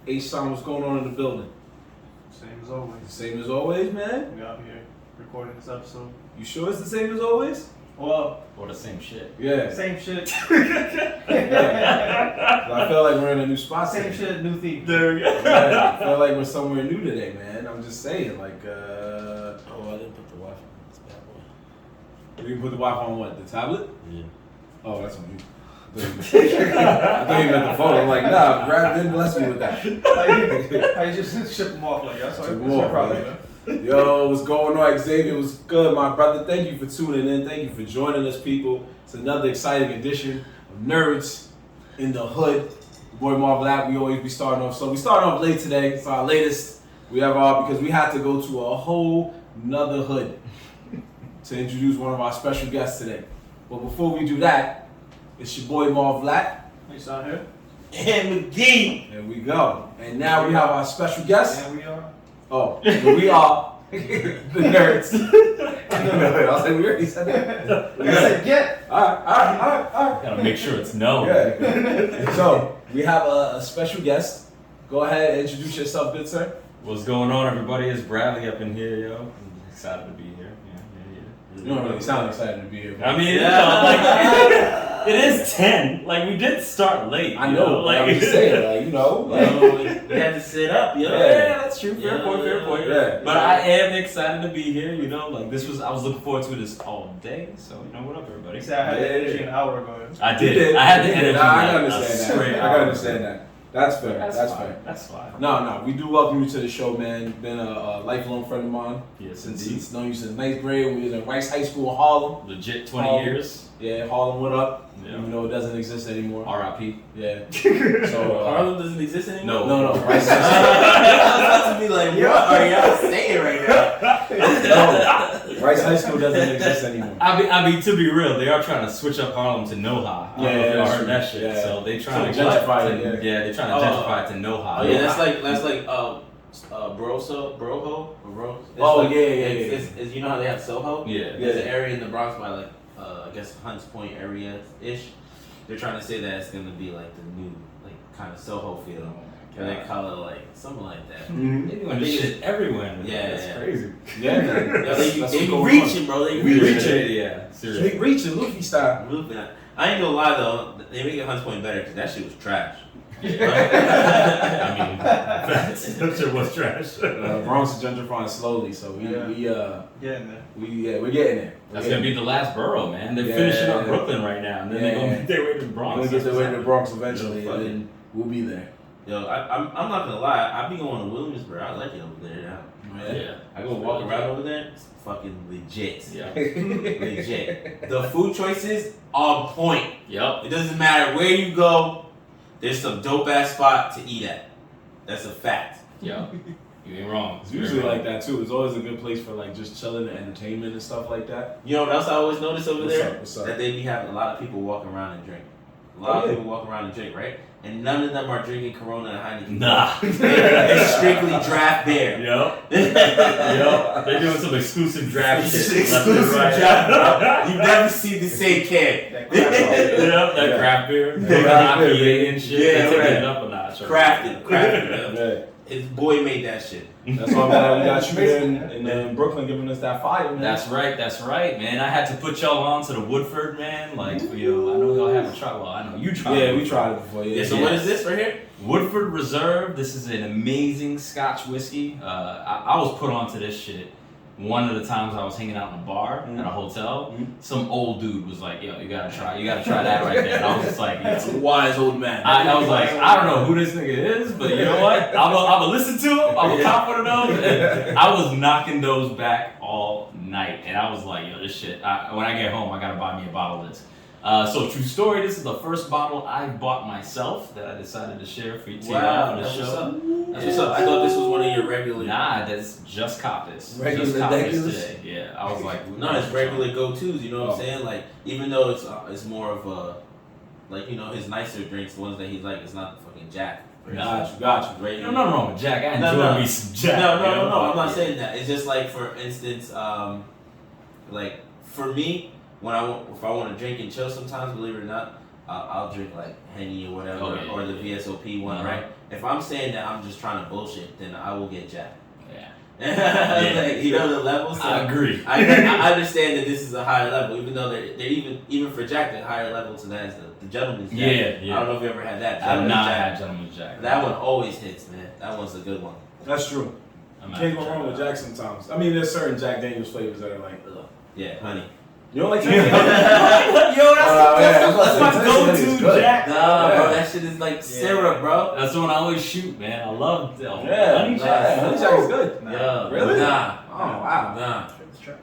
H-Son, what's going on in the building? Same as always. Same as always, man? We out here recording this episode. You sure it's the same as always? Well, or the same shit. Yeah. same shit. Yeah. I feel like we're in a new spot. Same today. shit, new theme. There we go. Yeah, I feel like we're somewhere new today, man. I'm just saying, like, Oh, I didn't put the Wi-Fi on this bad boy. we can put the Wi-Fi on what? The tablet? Yeah. Oh, that's on you. I thought you meant the phone. I'm like, nah, Brad didn't bless me with that. I just ship them off like that. Ship So 'em it's off, no problem. man. Yo, what's going on, Xavier? What's good, my brother? Thank you for tuning in. Thank you for joining us, people. It's another exciting edition of Nerdz in the Hood. Boy Marv, we always be starting off. So we starting off late today. It's our latest. We have because we had to go to a whole nother hood to introduce one of our special guests today. But before we do that, it's your boy Marv. You saw here? And McGee. There we go. And now we have our special guest. And we are. Oh, so we are the Nerdz. I was like, we already said that. I said, get. All right. Gotta make sure it's known. Yeah. So we have a special guest. Go ahead and introduce yourself, good sir. What's going on, everybody? It's Bradley up in here, yo. I'm excited to be here. You don't really sound excited to be here. I mean, it is 10. Like, we did start late. I know. Like, I'm just saying, like, you know. Like, We had to sit up, yo. Yeah, that's true. Fair Yeah. point. Yeah. But I am excited to be here, you know. Like, I was looking forward to this all day. So, you know, what up, everybody? He said I had the energy an hour ago. I did. I had the energy. Nah, I like, can a understand that. straight I hour. can understand that. That's fair. That's fine. fair. That's fine. No, we do welcome you to the show, man. Been a lifelong friend of mine. Yes, indeed. Since known you since 9th grade. We was in Rice High School in Harlem. Legit 20 years. Yeah, Harlem, what up? Yeah. Even though it doesn't exist anymore. R.I.P. Yeah. So Harlem doesn't exist anymore? No. No, Rice High I was about to be like, what are y'all saying right now? School. No, Rice High School doesn't exist anymore. I mean, to be real, they are trying to switch up Harlem to NoHa. I don't know if y'all that's heard true. that shit. Yeah. So they trying So to gentrify it, they're trying to gentrify it to NoHa. Oh yeah, that's like Broho. Oh, like, yeah. It's you know how they have Soho? Yeah. There's an area in the Bronx by like I guess Hunts Point area ish. They're trying to say that it's gonna be like the new like kind of Soho feel. And they call it like something like that. Mm-hmm. They doing this shit everywhere. Yeah, That's yeah. crazy. Yeah, man. Yo, they That's be what's going reaching, bro. They We reaching. reaching. Yeah, Straight seriously. reaching, Luffy style. I ain't gonna lie though, they make Hunts Point better because that shit was trash. I mean, that shit was trash. Bronx is gentrifying slowly, so we're Getting there. getting there. That's gonna be the last borough, man. They're Yeah. finishing up Brooklyn right now, and then they're gonna make their way to the We're Bronx. gonna get their way to the Bronx eventually, Yeah, and then we'll be there. Yo, I'm not gonna lie, I be going to Williamsburg. I like it over there now. Yeah. I go walk around over there. It's fucking legit. Yeah. Legit. The food choices on point. Yep. It doesn't matter where you go. There's some dope ass spot to eat at. That's a fact. Yep. You ain't wrong. It's usually like that too. It's always a good place for like just chilling and entertainment and stuff like that. You know what else I always notice over there? What's up? That they be having a lot of people walking around and drink. A lot of people walk around and drink, right? And none of them are drinking Corona and Heineken. Nah. It's strictly draft beer. Yep. They're doing some exclusive draft shit. Exclusive draft. You never see the same can. That crap out. Yep, that craft beer. Craft beer. IPA and shit. Yeah, They're taking right. it up a notch. Crafted. Yeah. His boy made that shit. That's why man, we got you in Brooklyn giving us that fire, man. That's right, man. I had to put y'all on to the Woodford, man. Like, yo, I know y'all haven't tried. Well, I know you tried. Yeah, it we before. tried it before. Yeah. Yeah, so what is this right here? Woodford Reserve. This is an amazing Scotch whiskey. I was put onto this shit one of the times I was hanging out in a bar at a hotel. Some old dude was like, "Yo, you gotta try that right there." And I was just like, That's a wise old man. I was like, I don't know who this nigga is, but you know what? I'm gonna listen to him. I'm gonna cop one of those. And I was knocking those back all night, and I was like, yo, this shit. When I get home, I gotta buy me a bottle of this. So true story. This is the first bottle I bought myself that I decided to share for you on the That's show. what's up. That's what's up. I thought this was one of your regular. Nah, that's just cop this. Regular Just cop this degulas? today. Yeah, I was like, No, it's regular go-tos. You know what Oh. I'm saying? Like, even though it's more of a, like, you know, his nicer drinks, the ones that he like, it's not the fucking Jack. Got you. Right? No, wrong with Jack. I No, enjoy no. me some Jack. No, you know? I'm not saying that. It's just like, for instance, like for me, if I want to drink and chill, sometimes, believe it or not, I'll drink like Henny or whatever, Oh, yeah, or the yeah. VSOP one, Uh-huh. right? If I'm saying that I'm just trying to bullshit, then I will get jacked. Yeah. Like, you know the levels. So I agree. I understand that this is a higher level, even though they're even for Jack, the higher level to that is the gentleman's Jack. Yeah. I don't know if you ever had that. I have Gentleman's not Jack. had Gentleman's Jack. That one always hits, man. That one's a good one. That's true. I'm You gonna can't have go to wrong with try Jack sometimes. I mean, there's certain Jack Daniels flavors that are like, ugh. Yeah, honey. You don't like Jack Daniels? that. Yo, that's my Tennessee Honey is go-to good. Jack. Nah, Yeah. bro, that shit is like syrup, bro. That's the one I always shoot, man. I love Yeah, Honey Jack. Honey Jack is good. Nah. Yeah, Really? Nah, Oh, wow. nah. It's trash.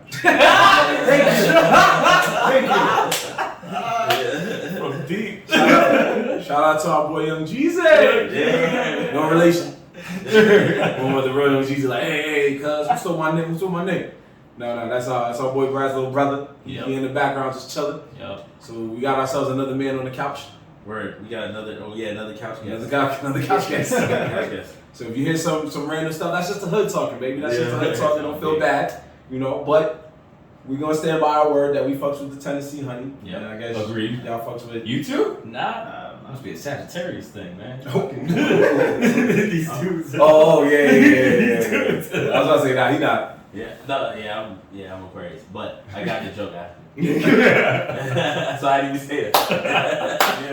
From deep. Shout out to our boy Young Jeezy. Yeah. No relation. One with the real Young Jeezy, like, hey, cuz, what's up my name? What's up my name? No, that's our boy Brad's little brother. Yep. He in the background just chilling. Yep. So we got ourselves another man on the couch. Word. We got another couch guest. Another couch guest. Yes. So if you hear some random stuff, that's just the hood talking, baby. That's just the hood Yeah. talking. Don't feel bad, you know. But we're gonna stand by our word that we fucks with the Tennessee honey. Yeah. And I guess Agreed. y'all fucks with it. You too? Nah. Nah. Must be a Sagittarius thing, man. These dudes. Oh yeah. I was about to say nah, he not. Yeah, I'm Aquarius, but I got the joke after. So I didn't even say it.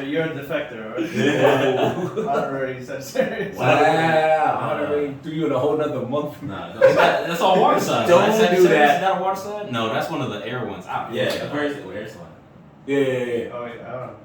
You're a defector, right? Honorary Sagittarius. Wow. I threw you in a whole nother month. Nah, That's all water signs. Don't right? do Sagittarius, that. Is that a water sign? No, that's one of the air ones. yeah, Aquarius is weird. Yeah. Oh, wait, I don't know.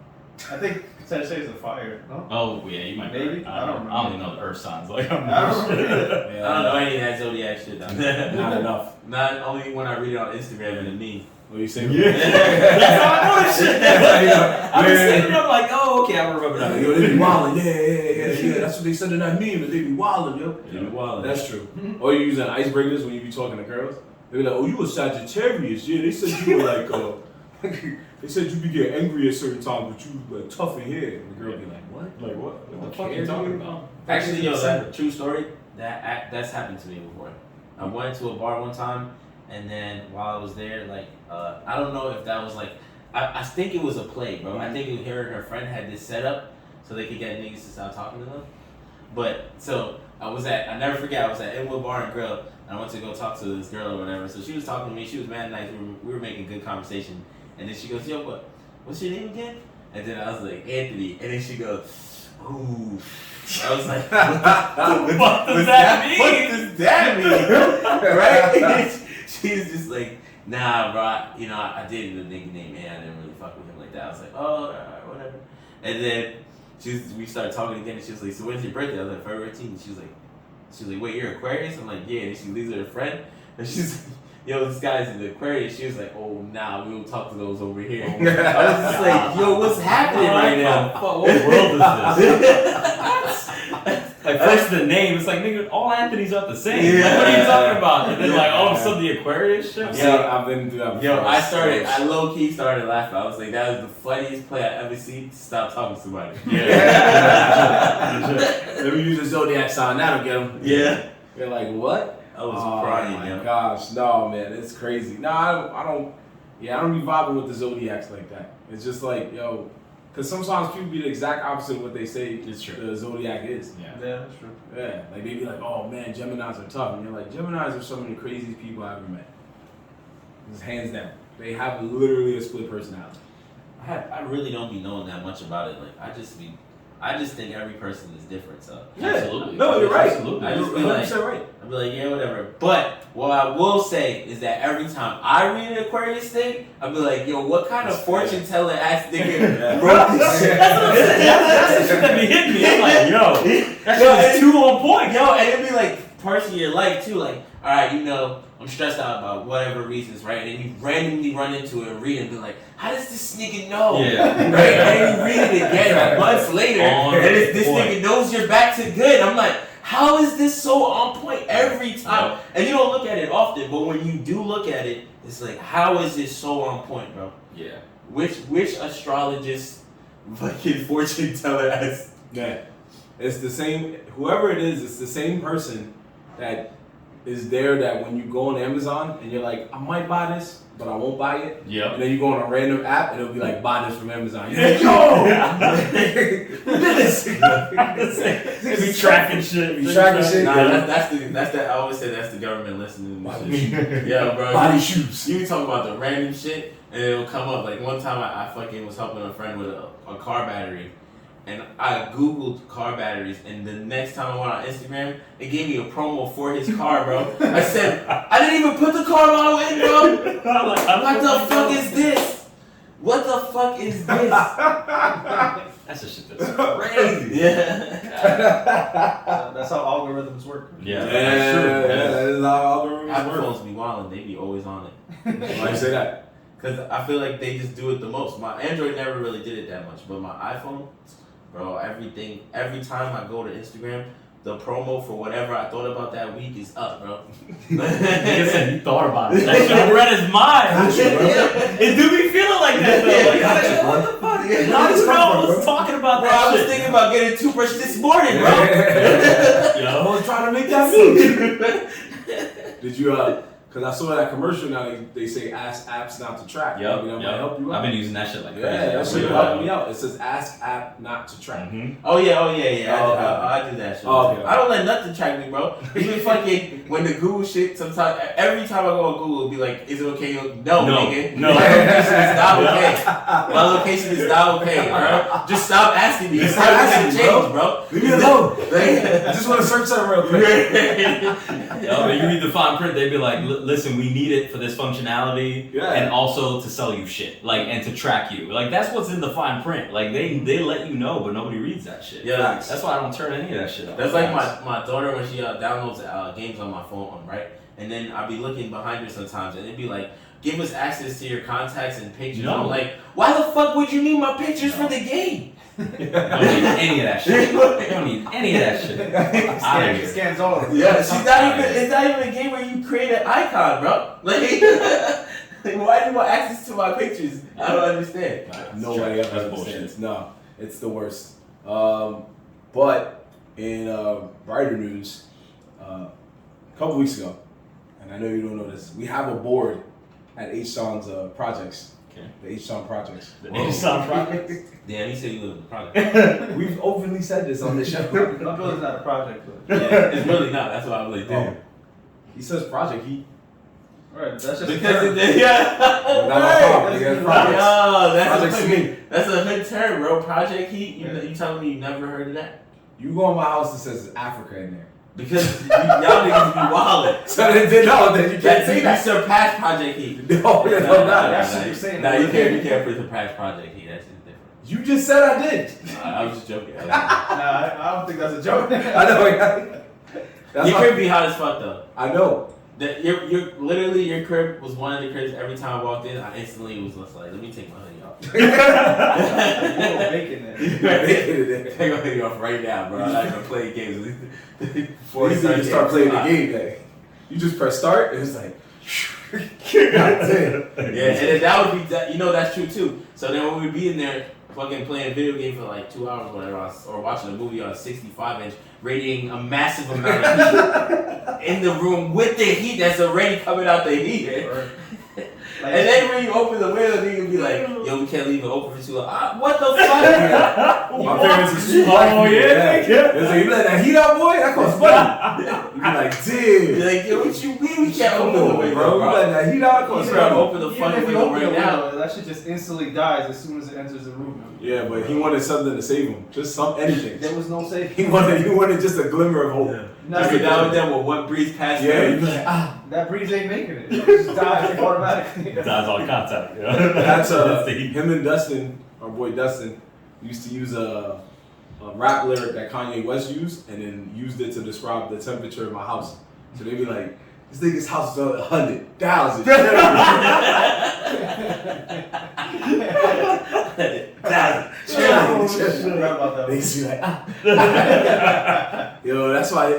I think Sagittarius is a fire, no? Oh, yeah, you might be Maybe? right. I don't I don't even know the earth signs. Like, I'm I don't remember. Yeah. I don't know any of that zodiac shit down there. Not enough. Not only when I read it on Instagram and a meme. What you say? That's how I know this shit. I'm just Yeah. thinking, I'm like, oh, okay, I remember that. Yo, they be wildin', yeah. That's what they said in that meme, that they be wildin', yo. Yeah, wild. That's true. Or you using icebreakers when you be talking to girls. They be like, oh, you a Sagittarius. Yeah, they said you were like, they said you be getting angry at certain times, but you like tough in here. And the girl be like, what? Like, what? What the fuck Okay, are you talking dude. about? Actually, yo, that's a true story. That's happened to me before. I went to a bar one time, and then while I was there, like, I don't know if that was like, I think it was a play, bro. I think her and her friend had this set up so they could get niggas to stop talking to them. But so I never forget, I was at Inwood Bar and Grill, and I went to go talk to this girl or whatever. So she was talking to me. She was mad nice. We were making good conversation, and then she goes, "Yo, what's your name again?" And then I was like, "Anthony," and then she goes, "Ooh." I was like, What does that mean? What does that mean? Right? She's just like, nah, bro. I did the nigga named man. I didn't really fuck with him like that. I was like, oh, alright, whatever. And then we started talking again, and she was like, so when's your birthday? I was like, February 18th. And she was like, wait, you're Aquarius? I'm like, yeah. And she leaves with her friend, and she's like, yo, this guy's in the Aquarius. She was like, oh, nah, we don't talk to those over here. I was just like, yo, what's happening right now? What world is this? Like, first the name, it's like, nigga, all Anthony's are the same. Yeah. Like, what are you talking about? And then like, all of a sudden the Aquarius shit? I've been through that before. Yo, I low key started laughing. I was like, that was the funniest play I ever seen to stop talking to somebody. Let me use the zodiac sign. That'll get them. Yeah. You're like, what? I was Oh crying, my yo. gosh, no, man, it's crazy. No, I don't be vibing with the zodiacs like that. It's just like, yo, because sometimes people be the exact opposite of what they say It's true. the zodiac is. Yeah. Yeah, that's true. Yeah, like they be like, oh man, Geminis are tough. And you're like, Geminis are some of the craziest people I've ever met. Just hands down. They have literally a split personality. I really don't be knowing that much about it. Like, I just think every person is different. So Yeah. Absolutely. No, you're right. Absolutely. I just You're be like, 100% right. I'd be like, yeah, whatever. But what I will say is that every time I read an Aquarius thing, I'd be like, yo, what kind of fortune teller ass nigga wrote this shit? That's what I'm saying. That's the shit that be hitting me. I'm like, yo, that shit is too on point. Yo, and it'd be like parts of your life too. Like, all right, I'm stressed out about whatever reasons, right? And then you randomly run into it and read it and be like, how does this nigga know? Yeah. Right? And then you read it again months later, On and this point. nigga knows you're back to good. I'm like, how is this so on point every time? Yep. And you don't look at it often, but when you do look at it, it's like, how is this so on point, bro? Yeah. Which astrologist fucking fortune teller has? Yeah. It's the same, whoever it is, it's the same person that is there that when you go on Amazon and you're like, I might buy this, but I won't buy it. Yep. And then you go on a random app and it'll be like, buy this from Amazon. You're like, yo! Be tracking shit. Be tracking shit. Nah, that's the I always say that's the government listening to me. Shit. Yeah, bro. Buy these shoes. You talk about the random shit and it'll come up. Like one time I fucking was helping a friend with a car battery. And I googled car batteries, and the next time I went on Instagram, it gave me a promo for his car, bro. I said, I didn't even put the car model in, bro. What the fuck is this? What the fuck is this? That's a shit that's crazy. Yeah. That's how algorithms work. Yeah, Yeah, that's true. that is how algorithms Apple work. phones be wildin', they be always on it. Why you say that? Because I feel like they just do it the most. My Android never really did it that much, but my iPhone, bro, every time I go to Instagram, the promo for whatever I thought about that week is up, bro. Nigga said you thought about it. That shit read his mind. It do be feeling like that though. Like, what the fuck? How do you know I was talking about Bro, that I was shit? thinking about getting a toothbrush this morning, bro. I was trying to make that move. Did you, because I saw that commercial now, they say ask apps not to track. Yep, Maybe that might help you out. I've been using that shit like crazy. Yeah, that shit helping me out. It says ask app not to track. Mm-hmm. Oh yeah. Oh, okay. I do that shit. Oh, okay. I don't let nothing track me, bro. Even fucking when the Google shit. Sometimes every time I go on Google, it'll be like, "Is it okay?" No, nigga. No. My location is not okay. My location is not okay, bro. Just stop asking me. It's Stop not asking, gonna change, bro. Leave me alone. Like- I just want to search something real quick. Yo, when you read the fine print, they'd be like, "Listen, we need it for this functionality, Yeah. and also to sell you shit, like, and to track you. Like, that's what's in the fine print. Like, they let you know, but nobody reads that shit. Yeah. That's why I don't turn any of that shit up. That's like my daughter when she downloads games on my phone, right? And then I'll be looking behind her sometimes, and it'd be like, "Give us access to your contacts and pictures." No. I'm like, "Why the fuck would you need my pictures for the game?" I don't need any of that shit. I don't need any of that shit. Outta here. Scans all of it. Yeah, it's not even a game where you create an icon, bro. Like, why do you want access to my pictures? I don't understand. Nobody That's ever understands. bullshit. No, it's the worst. But in brighter news, a couple weeks ago, and I know you don't know this, we have a board at H-Son's projects. Okay. The H-Son projects. The H-Son project? Damn, he said you live in the project. We've openly said this on the show. My building's not a project, but Yeah, it's really not. That's why I'm like, damn. He says project heat. right, that's just Because a it, term. yeah. Not my problem, nigga. Projects. Yo, Projects to me. that's a hood term, bro. Project Heat. You telling me you never heard of that? You go in my house and says Africa in there. Because y'all niggas be wildin'. So then you can't say You that. surpass Project Heat. No, no, That's no. what you're saying. Nah, you can't surpass Project Heat. That's just different. You just said I did. I was just joking. Nah, I don't think that's a joke. I know. That's Your why- crib be hot as fuck though. I know. Your literally your crib was one of the cribs. Every time I walked in, I instantly was just like, let me take my hoodie off. You were making it. Take my hoodie off right now, bro. I'm not gonna play games. Before you start playing the game, like, you just press start and it's like, that's it. Yeah, and then that would be that. You know that's true too. So then when we'd be in there, fucking playing a video game for like 2 hours, whatever, or watching a movie on a 65-inch, radiating a massive amount of heat in the room with the heat that's already coming out the heater. Like, And then when you open the window, then you'll be like, "Yo, we can't leave it open for too long." What the fuck? My parents is too black. Oh, yeah? It's like, you let that heat out, boy? That costs money. You be like, You're damn. like, "Yo, what you mean we can't open the Come on, window, bro. You let bro?" that heat out, it costs He's gonna money. open the even fucking if you window open right the now. window, that shit just instantly dies as soon as it enters the room. Yeah, but he wanted something to save him. Just anything. There was no safe. He wanted just a glimmer of hope. Nah, Every now and then, with one breeze past Yeah, there, you be like, ah. that breeze ain't making it. It just dies automatically. Dies on contact. Yeah. That's the heat. him and Dustin, our boy Dustin, used to use a rap lyric that Kanye West used, and then used it to describe the temperature of my house. So they'd be like, "This nigga's house is 100,000." Forgot about that They one. see like, ah. Yo, that's why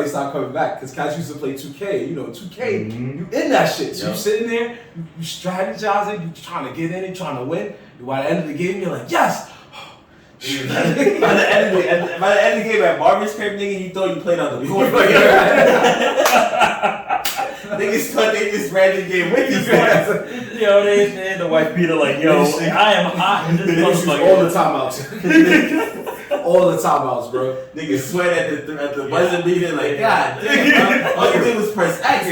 they stopped coming back. Cause cats used to play 2K. You know, 2K, you in that shit. So Yep. you sitting there, you strategizing, you trying to get in it, trying to win. By the end of the game, you're like, yes. by the end of the game at Marvin's crib, nigga, you thought you played on the court. Niggas thought they just ran the game with these guys. Yo, they had the white beater like, yo, I am hot in this motherfucker. All the timeouts. All the timeouts, bro. Niggas sweat at the buzzer beater like, God damn, bro. All you did was press X.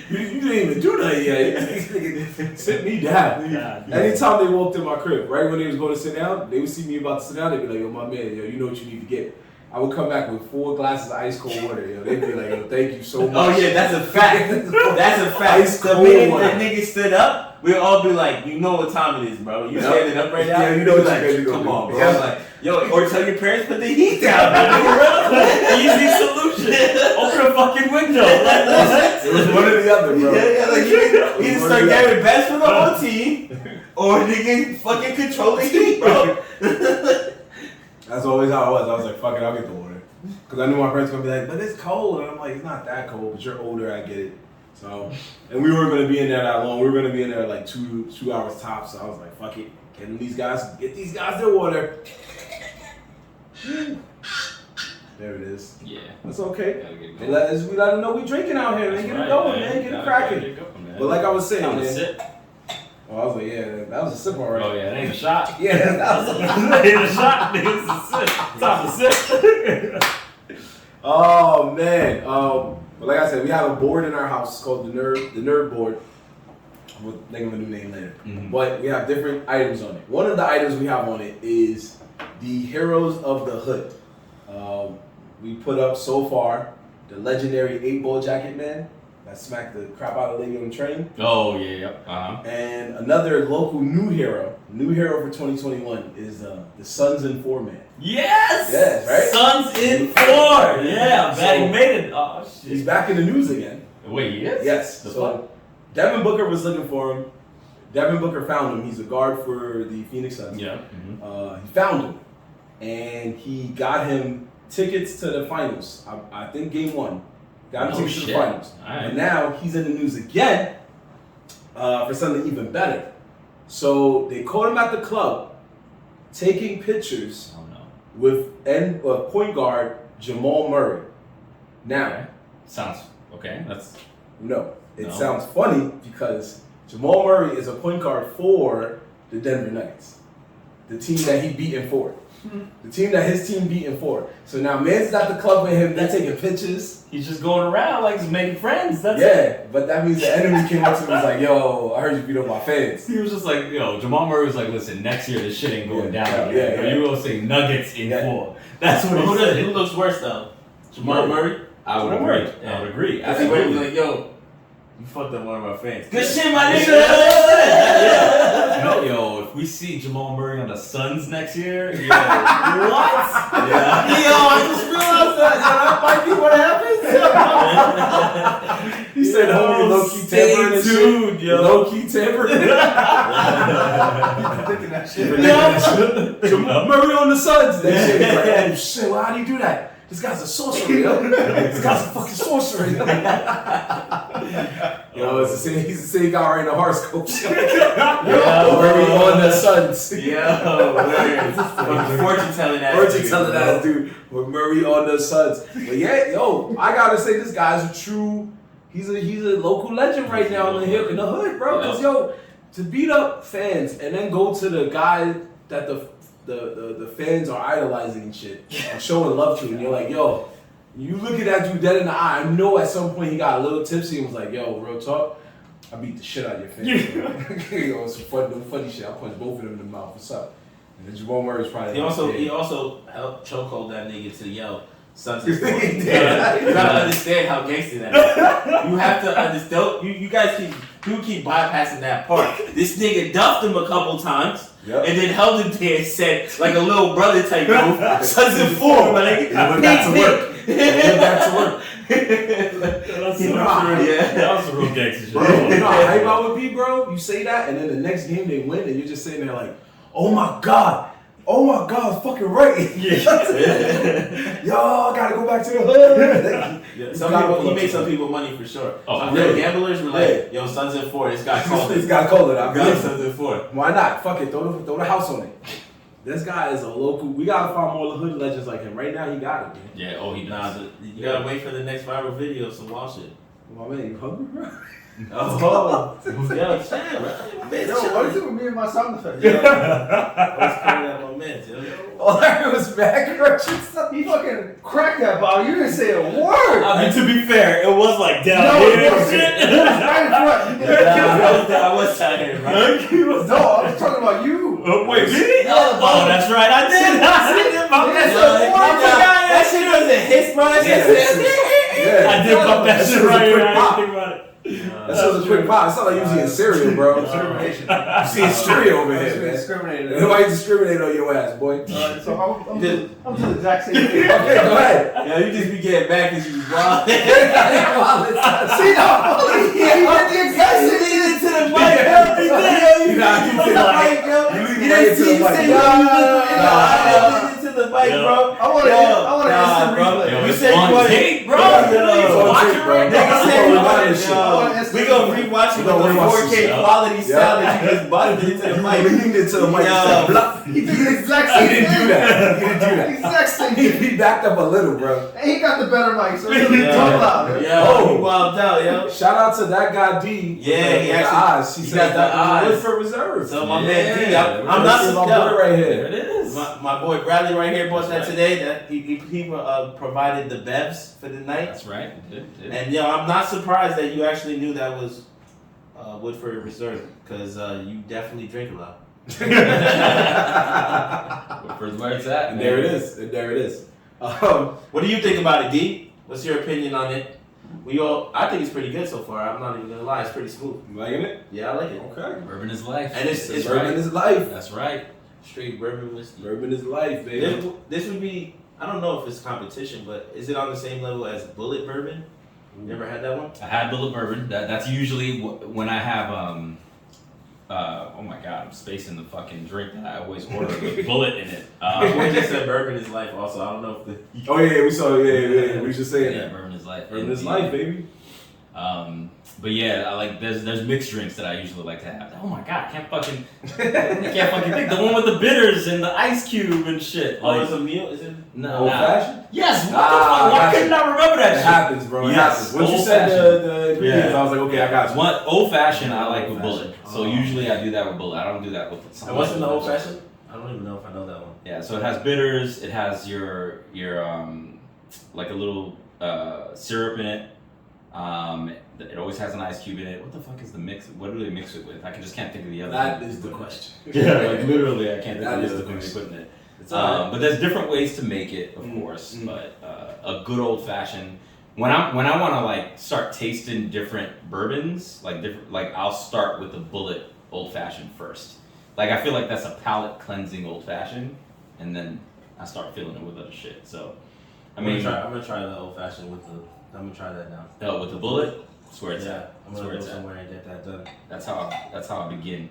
You didn't even do that yet. Sit me down. Anytime they walked in my crib, right when they was going to sit down, they would see me about to sit down. They'd be like, yo, my man, yo, you know what you need to get. I would come back with 4 glasses of ice cold water. Yo, they'd be like, yo, thank you so much. Oh yeah, that's a fact. That's a fact. Ice The cold minute water. that nigga stood up, we'd all be like, you know what time it is, bro. You standing up right now? Yeah, you know what like, you're gonna come do. on, bro. Yeah. I'm like, yo, or tell your parents put the heat down. Easy solution. Open a fucking window. It was one or the other, bro. Yeah, like you either start getting best for the whole team, or nigga fucking control the heat, bro. That's always how it was. I was like, fuck it, I'll get the water. Because I knew my parents were going to be like, but it's cold. And I'm like, it's not that cold, but you're older, I get it. So, and we weren't going to be in there that long. We were going to be in there like two hours tops. So I was like, fuck it. Get these guys their water. There it is. Yeah. That's okay. Gotta get We going. let them know we drinking out here, man. Get it going, man. Get it cracking. But like I was saying, Time to man. sip. Oh, I was like, yeah, that was a sip already. Oh yeah, it ain't a shot. Yeah, that was a It ain't a shot, nigga. It's a sip. Time to sip. Oh man. But like I said, we have a board in our house. It's called the Nerd board. We'll think of a new name later. Mhm. But we have different items on it. One of the items we have on it is the Heroes of the Hood. We put up so far the legendary 8-ball jacket man that smacked the crap out of the lady on the train. Oh yeah, yep. And another local new hero for 2021 is the Sons and Four Man. Yes. Yes, right? Sons in 4. Yeah, I'm glad he made it. Oh shit. He's back in the news again. Wait, he is? Yes. The So fuck? Devin Booker was looking for him. Devin Booker found him. He's a guard for the Phoenix Suns. Yeah. He found him, and he got him tickets to the finals. I think game 1. Got him Oh, tickets to the shit. finals. Alright. And now he's in the news again for something even better. So they caught him at the club taking pictures Oh no. with point guard Jamal Murray. Now, Okay. Sounds okay. That's no, it No. sounds funny because Jamal Murray is a point guard for the Denver Nuggets, the team that he beat in 4. The team that his team beat in 4. So now man's at the club with him, they're taking pictures. he's just going around like he's making friends. That's it. Yeah, but that means the enemy came up to him and was like, yo, I heard you beat up my fans. He was just like, yo, Jamal Murray was like, listen, next year this shit ain't going Yeah, down. yeah, yeah. You will say Nuggets in Yeah. 4. That's what he Who said. looks worse though? Jamal Murray? I would Jamal agree. Murray. I would agree. That's the way to be Absolutely. like, yo, you fucked up one of our fans. Good Yeah. shit, my nigga. Yo, if we see Jamal Murray on the Suns next year, yo, what? Yeah. Yo, I just realized that might be what happens. He said, homie, low-key tampering and shit. tuned, yo. Low-key tampering. Jamal Murray on the Suns. That shit. He's like, oh shit, well, how do you do that? This guy's a sorcerer, yo. This guy's a fucking sorcerer, yo. Yo, it's the same, he's the same guy right in the horoscopes. Murray on the Suns. Yo, fortune telling that. Fortune telling that dude with Murray on the Suns. But yeah, yo, I gotta say this guy's a true. He's a local legend right now in the hood, bro. Cause yo, to beat up fans and then go to the guy that the fans are idolizing and shit and showing love to, and you're like, yo, you look at that dude dead in the eye. I know at some point he got a little tipsy and was like, yo, real talk, I beat the shit out of your fans. Yo, some funny shit. I punched both of them in the mouth. What's up? And then Jamal Murray's probably. He also helped chokehold that nigga to yo. Sons and Four. You gotta understand how gangster that is. You have to understand. You guys keep bypassing that part. This nigga duffed him a couple times. Yep. And then held him there and said, like a little brother type move, Sons and Four, my nigga. Went back to work. Went back to work. That's so You know, true. yeah. That was some real gangster shit. Bro, you know how hype I would be, bro? You say that, and then the next game they win, and you're just sitting there like, oh my god, fucking right. Yo, I gotta go back to the hood. He made some people money for sure. Oh, Some yeah. gamblers were like, yo, Sons and Four, this guy called This it. guy called it. I Got believe it. Sons and Four. Why not? Fuck it. Throw the house on it. This guy is a local. We gotta find more hood legends like him. Right now, he got it, man. Yeah, oh, he Nah, does. you gotta wait for the next viral video, some wild shit. My man, you hungry, bro? Oh, yo, damn, bro. Yo, what is it with me and my sound effects? Yo, I was calling out my man, yo. All I heard was back crunching stuff. He fucking cracked that bottle. You didn't say a word. I mean, to be fair, it was like down No, here. it wasn't. It was right in front. You didn't kill me. I was tired, bro. No, I was talking about you. Wait, did he? Yeah, Oh, that's right, I did. I did bump that shit. That shit wasn't his, bro. That shit Yeah. I did bump that shit was a right quick here. I pop. didn't think about it. That shit was a quick pop. It's not like you was eating cereal, bro. Discrimination. You see cereal over here, man. Discriminated. Nobody discriminated on your ass, boy. So I'm to the exact same thing. Okay, go ahead. Yo, you just be getting back because you was wild. See, no, he did the exact same thing. To the mic, yo. He did. You know, you To the mic, yo. You leave You it right didn't to see the him mic. say, Nah, yo, you look to the mic, bro. I want to instant bro. replay. You said you on wanted tape, bro. Yo, Watch it right Nigga now. said you wanted shit. I want yo. instant We gonna rewatch it We with gonna the rewatch 4K this, quality yeah. sound that you just busted into the You mic. leaned into the mic and Yo. said, blah. He did the exact He same didn't thing. do that. He didn't do that. Exact same thing. He backed up a little, bro. And he got the better mic, so he talk louder. Yo, Oh. you wild out, yo. Shout out to that guy D. Yeah, with he the actually- eyes. He he said got the that was eyes. wood for reserve. So my man D, Yeah. I'm not my boy surprised. right There here. it is. My boy Bradley right here bought that today. That he provided the bevs for the night. That's right. Did. And yo, I'm not surprised that you actually knew that was Woodford Reserve, because you definitely drink a lot. Where's where it's at? And there it is. And there it is. What do you think about it, D? What's your opinion on it? I think it's pretty good so far. I'm not even gonna lie, it's pretty smooth. You liking it? Yeah, I like it. Okay. Bourbon is life. And it's Bourbon right. is life. That's right. Straight bourbon whiskey. Bourbon is life, baby. This would be, I don't know if it's competition, but is it on the same level as Bullet Bourbon? You ever had that one? I had Bullet Bourbon. That's usually when I have oh my god, I'm spacing the fucking drink that I always order with Bullet in it. We just said bourbon is life also. I don't know if the Oh yeah, we saw. Yeah. We just saying yeah, that. bourbon is life. Bourbon is life, baby. But yeah, I like there's mixed drinks that I usually like to have. Oh my god, I can't fucking think. The one with the bitters and the ice cube and shit. Oh, it's a meal? Is it? No, Old fashioned. Yes. What the Ah, fuck? Why gotcha. couldn't I remember that It shit? happens, bro. It Yes, happens. Once you old said fashioned. the ingredients, Yeah. I was like, okay, I got you. One old fashioned I like with Old Bullet. fashioned. So usually I do that with Bullet. I don't do that with some. And what's in the old fashioned? I don't even know if I know that one. Yeah, so it has bitters. It has your like a little syrup in it. It always has an ice cube in it. What the fuck is the mix? What do they mix it with? I just can't think of the other. That thing. is the question. Yeah, like literally, I can't think That of is the the other thing they question. put in it. It's all right. But there's different ways to make it, of course. But a good old fashioned. When I want to like start tasting different bourbons, like I'll start with the Bullet old fashioned first. Like I feel like that's a palate cleansing old fashioned, and then I start filling it with other shit. So, I'm gonna try the old fashioned with the. I'm gonna try that now. with the Bullet, swear it's Yeah, I'm Swear gonna go it's at. somewhere and get that done. That's how I begin.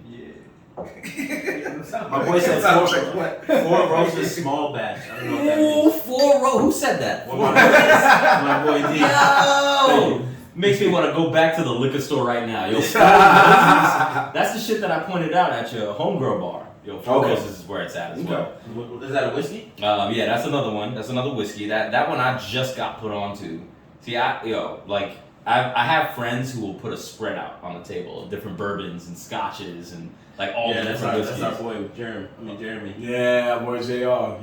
My boy said four roses, small batch. I don't know what that means. 4 row. Who said that? Well, my boy D. Yo! Makes me want to go back to the liquor store right now. Yo, 4 roses. That's the shit that I pointed out at your homegirl bar. Yo, 4 Okay. roses is where it's at as well. Is that a whiskey? Yeah, that's another one. That's another whiskey. That one I just got put onto. See, I have friends who will put a spread out on the table of different bourbons and scotches and like all the that's different our whiskeys. boy Jeremy. Yeah, boy JR.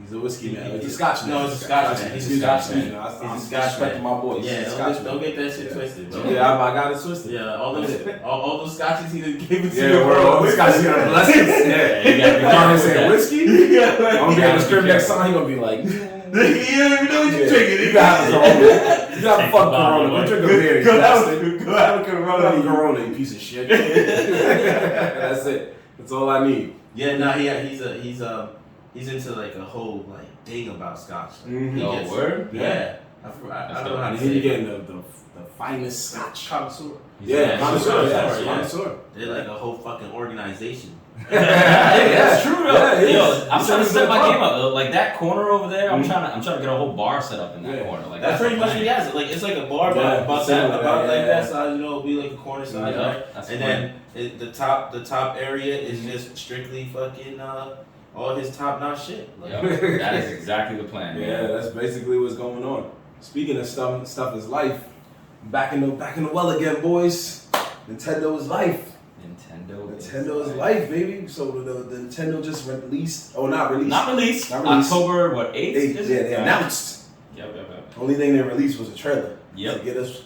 He's a whiskey man. He's a Scotch man. No, he's a Scotch man. He's a Scotch man. I'm He's a Scotch respecting man. my boy. Yeah, He's a Scotch don't man. get that shit twisted, bro. Yeah, I got it twisted. Yeah, all those scotches he done gave it to Yeah, you. we're all Scotch gonna bless us. Yeah, you gotta be John careful is saying with whiskey. Yeah, I'm gonna be gotta able to be scream next careful. time. He gonna be like, you don't even know what you're yeah, drinking. you got a Corona. You got a fuck Corona. Go drink a beer. You Go bastard. have a Go Corona. have a Corona, you piece of shit. That's it. That's all I need. Yeah, no, he's into like a whole like thing about Scotch. Like, Mhm. he Oh, gets- word? Yeah. I don't know how And to he be say it. getting the finest Scotch. Connoisseur. Yeah, connoisseur. connoisseur, Yeah, yeah. connoisseur. They're like a whole fucking organization. Hey, that's true though. Yeah, it Yo, is. I'm He trying said to he's set a my pro. game up. Like that corner over there, I'm Mhm. trying to get a whole bar set up in that Yeah. corner. Like That's pretty much what the he plan. has. It. Like it's like a bar Yeah, about similar, like yeah. that size. You know, it'll be like a corner size, Yeah, right? that's And the plan. then the top area is just strictly fucking all his top notch shit. Like, Yep, that is exactly the plan. Yeah, that's basically what's going on. Speaking of stuff is life. Back in the well again, boys. Nintendo is life. Nintendo is life, baby. So the Nintendo just released. Oh, not released. Not released. October 8th? Yeah, they announced. Yep. Only thing they released was a trailer. Yep. To get us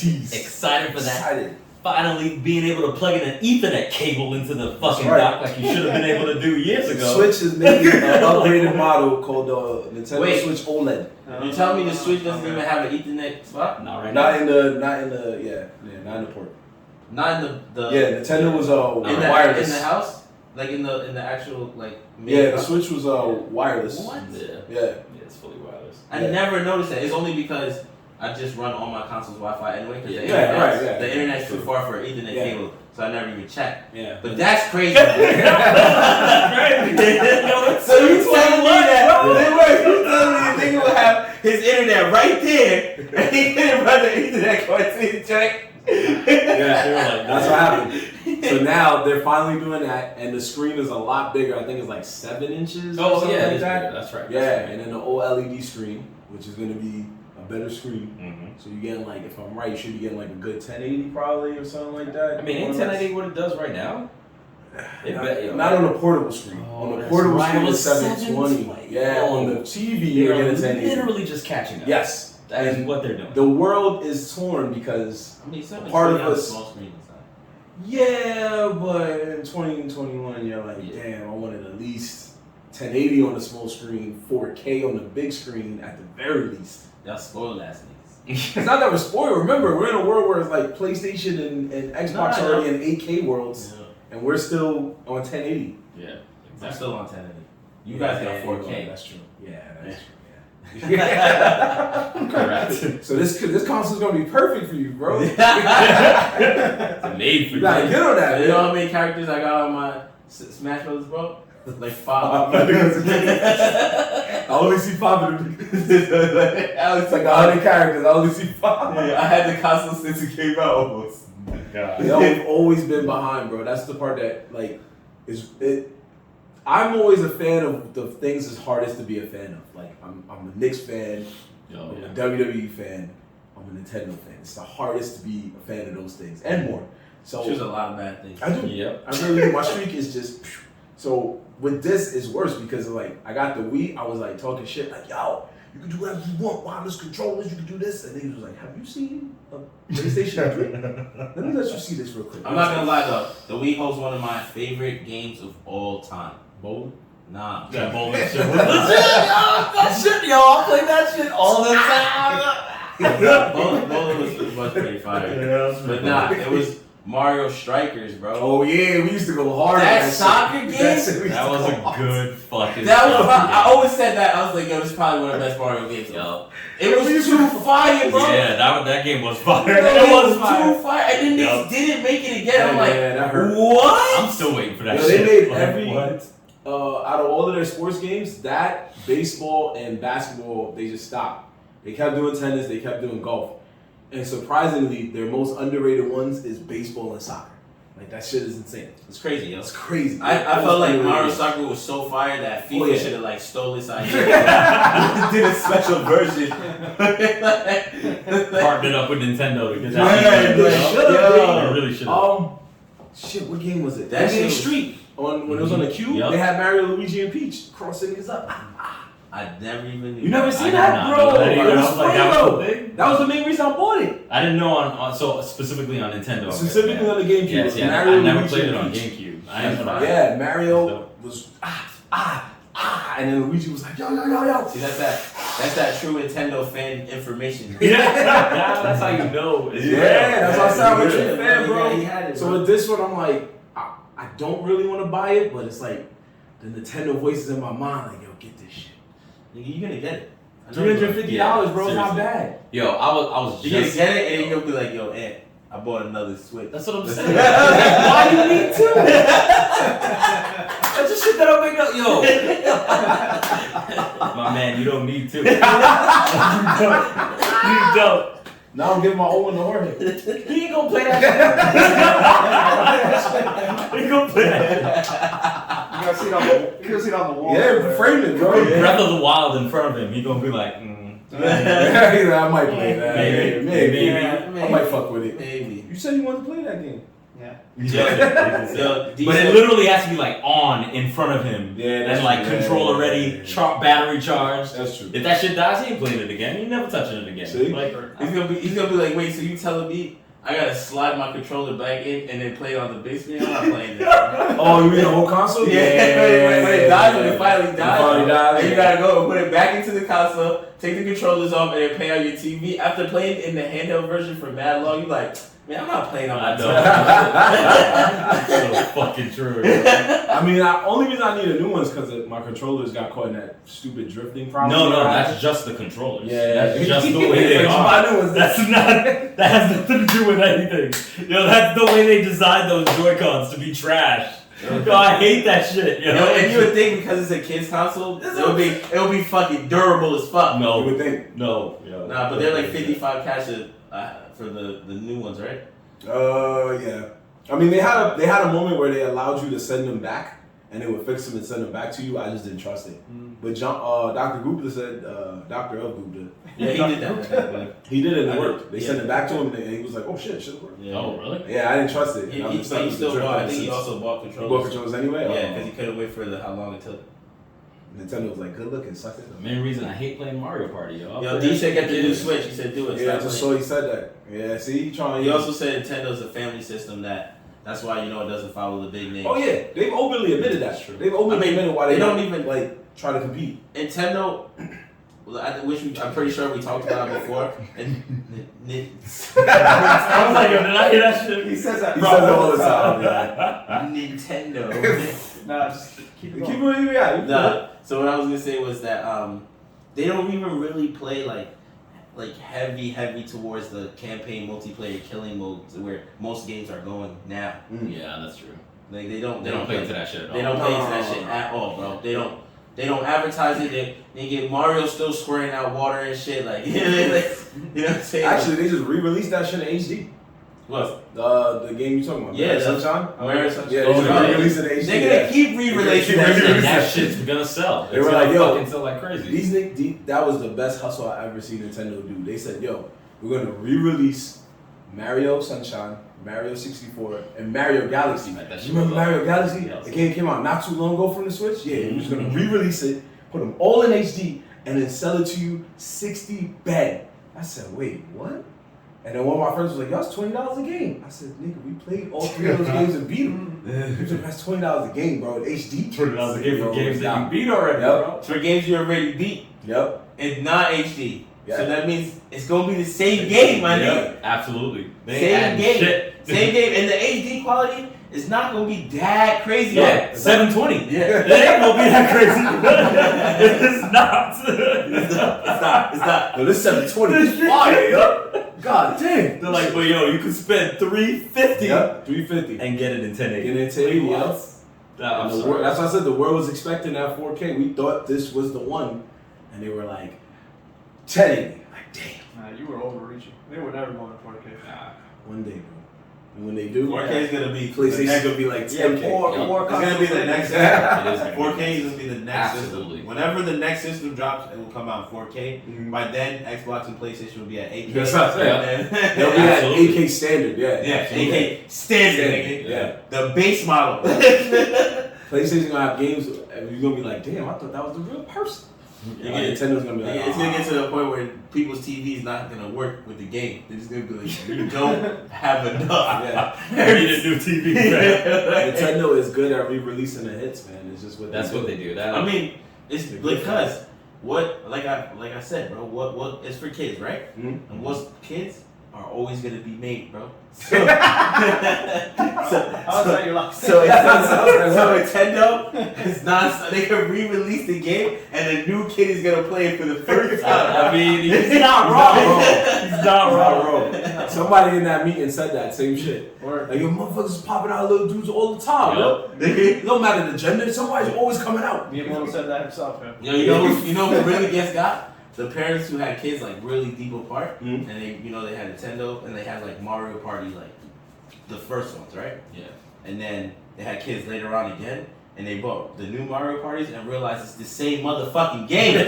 teased. Excited for that. Excited. Finally being able to plug in an Ethernet cable into the fucking dock like you should have been able to do years ago. Switch is making an upgraded model called Nintendo Switch OLED. You tell me the Switch doesn't even have an Ethernet spot? Not right now. Not in the port. Not in the Nintendo was wireless in the house, like in the actual like. Yeah, the Switch was wireless. What? Yeah, it's fully wireless. I never noticed that. It's only because I just run all my consoles Wi-Fi anyway. Because the internet's too far for an Ethernet cable, so I never even check. Yeah, but that's crazy. That's crazy. So you telling me that? You telling me the nigga will have his internet right there, and he couldn't run the Ethernet cord to check? Yeah, that's what happened. So now they're finally doing that, and the screen is a lot bigger. I think it's like 7 inches. Oh yeah, like that. That's right. Yeah, and then the OLED screen, which is going to be a better screen. Mm-hmm. So you getting like, if I'm right, you should be getting like a good 1080 probably or something like that. I mean, ain't 1080 what it does right now? Not on a portable screen. On the portable screen it's 720. Yeah, on the TV you're getting 1080. Literally just catching up. Yes. That is what they're doing. The world is torn because part of us. Small screen inside. Yeah, but in 2021, you're like, damn, I wanted at least 1080 on the small screen, 4K on the big screen at the very least. Y'all spoiled ass niggas. It's not that we're spoiled. Remember, we're in a world where it's like PlayStation and Xbox are already in 8K worlds, and we're still on 1080. Yeah, exactly. I'm still on 1080. You guys got 4K. That's true. Yeah, that's true. Correct. So this console's gonna be perfect for you, bro. It's made for you. Gotta get on that. You know how many characters I got on my Smash Bros, bro? Like 5. I only see 5 of them. It's like 100 characters. I only see 5. Yeah, I had the console since it came out almost. God. We've always been behind, bro. That's the part that like is it. I'm always a fan of the things it's hardest to be a fan of. Like I'm a Knicks fan, I'm a WWE fan, I'm a Nintendo fan. It's the hardest to be a fan of those things and more. So there's a lot of bad things. I do. Yep. I really do. My streak is just so with this is worse because like I got the Wii, I was like talking shit like, yo, you can do whatever you want, wireless controllers, you can do this. And he was like, have you seen a PlayStation 3? Let me let you see this real quick. I'm not gonna lie though, the Wii holds one of my favorite games of all time. Bowling? Nah. Yeah, bowling shit. That shit, yo, I play that shit all the time. Bowling was pretty fire. But nah, it was Mario Strikers, bro. Oh yeah, we used to go hard. That soccer game? That was a good fucking. I always said that. I was like, yo, this is probably one of the best Mario games. Yo, it was too fire, bro. Yeah, that game was fire. It was too fire, and then they didn't make it again. I'm like, that hurt. what? I'm still waiting for that. Yo, shit. they made Like, every what? out of all of their sports games, that baseball and basketball, they just stopped. They kept doing tennis, they kept doing golf. And surprisingly, their most underrated ones is baseball and soccer. Like that shit is insane. It's crazy, yo. It's crazy. I felt like Mario Soccer was so fire that FIFA should have like stole this idea. Did a special version. Partnered up with Nintendo to get that. They really should have. Shit, what game was it? That shit was Street. When it was on the Cube, they had Mario, Luigi, and Peach crossing niggas up. I never even knew. You never seen I that, did not bro? know that either. It was I was like, fun, that was though. the thing? That was the main reason I bought it. I didn't know on so specifically on Nintendo. Specifically on the GameCube. Yes, yeah, Mario, I never Luigi, played it and on Peach. GameCube. Yeah, Mario was and then Luigi was like, yo. See, that's that true Nintendo fan information. Yeah, that's how you know. It's real. That's how I sound with Yeah, you, fan, bro. he had it, So with this one, I'm like, I don't really want to buy it, but it's like the Nintendo voices in my mind, like, yo, get this shit. Nigga, you gonna get it. $350, bro, it's not seriously. bad. Yo, I was You're gonna just. get it, and you're gonna be like, yo, Aunt, I bought another Switch. That's what I'm saying. Why you need two? That's just shit that I make up. Yo, my man, you don't need two. You don't. Now I'm giving my old one to Jorge. He ain't gonna play that shit. He gonna play that shit. You gotta see it on the wall. Yeah, frame it, bro. Breath of the Wild in front of him. He gonna be like, I might play that. Maybe. Yeah, I might fuck with it. Maybe. You said you wanted to play that game. Yeah. But it literally has to be like on in front of him. Yeah, and like controller ready, battery charged. That's true. If that shit dies, he ain't playing it again. He never touching it again. See? Like, He's gonna be like, wait, so you telling me I gotta slide my controller back in and then play it on the big screen? I'm not playing that. Oh, you mean the whole console? When it dies, when it finally dies, and you yeah. gotta go and put it back into the console, take the controllers off, and then play on your TV. After playing in the handheld version for mad long, you like, man, I'm not playing on my TV. That's so fucking true. I mean, the only reason I need a new one is because my controllers got caught in that stupid drifting problem. No, that's just the controllers. Yeah. That's just the way they are. My new ones. That has nothing to do with anything. Yo, that's the way they designed those Joy-Cons to be trash. Yo, I hate that shit. Yo, And you would think because it's a kid's console, it would be fucking durable as fuck. No, You would think. no. Yo. Nah, but they're like 55 cash for the new ones, right? Yeah. I mean, they had a moment where they allowed you to send them back, and they would fix them and send them back to you. I just didn't trust it. But Dr. Gupta said, Dr. Of Gupta, Yeah, he did that. he did it and it worked. They sent it back to him, and he was like, "Oh shit, it should work." Yeah. Oh, really? Yeah, I didn't trust it. He, And I'm he, just but stuck he with the still drip bought. I ever think he since. also bought He controllers. bought controllers anyway. Yeah, because he couldn't wait for how long it took. Nintendo was like, "Good looking, suck it." The main reason I hate playing Mario Party, yo. Yo, D said get the new Switch. He said do it. Yeah, I Stop just playing. saw he said that. Yeah, see, he trying. He also said Nintendo's a family system that's why it doesn't follow the big names. Oh yeah, they've openly admitted that's true. They've openly admitted why they don't even like try to compete. Nintendo. Well, I'm pretty sure we talked about it before. And I was like, yo, did I hear that shit? He says that. He says it all the time. Yeah. Nintendo. Nah, just keep it Keep going. moving, yeah. Nah. So what I was gonna say was that they don't even really play like heavy towards the campaign multiplayer killing modes where most games are going now. Yeah, that's true. Like they don't play into that shit at all. They don't play into that shit at all, bro. They don't advertise it. They get Mario still squirting out water and shit. Like you know what I'm saying? Actually, they just re-released that shit in HD. What? The game you talking about? Yeah, Sunshine. Mario Sunshine. Yeah, Oh, they just yeah. re-released it in HD. They're gonna keep re-releasing They're that gonna shit. keep That shit's gonna sell. They It's were gonna like, yo, fucking sell like crazy. That was the best hustle I ever seen Nintendo do. They said, yo, we're gonna re-release Mario Sunshine, Mario 64, and Mario Galaxy. That shit You remember was Mario Galaxy? Yeah. The game came out not too long ago from the Switch. Yeah, we're just gonna re-release it, put them all in HD, and then sell it to you 60 bang. I said, wait, what? And then one of my friends was like, yo, it's $20 a game. I said, nigga, we played all three of those games and beat them. He was like, that's $20 a game, bro. In HD. $20 a game for Yo, games that nah. you beat already, Yep. bro. For games you already beat Yep. and not HD. Yeah. So that means it's gonna be the same game, my nigga. Yeah, absolutely. They Same add game. shit. Same game, and the HD quality is not gonna be that crazy. Yeah, 720. Yeah. It ain't gonna be that crazy. It's not. It's not. Yo, this 720 is fire, yo. God damn. They're like, but yo, you could spend $350 Yep, 350. and get it in 1080. Get it in 1080, What? yep. Nah, I'm And the sorry. that's why I said the world was expecting that 4K. We thought this was the one, and they were like 1080. Like, damn. Nah, you were overreaching. They were never going to 4K. One day, bro. And when they do, 4K is gonna be PlayStation's gonna be like 10K. More It's gonna be the next. Yeah. It is gonna be 4K is gonna be the next Absolutely. system. Whenever the next system drops, it will come out in 4K. Mhm. By then, Xbox and PlayStation will be at 8K. That's what I'm saying. They'll be yeah, at Absolutely. 8K standard, yeah. yeah, Absolutely. 8K standard, nigga. Yeah. The base model. PlayStation's gonna have games, and you're gonna be like, damn, I thought that was the real person. You Like, get- Nintendo's gonna be like, It's gonna get to the point where people's TV is not gonna work with the game. They're just gonna be like, you don't have enough. yeah. I need a new TV. man. Nintendo is good at re-releasing the hits, man. It's just what That's they do. what they do. That I mean, it's They're good because what, like I said, bro. What it's for kids, right? Mhm. And what's kids are always gonna be made, bro. So, How's that your luck? so Nintendo is not. They can re-release the game, and a new kid is gonna play it for the first time. I mean, he's not wrong. He's not wrong. Somebody in that meeting said that same shit. Or Like, your motherfuckers is popping out little dudes all the time, Yup. yo. It don't matter the gender, somebody's always coming out. Miyamoto said that himself, man. Yo, you know who really gets got? The parents who had kids like really deep apart, Mhm. and they had Nintendo, and they had like Mario Party, like the first ones, right? Yeah. And then they had kids later on again, and they bought the new Mario Parties and realized it's the same motherfucking game. It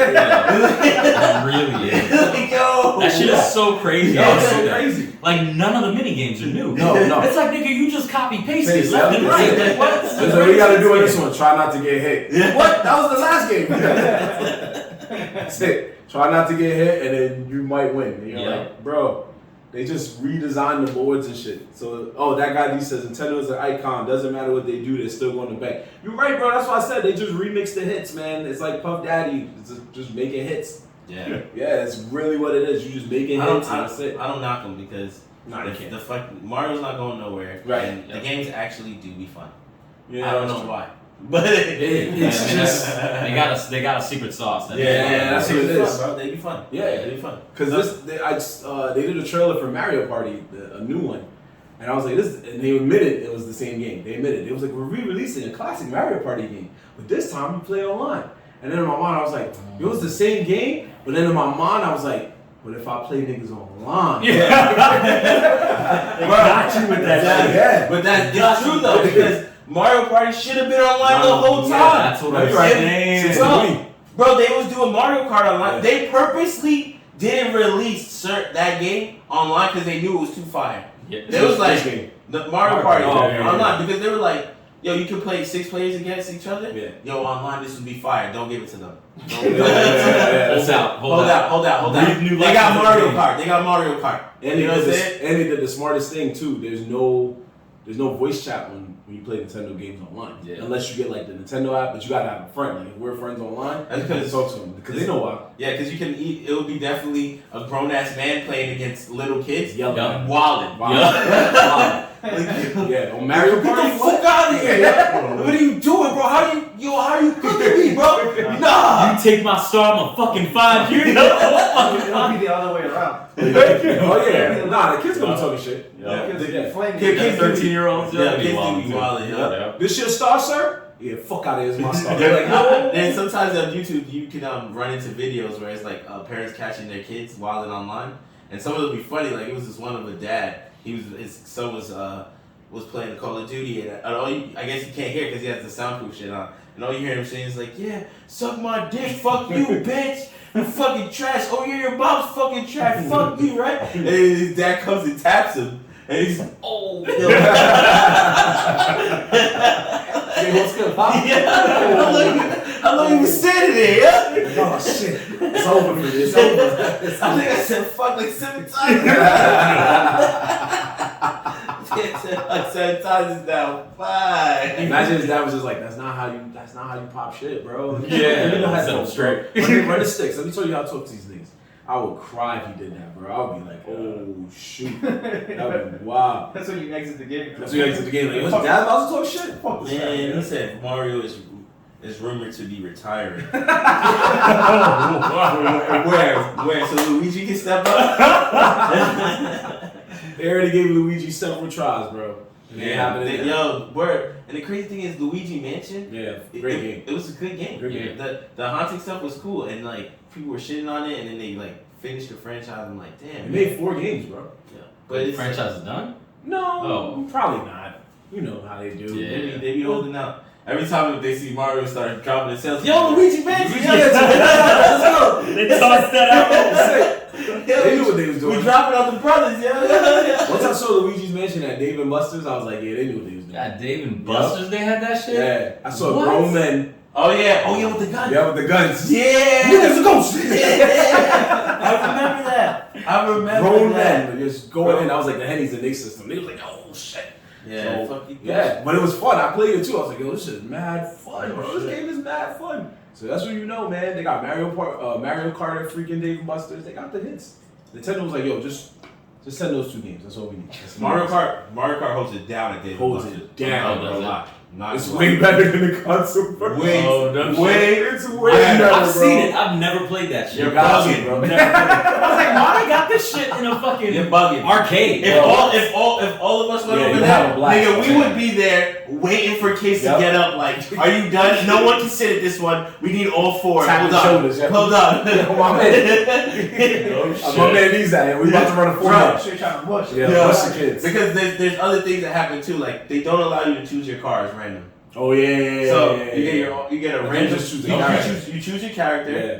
really is. Like, yo, That shit is so crazy. Yo, it's so crazy. Like none of the mini games are new. No. It's like nigga, you just copy pasted Paste, left and yeah. right. Like what? That's what we gotta do in this one. Try not to get hit. Yeah. What? That was the last game. That's it. Try not to get hit, and then you might win. And you're like, bro, they just redesigned the boards and shit. So, that guy D says Nintendo is an icon. Doesn't matter what they do, they're still going to bank. You're right, bro. That's why I said they just remix the hits, man. It's like Puff Daddy, it's just making hits. Yeah. Yeah, it's really what it is. You just making hits, and that's it. I don't knock them because the fuck Mario's not going nowhere. Right. And the games actually do be fun. Yeah, I don't know why. But it's just they got a secret sauce. That that's what it is, bro. They be fun. Yeah, they be fun. Because they did a trailer for Mario Party, a new one, and I was like, and they admitted it was the same game. They admitted it was like we're re-releasing a classic Mario Party game, but this time you play online. And then in my mind I was like, it was the same game, but then in my mind I was like, but if I play niggas online, They got you with that. Yeah, But that's true though because Mario Party should have been online the whole time. That's what I'm saying. Bro, they was doing Mario Kart online. They purposely didn't release that game online because they knew it was too fire. They was like the Mario Party online because they were like, yo, you can play 6 players against each other. Yeah. Yo, online this would be fire. Don't give it to them. Hold out. They got Mario Kart. And You know what I'm saying? and they did the smartest thing too. There's no voice chat when you play Nintendo games online. Yeah. Unless you get like the Nintendo app, but you gotta have a friend. Like if we're friends online, That's you can because- talk to them because they know why. Yeah, because you can eat. It would be definitely a grown ass man playing against little kids. Yelling. Yeah. Wildin'. Yeah, on Mario Get Party. the fuck out of here! What are you doing, bro? How are you cooking me, bro? Nah. You take my star, I'm gonna fucking find you. It'll be the other way around. Oh yeah, nah, the kids gonna be talking shit. Yeah, Kids, they yeah. flaming. Kids 13-year-olds, Yeah, be kids do wildin' be too. wildin', yeah. This your star, sir? Yeah, fuck out of here, it's my star. They're They're like, no. and sometimes on YouTube you can run into videos where it's like parents catching their kids wilding online, and some of it will be funny. Like it was this one of a dad. His son was playing Call of Duty, and I guess you can't hear because he has the soundproof shit on, and all you hear him saying is like, yeah, suck my dick, fuck you, bitch. You fucking trash. Oh, yeah, your mom's fucking trash. Fuck you, right? And then his dad comes and taps him. And he's like, oh. Hey, what's good, Pop? Yeah. How long you been standing there, yeah? Oh shit, it's over for you. It's over. I think I said fuck like 7 times. I said like 7 times is now 5. Imagine his dad was just like, that's not how you pop shit, bro. Yeah, you know how set him to straight. Run the sticks. Let me tell you how to talk to these niggas. I would cry if he did that, bro. I would be like, oh shoot, that would be wild. That's when you exit the game. That's when you exit the game. Like, his dad about to talk shit. Fuck this guy, Man, he said Mario is rumored to be retiring. Where? So Luigi can step up? They already gave Luigi several tries, bro. Word. And the crazy thing is Luigi Mansion. Yeah, great game. It was a good game. Great game. The haunting stuff was cool, and like people were shitting on it, and then they like finished the franchise. I'm like, damn. They made 4 games, bro. Yeah. But the franchise is done? No, probably not. You know how they do. Yeah. They be holding out. Every time they see Mario start dropping themselves, yo, Luigi Mansion, let's go. They tossed that out. They knew what they was doing. We dropping out the brothers, yeah. Once I saw Luigi's Mansion at Dave and Buster's, I was like, yeah, they knew what they was doing. God, Dave and Buster's, they had that shit? Yeah, I saw What? grown men. Oh yeah, with the gun. Yeah, with the guns. Yeah. Niggas a ghost. I remember that. Grown men just going in. I was like, the Henny's the Nick system. They was like, oh shit. Yeah, So, fuck you. yeah, but it was fun. I played it too. I was like, yo, this shit is mad fun, bro. This game is mad fun. So that's what you know, man. They got Mario Kart, freaking Dave and Buster's. They got the hits. Nintendo was like, yo, just send those 2 games. That's all we need. Mario Kart holds it down at Dave Holds Buster's. it down, Oh, does bro. it? Not It's a lot. way better than the console, bro. It's way better, I've bro. seen it. I've never played that shit. You're bugging, bro. Never played it. I was like, why they got this shit in a fucking You're bugging. arcade? If all of us went Yeah, over you have a there, blast. nigga, we would be there waiting for kids to Yep. get up. Like, are you done? No one can sit at this one. We need all 4. Tap Hold the on. shoulders, yeah. Hold on. Oh, my man. My man needs that. We about to run a 4 Bro. Sure, trying to push. Yeah, push the kids. Because there's other things that happen too. Like, they don't allow you to choose your cars random. Oh yeah. So yeah. you get a But you random. just choose the you character. choose your character. Yeah.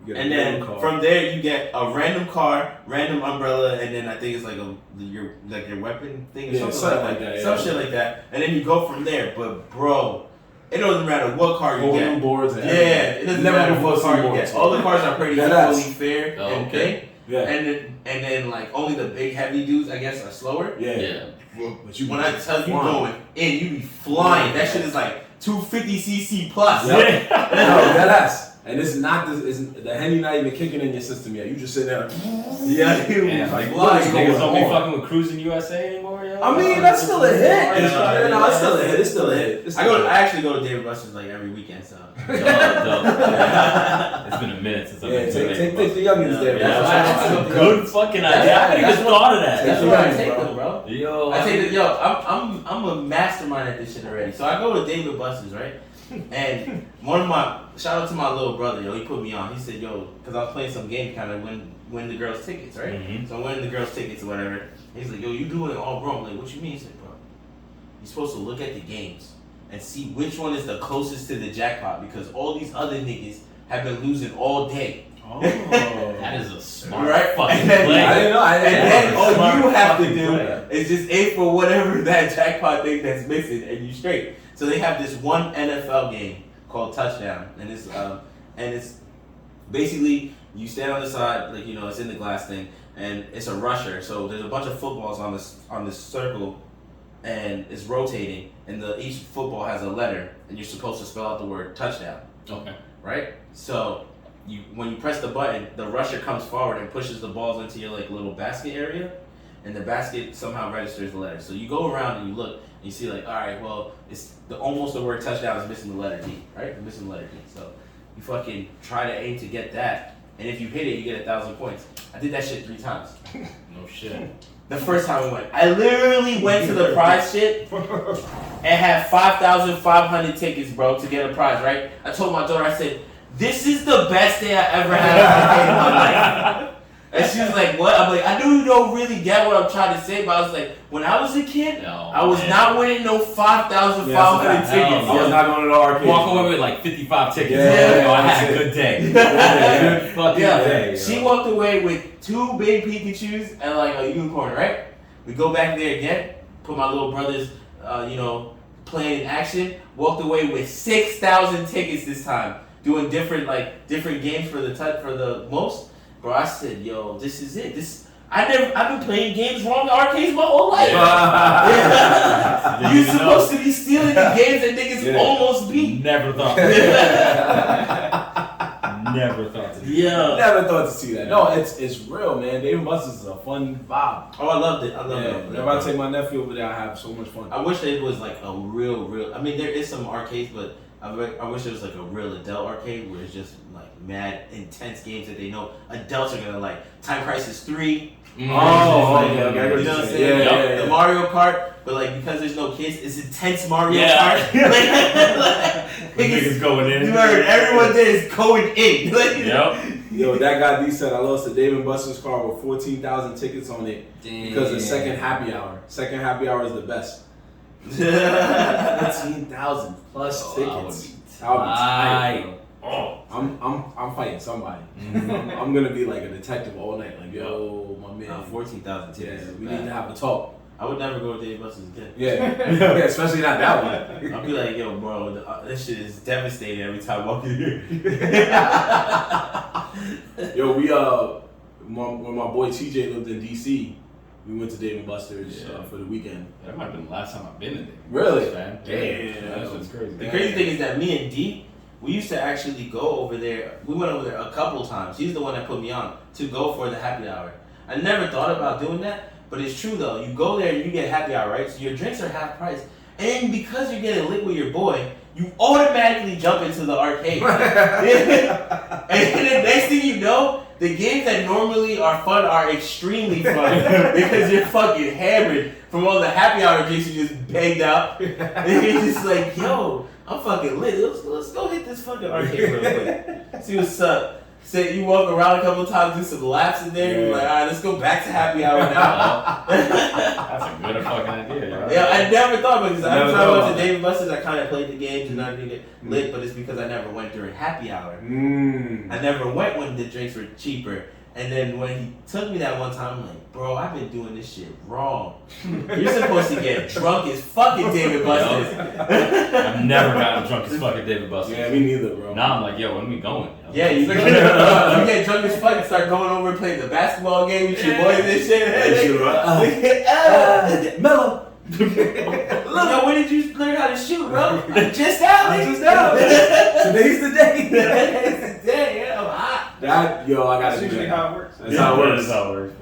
You get a And then random card. from there you get a random car, random umbrella, and then I think it's like your weapon thing or something like that. Some shit like that. And then you go from there. But bro, it doesn't matter what car you get. Boards and It doesn't matter what car you get. All the cars are pretty equally fair and big. Yeah. And then like only the big heavy dudes I guess are slower. Yeah. But you When I tell you going in, you be flying. That shit is like 250cc plus. Yep. No, that's. And it's not the Henny not even kicking in your system yet. You just sit there like, Yeah, like what is niggas don't be going on? fucking with Cruising USA anymore, yo. I mean, that's still a hit. It's Yeah. still a hit. It's still a hit. I actually go to Dave & Buster's like every weekend, so. Dope. It's been a minute since I've Yeah, been to take the youngins there, Yeah, bro. that's a good fucking idea. I haven't even thought of that. That's Take what I the take youngins, them, bro. Yo, I take the I'm a mastermind at this shit already. So I go to David Buster's, right? And shout out to my little brother, yo, he put me on. He said, yo, because I was playing some game kind of win the girls' tickets, right? Mhm. So I'm winning the girls' tickets or whatever. He's like, yo, you doing it all wrong. I'm like, what you mean? He said, bro, you're supposed to look at the games and see which one is the closest to the jackpot because all these other niggas have been losing all day. Oh. that is a smart Right? fucking And then- play. I didn't know. And then all Smart you have to fucking do play. is just aim for whatever that jackpot thing that's missing, and you straight. So they have this one NFL game called Touchdown, and it's basically you stand on the side, like it's in the glass thing, and it's a rusher. So there's a bunch of footballs on this circle, and it's rotating, and each football has a letter, and you're supposed to spell out the word touchdown. Okay. Right? So when you press the button, the rusher comes forward and pushes the balls into your like little basket area, and the basket somehow registers the letter. So you go around and you look, and you see like, all right, well, it's almost the word touchdown is missing the letter D, right? It's missing the letter D. So you fucking try to aim to get that, and if you hit it, you get 1,000 points. I did that shit 3 times. No shit. The first time I went, I literally went to the prize shit and had 5,500 tickets, bro, to get a prize, right? I told my daughter, I said, this is the best day I ever had in my life. And she was like, what? I'm like, I know you don't really get what I'm trying to say, but I was like, when I was a kid, I was not winning no 5,500 tickets. I was not going to the arcade. Walk away with like 55 tickets. Yeah. Yo, I had a good day. Good fucking day. She walked away with 2 big Pikachus and like a unicorn, right? We go back there again, put my little brothers, playing in action, walked away with 6,000 tickets this time, doing different games for the most. Bro, I said, yo, this is it. I've been playing games wrong in arcades my whole life. Yeah. You're supposed to be stealing the games that niggas almost beat. Never thought. Never thought to do Yeah. Never thought to see that. No, it's real, man. Dave & Buster's is a fun vibe. Oh, I loved it. I loved it. Whenever I take my nephew over there, I have so much fun. I wish it was like a real. I mean, there is some arcades, but I wish it was like a real adult arcade where it's just like mad intense games that they know adults are gonna like. Time Crisis 3. Okay. You know what I'm Yeah, saying? yeah. The Mario Kart, but like because there's no kids, it's intense Mario Yeah. Kart. The niggas going in. You heard everyone there is going in. Yep. Yo, that guy D said I lost a Dave & Buster's car with 14,000 tickets on it because of second happy hour. Second happy hour is the best. 14,000 plus tickets. I'll be tight, bro. Oh. I'm fighting somebody. I'm gonna be like a detective all night. Like, yo, my man. 14,000 tickets. Yeah, we need to have a talk. I would never go to Dave Buster's again. Yeah, especially not that one. I'll be like, yo, bro, this shit is devastating every time I walk in here. Yo, when my boy TJ lived in DC, we went to Dave & Buster's for the weekend. That might have been the last time I've been in there. Really? Man. Damn. That's just crazy. The crazy thing is that me and D, we used to actually go over there. We went over there a couple times. He's the one that put me on to go for the happy hour. I never thought about doing that, but it's true though. You go there and you get happy hour, right? So your drinks are half price. And because you're getting lit with your boy, you automatically jump into the arcade. And the next thing you know, the games that normally are fun are extremely fun because you're fucking hammered from all the happy hour drinks you just banged out. And you're just like, yo, I'm fucking lit. Let's go hit this fucking arcade real quick. See what's up. Say you walk around a couple of times, do some laps in there. You're like, all right, let's go back to happy hour now. That's a good fucking idea. Yo. Yeah, I never thought about it because every time I went to that. Dave and Buster's, I kind of played the games and everything get lit, but it's because I never went during happy hour. I never went when the drinks were cheaper. And then when he took me that one time, I'm like, bro, I've been doing this shit wrong. You're supposed to get drunk as fucking David Buster's. I've never gotten drunk as fucking David Buster's. Yeah, me neither, bro. Now I'm like, yo, when we going? Yo? Yeah, you get drunk as fuck and start going over and playing the basketball game with your boys and shit. Mellow. Look, yo, when did you learn how to shoot, bro? Just now, Today's the day. Today's the day, yeah, I'm hot. I gotta That's do usually that. how it works. That's how it works. That's how it works.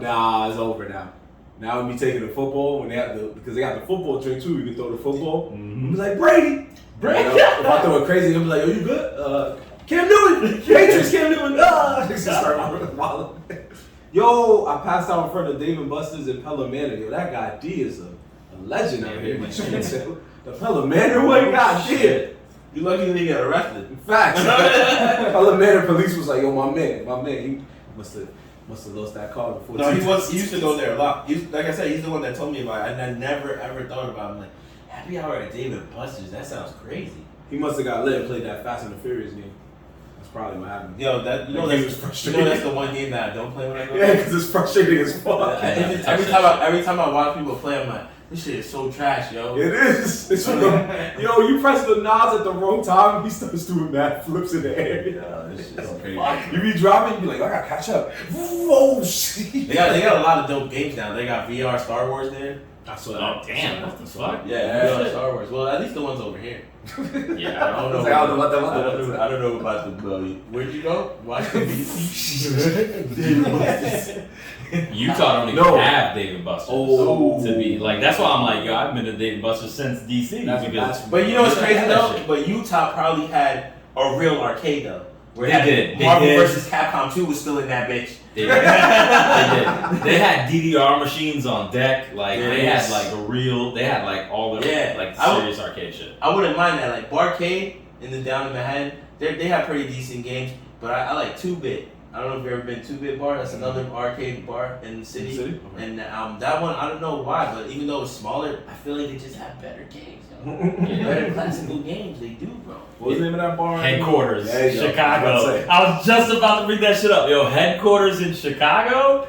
Now, it's over now. Now when we taking the football, when they have because they got the football drink too, you can throw the football. Mm-hmm. He's like, Brady. You know, if I throw it crazy, he'll be like, yo, you good? Cam Newton. Matrix Cam Newton. Just start wilding. Yo, I passed out in front of Dave and Buster's in Pella Manor. Yo, that guy D is a legend out here. The Pella Manor, what God did. You lucky you didn't get arrested. Facts. Pella Manor police was like, yo, my man, he must have lost that car before. No, he used to go there a lot. Like I said, he's the one that told me about it, and I never ever thought about it. I'm like, happy hour at David Buster's, that sounds crazy. He must have got lit and played that Fast and the Furious game. That's probably what happened. Yo, That game was that's frustrating. that's the one game that I don't play when I go Yeah, there. because it's frustrating as fuck. Every time I watch people play, I'm like, this shit is so trash, yo. It is. It's yo, you press the nods at the wrong time, he starts doing mad flips in the air. Yeah, this shit is crazy. You be driving, you be like, I gotta catch up. Whoa, shit. They got a lot of dope games now. They got VR Star Wars there. I saw Oh damn! What the fuck? Yeah, VR Star Wars. Well, at least the ones over here. Yeah, I don't know. I don't know I don't know about the. Where'd you go? Watch the BC. Utah don't even have David Buster's to be like. That's why I'm like, yo, I've been to David Buster's since DC. That's But you know what's crazy That though? shit. But Utah probably had a real arcade though. Where They did. They Marvel did. vs. Capcom 2 was still in that bitch. They did. They had DDR machines on deck. Like they Yes. had like a real. They had like all the like serious arcade shit. I wouldn't mind that. Like Barcade in the down in Manhattan, they have pretty decent games. But I like 2-Bit. I don't know if you've ever been 2-Bit bar. That's another arcade bar in the city. Okay. And that one, I don't know why, but even though it's smaller, I feel like they just have better games. Yo. Better classical games, they do, bro. What was the name of that bar? Headquarters, There you go. Chicago. I was just about to bring that shit up. Yo, headquarters in Chicago.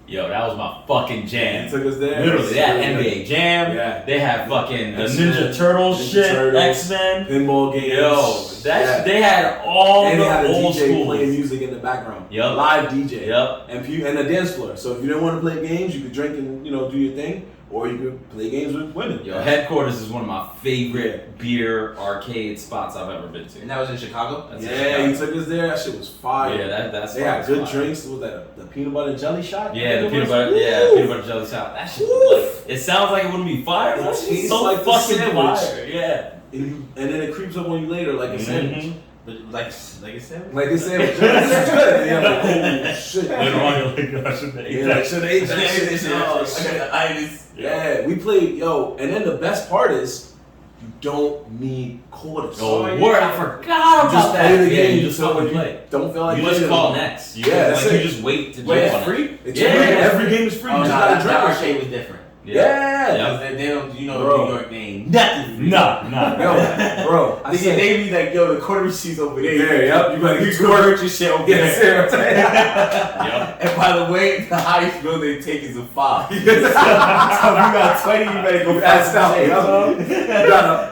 Yo, that was my fucking jam. He took us there. Literally, they had NBA Jam. Yeah. They had fucking the X-Men, Ninja Turtles Ninja shit, Turtles, X-Men. Pinball games. Yo, they had all and the they had a old DJ school playing music in the background. Yup. Live DJ. Yep. And a dance floor. So if you didn't want to play games, you could drink and do your thing, or you could play games with women. Yo, headquarters is one of my favorite beer arcade spots I've ever been to. And that was in Chicago? That's in Yeah, he Chicago. took us there. That shit was fire. Yeah, that's they had fire. good drinks. What was that? The peanut butter and jelly shot? Yeah, the It peanut was? butter. Yeah, Woo! peanut butter jelly shot. That shit. Woo! Like, it sounds like it wouldn't be fire. It But it's tastes so like the fucking sandwich. fire. Yeah. And then it creeps up on you later like a sandwich. But like a sandwich? Like a sandwich. It's good. Yeah, like, oh shit. Later on, you're like, I shouldn't have ate Yeah, that like, should have ate that Shit, shit. oh, Oh, shit. shit. Yeah, we played, and then the best part is, you don't need quarters. Oh, yeah. word! I forgot You just about play that. the Yeah, game you just until fucking you play. don't feel like You playing just call it. next. You Yeah, just, that's like, it. you just wait to Wait, jump it's on it. free? It's Yeah. free. Every game is free. Oh, You no, just gotta that drink it. arcade was different. Yeah. They don't, Bro. New York name. Nothing. Nah. Yo, bro. I said, They be like, yo, the quarter machine's over there. yeah, yep. You better You get score your shit over Yes, there. sir. Yep. And by the way, the highest bill they take is a 5. So if you got 20, you better go That's fast out. and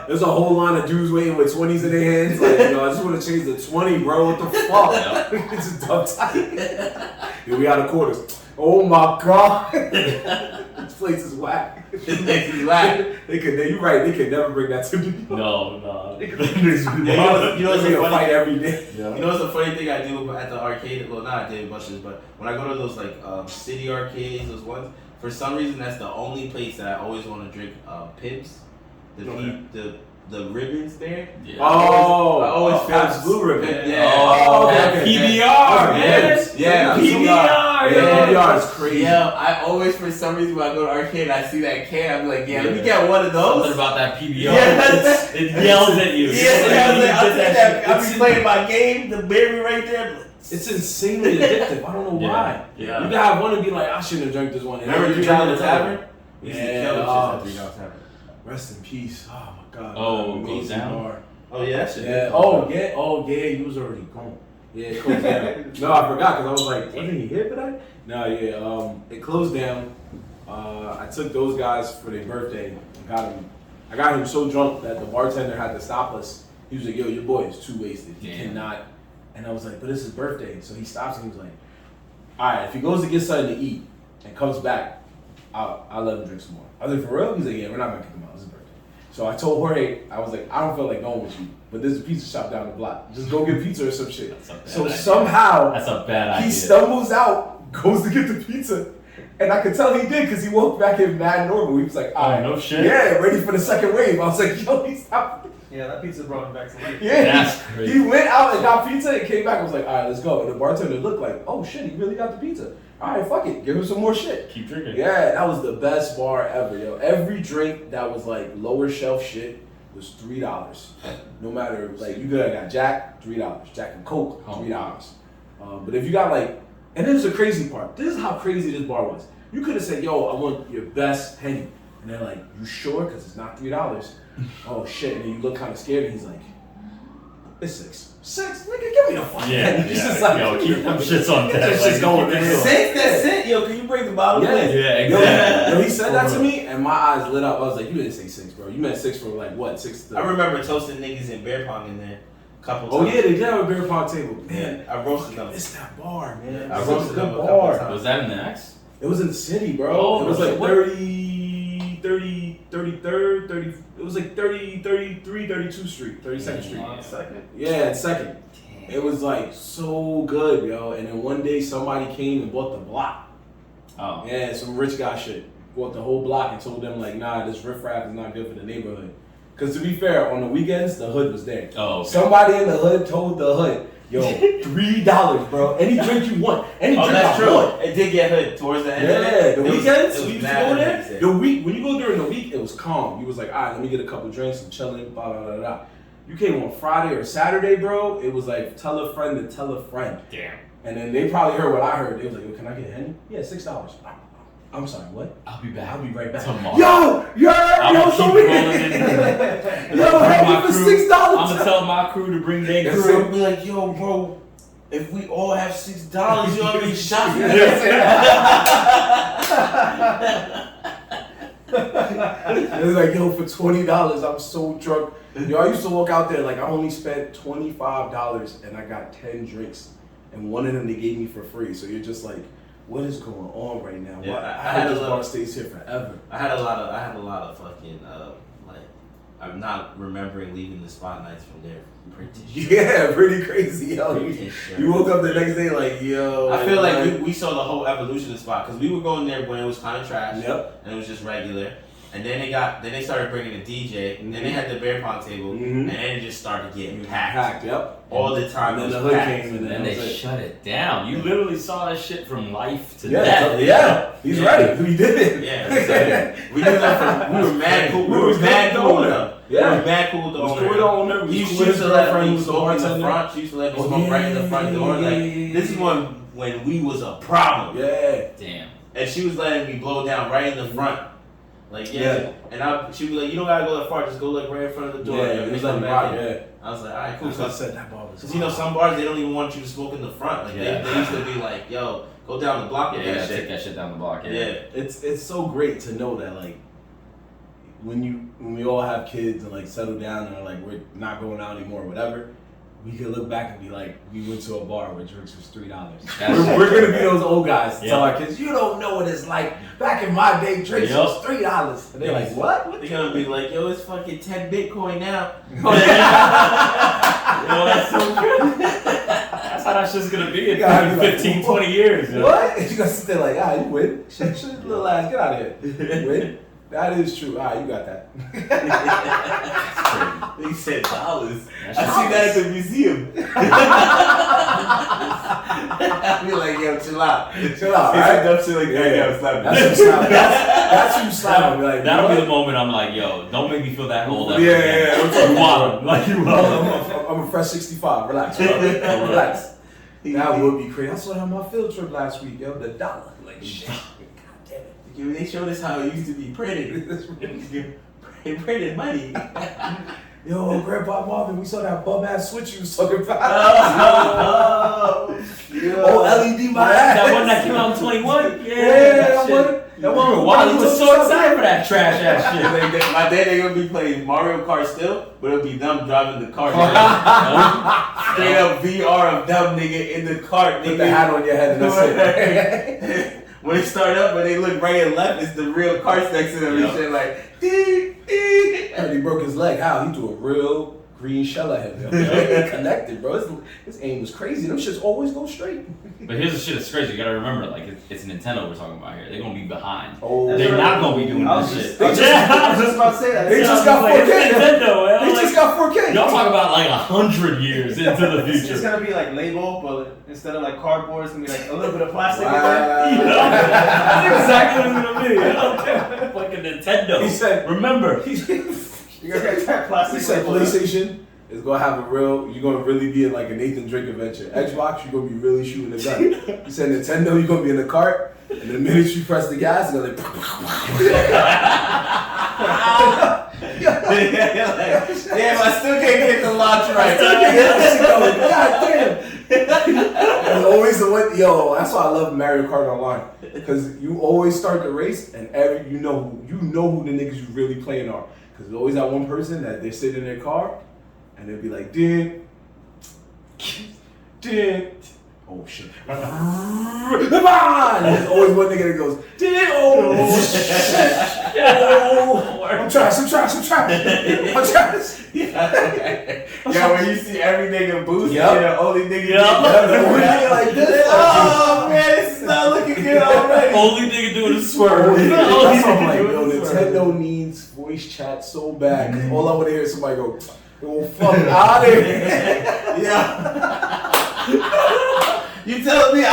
There's a whole line of dudes waiting with 20s in their hands. Like, I just want to change the 20, bro. What the fuck? It's a dumb time. Here we out of quarters. Oh my god. This place is whack. This makes me laugh. You're right. They could never bring that to me. No. You know what's They so fight funny? every day. You know what's the funny thing I do at the arcade? Well, not at Dave Buster's, but when I go to those like city arcades, those ones, for some reason that's the only place that I always want to drink pips. The ribbons there. Yeah. Oh, I always feel Pabst Blue Ribbon. Yeah. Oh, okay, that okay. PBR, man. Yeah, Yeah, PBR. PBR, Yeah, yo. PBR is crazy. Yo, I always, for some reason, when I go to arcade, I see that can. I'm like, yeah, let me get one of those. Something about that PBR. Yeah. It yells at you. I'll take that. I'll It's be playing my game, the berry right there. It's insanely addictive. I don't know why. Yeah. You can have one and be like, I shouldn't have drank this one. And Remember you $3 drink tavern? Yeah. $3 tavern. Rest in peace. Oh my God. Oh, Amazing goes down? bar. Oh yeah, that shit. Yeah. Oh yeah. Oh yeah. You was already gone. Yeah, it closed down. No, I forgot because I was like, wasn't he here today? No, yeah. It closed down. I took those guys for their birthday and got him. I got him so drunk that the bartender had to stop us. He was like, "Yo, your boy is too wasted. He cannot." And I was like, "But it's his birthday." So he stops and he was like, "All right, if he goes to get something to eat and comes back, I'll let him drink some more." I was like, "For real?" He's like, "Yeah, we're not gonna kick him out. It's his birthday." So I told Jorge, I was like, "I don't feel like going with you, but there's a pizza shop down the block. Just go get pizza or some shit." So somehow That's a bad idea. he stumbles out, goes to get the pizza, and I could tell he did because he woke back in mad normal. He was like, "All right, no shit. yeah, ready for the second wave." I was like, "Yo, he stopped." Yeah, that pizza brought him back to life. Yeah, That's crazy. he went out and got pizza and came back and was like, "All right, let's go." And the bartender looked like, "Oh shit, he really got the pizza. All right, fuck it, give him some more shit." Keep drinking. Yeah, that was the best bar ever, yo. Every drink that was like lower shelf shit was $3. No matter, like, you could have got Jack, $3. Jack and Coke, $3. But if you got like, and this is the crazy part. This is how crazy this bar was. You could have said, "Yo, I want your best Henny," and they're like, "You sure? Because it's not $3." Oh shit! And then you look kind of scared, and he's like, "It's $6. $6? Nigga, give me the fuck." Yeah, He's yeah. just like, Yo, keep them shits on Get deck. that shit going, man. $6? That's it. Yo, can you bring the bottle? Yeah. please? Yeah, Yo, exactly. yo, he said that to me, and my eyes lit up. I was like, "You didn't say $6, bro. You meant $6 for like what? 6 I remember toasting niggas in beer pong in there a couple Oh times. yeah, they did have a beer pong table. Man, I roasted them. it's that bar, man. I It's roasted a them good a couple bar. times. Was that in the X? It was in the city, bro. Oh, it was like what? 30, it was like 33, 32 Street, 32nd Street. Second. Yeah, and second. It was like so good, yo. And then one day somebody came and bought the block. Oh. Yeah, some rich guy shit. Bought the whole block and told them like, "Nah, this riffraff is not good for the neighborhood." Because to be fair, on the weekends, the hood was there. Oh, okay. Somebody in the hood told the hood, "Yo, $3, bro. Any drink you want. Any Oh, drink that's I true. want." It did get hood towards the end. of Yeah, it. the It was- weekends, it was we used to mad go there. amazing. The week, when you go during the week, it was calm. You was like, "All right, let me get a couple drinks and chilling, blah, blah, blah, blah." You came on Friday or Saturday, bro, it was like, tell a friend to tell a friend. Damn. And then they probably heard what I heard. They was like, "Yo, can I get a Henny?" "Yeah, $6. I'm sorry, what? I'll be back. I'll be right back. Tomorrow. Yo, I'ma so keep we rolling in. Yo, Henny for $6. I'm gonna tell my crew to bring their Yes, crew. sir. Be like, "Yo, bro, if we all have $6, you know how many shots we It was like, "Yo, for $20, I'm so drunk." Yo, I used to walk out there like I only spent $25 and I got 10 drinks, and one of them they gave me for free. So you're just like, what is going on right now? Yeah, Why- I I had hope a this little- bar stays here forever. I had a lot of fucking like I'm not remembering leaving the spot nights from there. Pretty sure. Yeah, pretty crazy, yo. Pretty sure. You woke up the next day like, yo. I feel like man. we saw the whole evolution of the spot because we were going there when it was kind of trash Yep. and it was just regular, and then they started bringing a DJ, and then they had the beer pong table, Mhm. and then it just started getting packed Yep. all the time. And then it the was hood packed. came and And then that they was it. shut it down. You literally saw that shit from life to Yeah, death. yeah. He's Yeah. ready. We did it. Yeah, so we knew that from, we were mad cool. We were mad cool with them. Yeah. We were mad cool with the It was owner. cool with the owner. He was used cool with to his let girlfriend me who was the smoke in the bartender. front. She used to let me Oh, smoke right in the yeah, front door. yeah, Like yeah, this is when we was a problem. Yeah. Damn. And she was letting me blow down right in the front. Like yeah. And she'd be like, "You don't gotta go that far. Just go like right in front of the door." Yeah, and it was come like back rock, in. yeah. I was like, "All right, cool." That's what I said that bar was. Because you know some bars they don't even want you to smoke in the front. Like Yeah. they used to be like, "Yo, go down the block with Yeah, that take shit." that shit down the block. Yeah. Yeah. It's so great to know that like when we all have kids and like settle down and are like we're not going out anymore or whatever, we can look back and be like, we went to a bar where drinks was $3. We're gonna be those old guys to tell our kids, you don't know what it's like. Back in my day, drinks was $3. And they're like, what? They're gonna be like, "Yo, it's fucking 10 Bitcoin now." Yo, that's so good. That's how that shit's gonna be in gotta be like, 15, 20 years. Yo. What? And you gonna sit there like, you win. Shut your little ass, get out of here. You win. That is true. You got that. They said dollars. That's I see that at the museum. I'll be like, yo, chill out. Chill out, Say right? some dumb shit like that, yo, slap me. That's you slap. That's you slap. Be like, That'll you be know the moment I'm like, yo, don't make me feel that old. what? ever Yeah, again. yeah. You want him, like you what? want. I'm a fresh 65. Relax, bro. Relax. That would be crazy. I saw him on my field trip last week, yo. The dollar. Like, shit. God damn it. They showed us how it used to be printed. Printed money. Yo, Grandpa Marvin, we saw that bum ass switch you was talking about. Oh, LED my ass. That one that came out in 21? Yeah, that shit. one. That one. Why you was so excited for that trash ass shit? My dad, they gonna be playing Mario Kart still, but it'll be them driving the cart. Straight up VR of them nigga in the cart. Put the hat on your head and that's it. When they start up, when they look right and left, it's the real carts next to them and shit like, dee, dee. And he broke his leg. How? He threw a real green shell at him. Yo. He connected, bro. His aim was crazy. Them shits always go straight. But here's the shit that's crazy. You gotta remember, like, it's Nintendo we're talking about here. They're gonna be behind. Oh, They're not gonna be doing this shit. They just, I was just about to say that. They just got Like, 4K. it's Nintendo, man. They Like, just got 4K. y'all talk about like 100 years into the It's future. gonna be like label, but instead of like cardboard, it's gonna be like a little bit of plastic in there. Wow. That's exactly what it's gonna be. You know? Fucking Nintendo. He said, remember. he You're gonna get that plastic. said label. PlayStation is gonna have you're gonna really be in like a Nathan Drake adventure. Xbox, you're gonna be really shooting a gun. He said Nintendo, you're gonna be in the cart, and the minute you press the gas, it's gonna Damn, I still can't get the launch right. God damn. It's always the one, yo. That's why I love Mario Kart Online, because you always start the race and you know who the niggas you really playing are, because there's always that one person that they sit in their car and they'll be like, dude, oh shit, and there's always one nigga that goes, oh shit, oh, I'm trash. Yeah, when you see every nigga boost, Yep. you're the only nigga. The only nigga like this. Oh man, this is not looking good already. Only nigga doing is swerve. That's Only what I'm nigga like, doing yo, is swerve. Nintendo needs voice chat so bad. 'Cause all I want to hear is somebody go, yo, fuck out of here. Yeah. You telling me I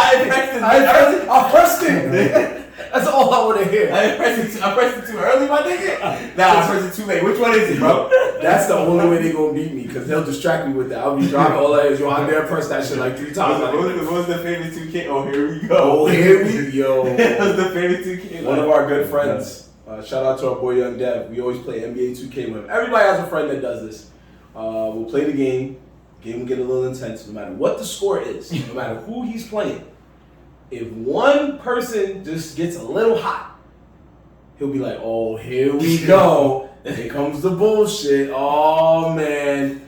pressed it? That's all I want to hear. I pressed it too early, my nigga? Nah, I pressed it too late. Which one is it, bro? That's the only way they gonna beat me, because they'll distract me with that. I'll be driving all that. Yo, I dare press that shit like 3 times. What was the famous 2K? Oh, here we go. Oh, here we yo. What was the famous 2K? One of our good friends. Shout out to our boy Young Dev. We always play NBA 2K with him. Everybody has a friend that does this. We'll play the game. Game will get a little intense, no matter what the score is, no matter who he's playing. If one person just gets a little hot, he'll be like, oh, here we go. Here comes the bullshit. Oh, man.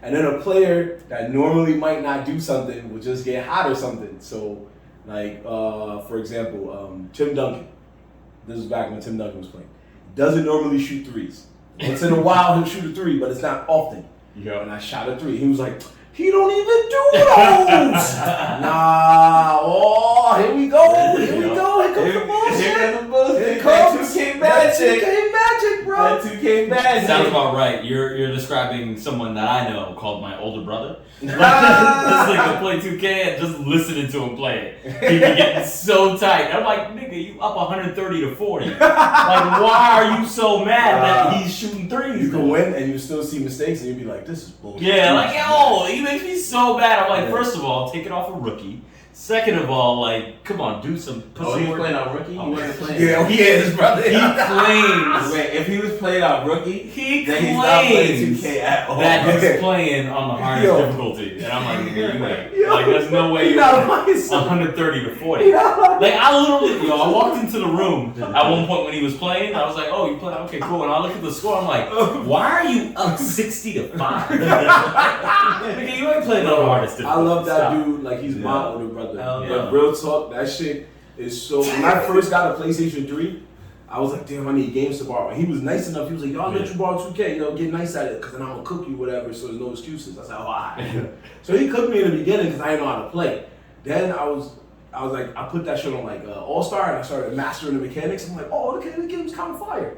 And then a player that normally might not do something will just get hot or something. So, like, for example, Tim Duncan. This was back when Tim Duncan was playing. Doesn't normally shoot threes. Once in a while, he'll shoot a three, but it's not often. Yo. And I shot a three. He was like, he don't even do those. Nah. Oh, here we go. Here comes the bullshit. Here comes the bullshit. Here comes That 2K magic. That 2K magic, bro. That 2K magic. Sounds about right. You're describing someone that I know called my older brother. This nigga play 2K and just listening to him play it. He be getting so tight. I'm like, nigga, you up 130 to 40. Like, why are you so mad that he's shooting threes? You can win and you still see mistakes and you be like, this is bullshit. Yeah, like, yo, he makes me so bad. I'm like, first of all, take it off a rookie. Second of all, like, come on, do some. Oh, he was playing on rookie? He wasn't playing. Yeah, he is, brother. He claims. Wait, if he was playing on rookie, He then he's not playing claims 2K at all. that he's playing on the highest Yo. difficulty, and I'm like, nigga, you ain't. Yo. Like, there's no way He you're not my son. 130 to 40. Like, I literally, I walked into the room at one point when he was playing. I was like, oh, you play? Okay, cool. And I look at the score. I'm like, why are you up 60 to 5? Nigga, you ain't playing on the hardest difficulty. I love that Stop. dude. Like, he's my older brother. Hell But yeah. real talk, that shit is so. When I first got a PlayStation 3, I was like, damn, I need games to borrow. And he was nice enough. He was like, yo, I'll let you borrow 2K. Get nice at it, because then I'm going to cook you, whatever, so there's no excuses. I said, oh, all right. So he cooked me in the beginning because I didn't know how to play. Then I was like, I put that shit on like All-Star, and I started mastering the mechanics. I'm like, oh, okay, the game's kind of fire.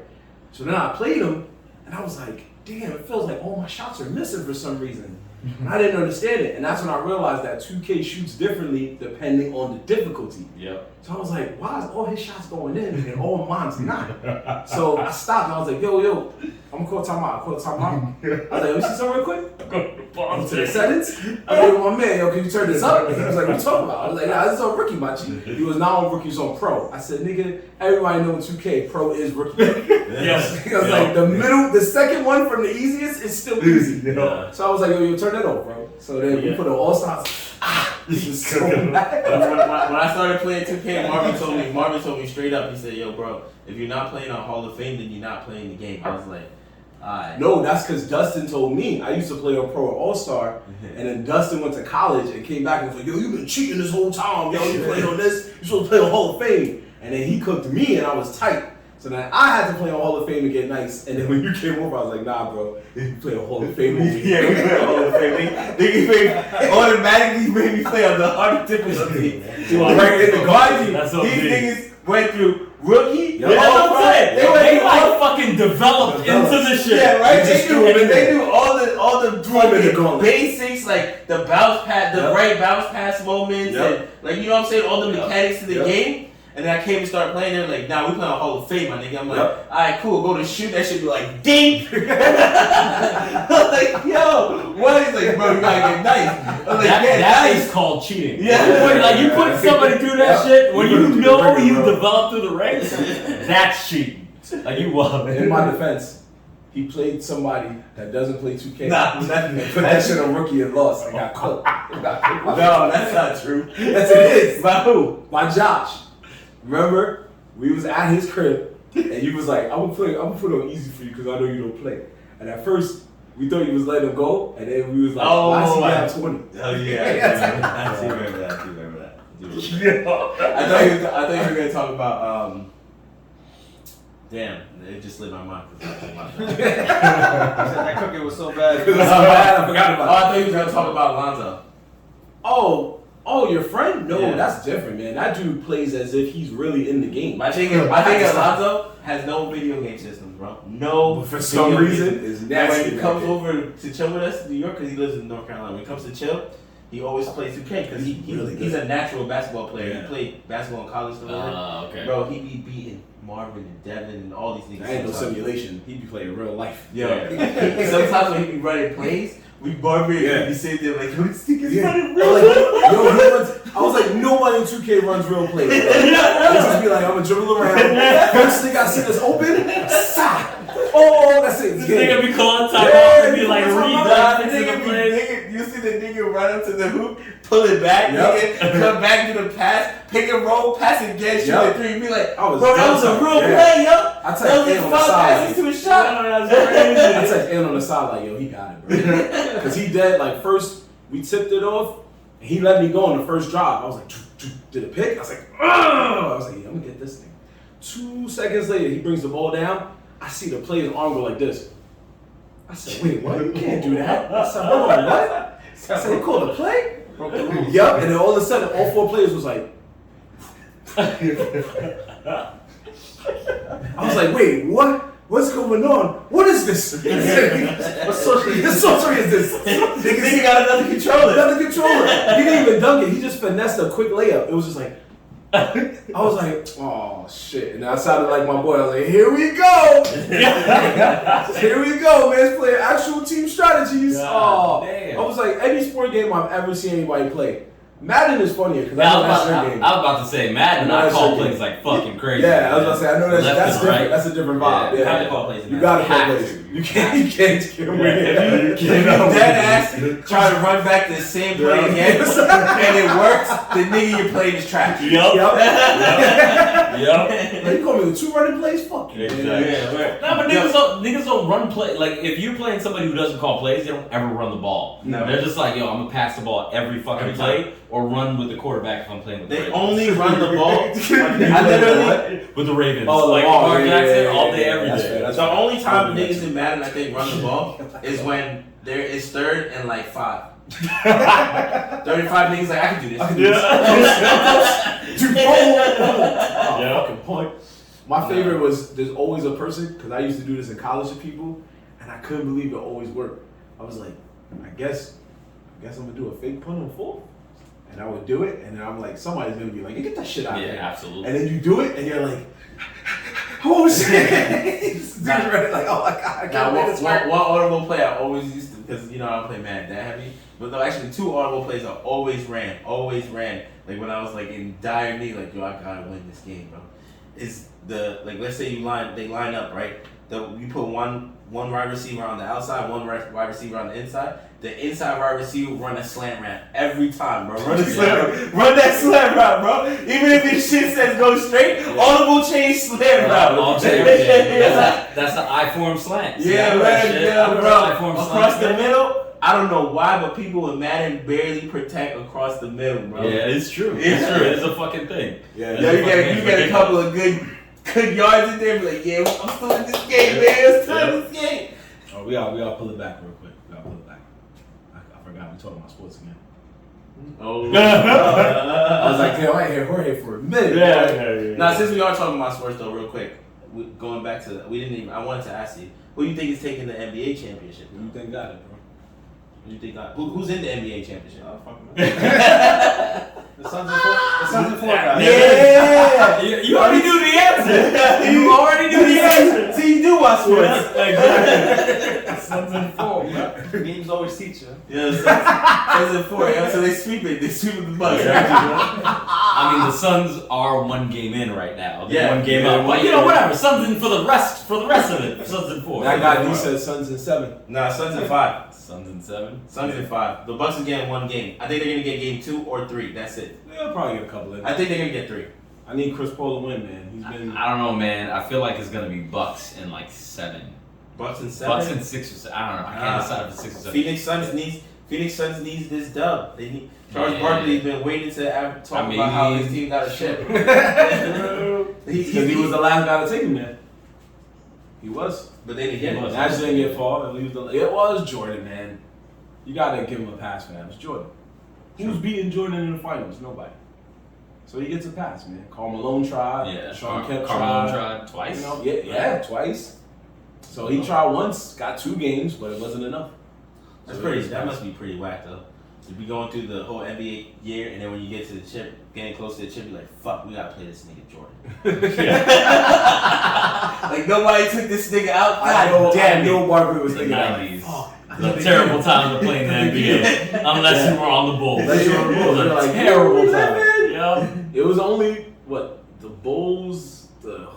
So then I played him, and I was like, damn, it feels like all my shots are missing for some reason. And I didn't understand it. And that's when I realized that 2K shoots differently depending on the difficulty. Yep. So I was like, why is all his shots going in and all mine's not? So I stopped and I was like, yo, I'm gonna call timeout. I called timeout. I was like, let me see something real quick. Go to the settings. I was like, my man, yo, can you turn this up? And he was like, what you talking about? I was like, nah, this is on rookie, my G. He was not on rookie, he was on pro. I said, nigga, everybody know in 2K, pro is rookie. Yes. He was like, the second one from the easiest is still easy. Yeah. So I was like, yo, turn that off, bro. So then we put on all stars. This is so bad. When I started playing 2K, Marvin told me straight up. He said, "Yo, bro, if you're not playing on Hall of Fame, then you're not playing the game." I was like, "Alright." No, that's because Dustin told me. I used to play on Pro All Star, and then Dustin went to college and came back and was like, "Yo, you've been cheating this whole time. Yo, you playing on this? You're supposed to play on Hall of Fame." And then he cooked me, and I was tight. So then I had to play on Hall of Fame and get nice. And then when you came over, I was like, "Nah, bro, you play on Hall of Fame." Yeah, we play on Hall of Fame. They automatically made me play on the hard difficulty. Right in the garden. That's so These big. niggas went through rookie. Yeah, that's what I'm saying. They went They through like fucking developed into this shit. Yeah, right. You just They threw him in there. do all the Threw him in the fucking gauntlet. basics, like the bounce pass, the right bounce pass moments, Yep. and like you know what I'm saying, all the mechanics of the Yep. game. And then I came and started playing. They're like, "Nah, we playing on Hall of Fame, my nigga." I'm like, Yep. "Alright, cool. Go to shoot. That shit be like, dink." I'm like, "Yo, what?" He's like, "Bro, you gotta get nice." I'm like, "Yeah, That nice." is called cheating. Yeah. When, like you put somebody through that Yep. shit when You you put them know through the ringer, you bro. develop through the ranks. That's cheating. Like you In my defense, he played somebody that doesn't play 2K. Nah, and put that shit on rookie and lost and got cooked. No, that's not true. Yes, it is. By who? By Josh. Remember, we was at his crib, and you was like, I'm gonna put it on easy for you because I know you don't play. And at first, we thought you was letting him go, and then we was like, Oh, I see you my- have 20. Oh yeah, I do remember that. I thought you were gonna talk about damn, it just slipped my mind. He said that cookie was so bad. It was so bad, I forgot Oh, about I it. thought you were gonna talk about Alonzo. Oh, your friend? No, Yeah. that's different, man. That dude plays as if he's really in the game. I think Alonzo has no video game systems, bro. No. But for some video reason, game. it's And nasty. when he comes over to chill with us in New York, because he lives in North Carolina, when he comes to chill, he always plays 2K because he's a natural basketball player. Yeah. He played basketball in college for a little bit. okay. Bro, he be beating Marvin and Devin and all these niggas. That ain't no sometimes. simulation. He be playing real life. Yo, Yeah. sometimes when he be running plays, we Marvin Yeah. and be sitting there like, yo, this nigga's Yeah. running I real was like, yo, he runs, I was like, nobody in 2K runs real plays. Bro. They just be like, I'm gonna dribble around. First thing I see that's open, stop. Oh, that's it. This It's game. nigga be calling time Yeah, out and be he like, calls read timeout. that The into the nigga, play. you see the nigga run up to the hoop, pull it back, Yep. nigga, come back to the pass, pick and roll, pass it again, shoot Yep. a three. You be like, I was bro, that was a done. real Yeah. play, yo. I That text was him like on the 5 side. passes to a shot. That's I crazy. text Aaron on the side like, yo, he got it, bro. Because he did, like, first we tipped it off, and he let me go on the first drive. I was like, did a pick? I was like, ugh! I was like, yeah, I'm gonna get this thing. 2 seconds later, he brings the ball down. I see the player's arm go like this. I said, wait, what? You can't do that. I said, bro, what? I said, they called a play? Broke the rules. Yup, and then all of a sudden, all 4 players was like, I was like, wait, what? What's going on? What is this? What sorcery is this? Nigga got another controller. Another controller. He didn't even dunk it. He just finessed a quick layup. It was just like, I was like, oh shit. And I sounded like my boy. I was like, here we go. Here we go, man. Let's play actual team strategies. God Oh, damn. I was like, any sport game I've ever seen anybody play. Madden is funnier because I Yeah, know I that's was your about, game. I was about to say, Madden, No, I that's call your plays game. like fucking crazy. Yeah, I was about to say, I know Left that's and different. right. That's a different vibe. Yeah, Yeah, You have to call plays in You that. gotta play Have plays. to. You can't get away. If you dead ass try to run back the same play again and it works, the nigga you're playing is trash. Yup. Yup. Like, you call me with 2 running plays? Fuck you. Exactly. Yeah, No, but niggas don't run play. Like, if you're playing somebody who doesn't call plays, they don't ever run the ball. No. They're just like, yo, I'm gonna pass the ball every fucking Every play or run with the quarterback if I'm playing with the They Ravens. only run the ball. I literally. With the Ravens. Oh, like oh, Lamar yeah, Jackson yeah, all day, yeah, every that's day. fair, that's The fair. only time niggas in Madden I think run the ball is when there is 3rd and like 5. 35 niggas like, I can do this. I can do this. Oh, Yeah. fucking point. My favorite was there's always a person, because I used to do this in college to people, and I couldn't believe it always worked. I was like, I guess guess I'm gonna do a fake punt on 4th. And I would do it, and then I'm like, somebody's gonna be like, get that shit out of Yeah, here. absolutely. And then you do it, and you're like, oh shit. This dude's ready, like, oh my god, I Now, can't make this work. one audible play I always used to, because I don't play Madden that heavy, but no, actually 2 audible plays I always ran. Like when I was like in dire need, like yo, I gotta win this game, bro. Is let's say they line up, right? You put one wide receiver on the outside, one wide receiver on the inside. The inside wide receiver will run a slant route every time, bro. Run that slant route, bro. Even if your shit says go straight, audible change slant route. All that's the I-form slant. Yeah, man, bro. I-form Across slant. the middle. I don't know why, but people in Madden barely protect across the middle, bro. Yeah, it's true. It's true. It's a fucking thing. Yeah, Yo, you get a couple of good yards in there, be like, yeah, I'm still in this game, man. I'm still in this game. Oh, we gotta pull it back real quick. We gotta pull it back. I forgot we talking about sports again. Oh. I was like, damn, I ain't hear Jorge for a minute. Yeah. Now, since we are talking about sports, though, real quick, going back to I wanted to ask you, who do you think is taking the NBA championship? Who you think got it, bro? Who do you think who's in the NBA championship? Oh, fuck man. The Suns and 4 guys. Yeah. You already knew the answer. You already knew the answer. See, you do watch sports. Suns and 4, bro. Memes always teach you. Yeah, Suns and 4. Yeah, so they sweep it. They sweep the Bucks. I mean, the Suns are 1 game in right now. They're Yeah. 1 game up. But whatever. Suns in for the rest of it. Suns in 4. That guy D said Suns in 7. Nah, Suns in 5. Suns in 7. Suns in 5. The Bucks is getting 1 game. I think they're gonna get game 2 or 3. That's it. Yeah, I'll probably get a couple in. I think they're gonna get 3. I need Chris Paul to win, man. He's been. I don't know, man. I feel like it's gonna be Bucks in like 7. Bucks in 7. Bucks in 6 or 7. I don't know. I can't decide if it's 6 or 7. Phoenix Suns needs this dub. They need. Charles Yeah. Barkley's been waiting to talk about how his team got a chip. Because he was the last guy to take him there. He was. But they didn't get him. Magic didn't get Paul, and it was Jordan, man. You gotta give him a pass, man. It's Jordan. Who's beating Jordan in the finals? Nobody. So he gets a pass, man. Karl Malone tried. Yeah, Sean Kemp Carmelo tried twice. You know, yeah, twice. So he tried once, got 2 games, but it wasn't enough. That's pretty. That must be pretty whack though. To be going through the whole NBA year, and then when you get to the chip, getting close to the chip, you're like, "Fuck, we gotta play this nigga Jordan." Like nobody took this nigga out. I know Barkley was The thinking that. 90s. The terrible times of playing the NBA. Unless you were on the Bulls. Unless you were on the Bulls, The you're like, terrible "Yo, time. man." Yep. It was only the Bulls, the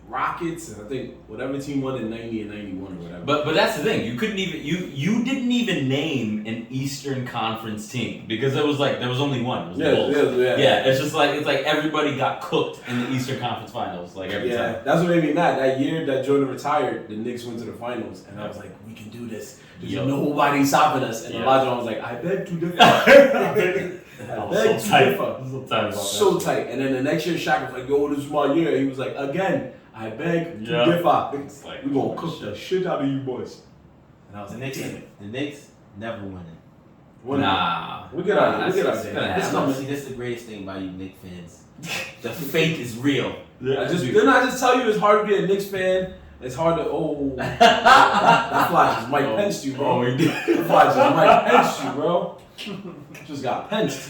Rockets, and I think whatever team won in 90 and 91 or whatever. But that's the thing. You couldn't even you didn't even name an Eastern Conference team because there was only one. It was the Bulls. Yeah. It's just like everybody got cooked in the Eastern Conference Finals every time. That's what made me mad. That year that Jordan retired, the Knicks went to the finals, and I was like, we can do this. There's nobody stopping us. And Elijah was like, I beg to differ. I was so tight. About So tight. And then the next year, Shaq was like, yo, this is my year. He was like, again, I beg to differ. It's like, We're going to cook the shit out of you boys. And I was The like, Knicks, damn it. the Knicks never winning. Nah. We get out of here. That's gonna happen. See, this is the greatest thing about you Knicks fans. The fake is real. Didn't I just tell you it's hard to be a Knicks fan? It's hard to, that fly just Mike Penced you, bro. Oh, he did. That fly just Mike Penced you, bro. Just got penched.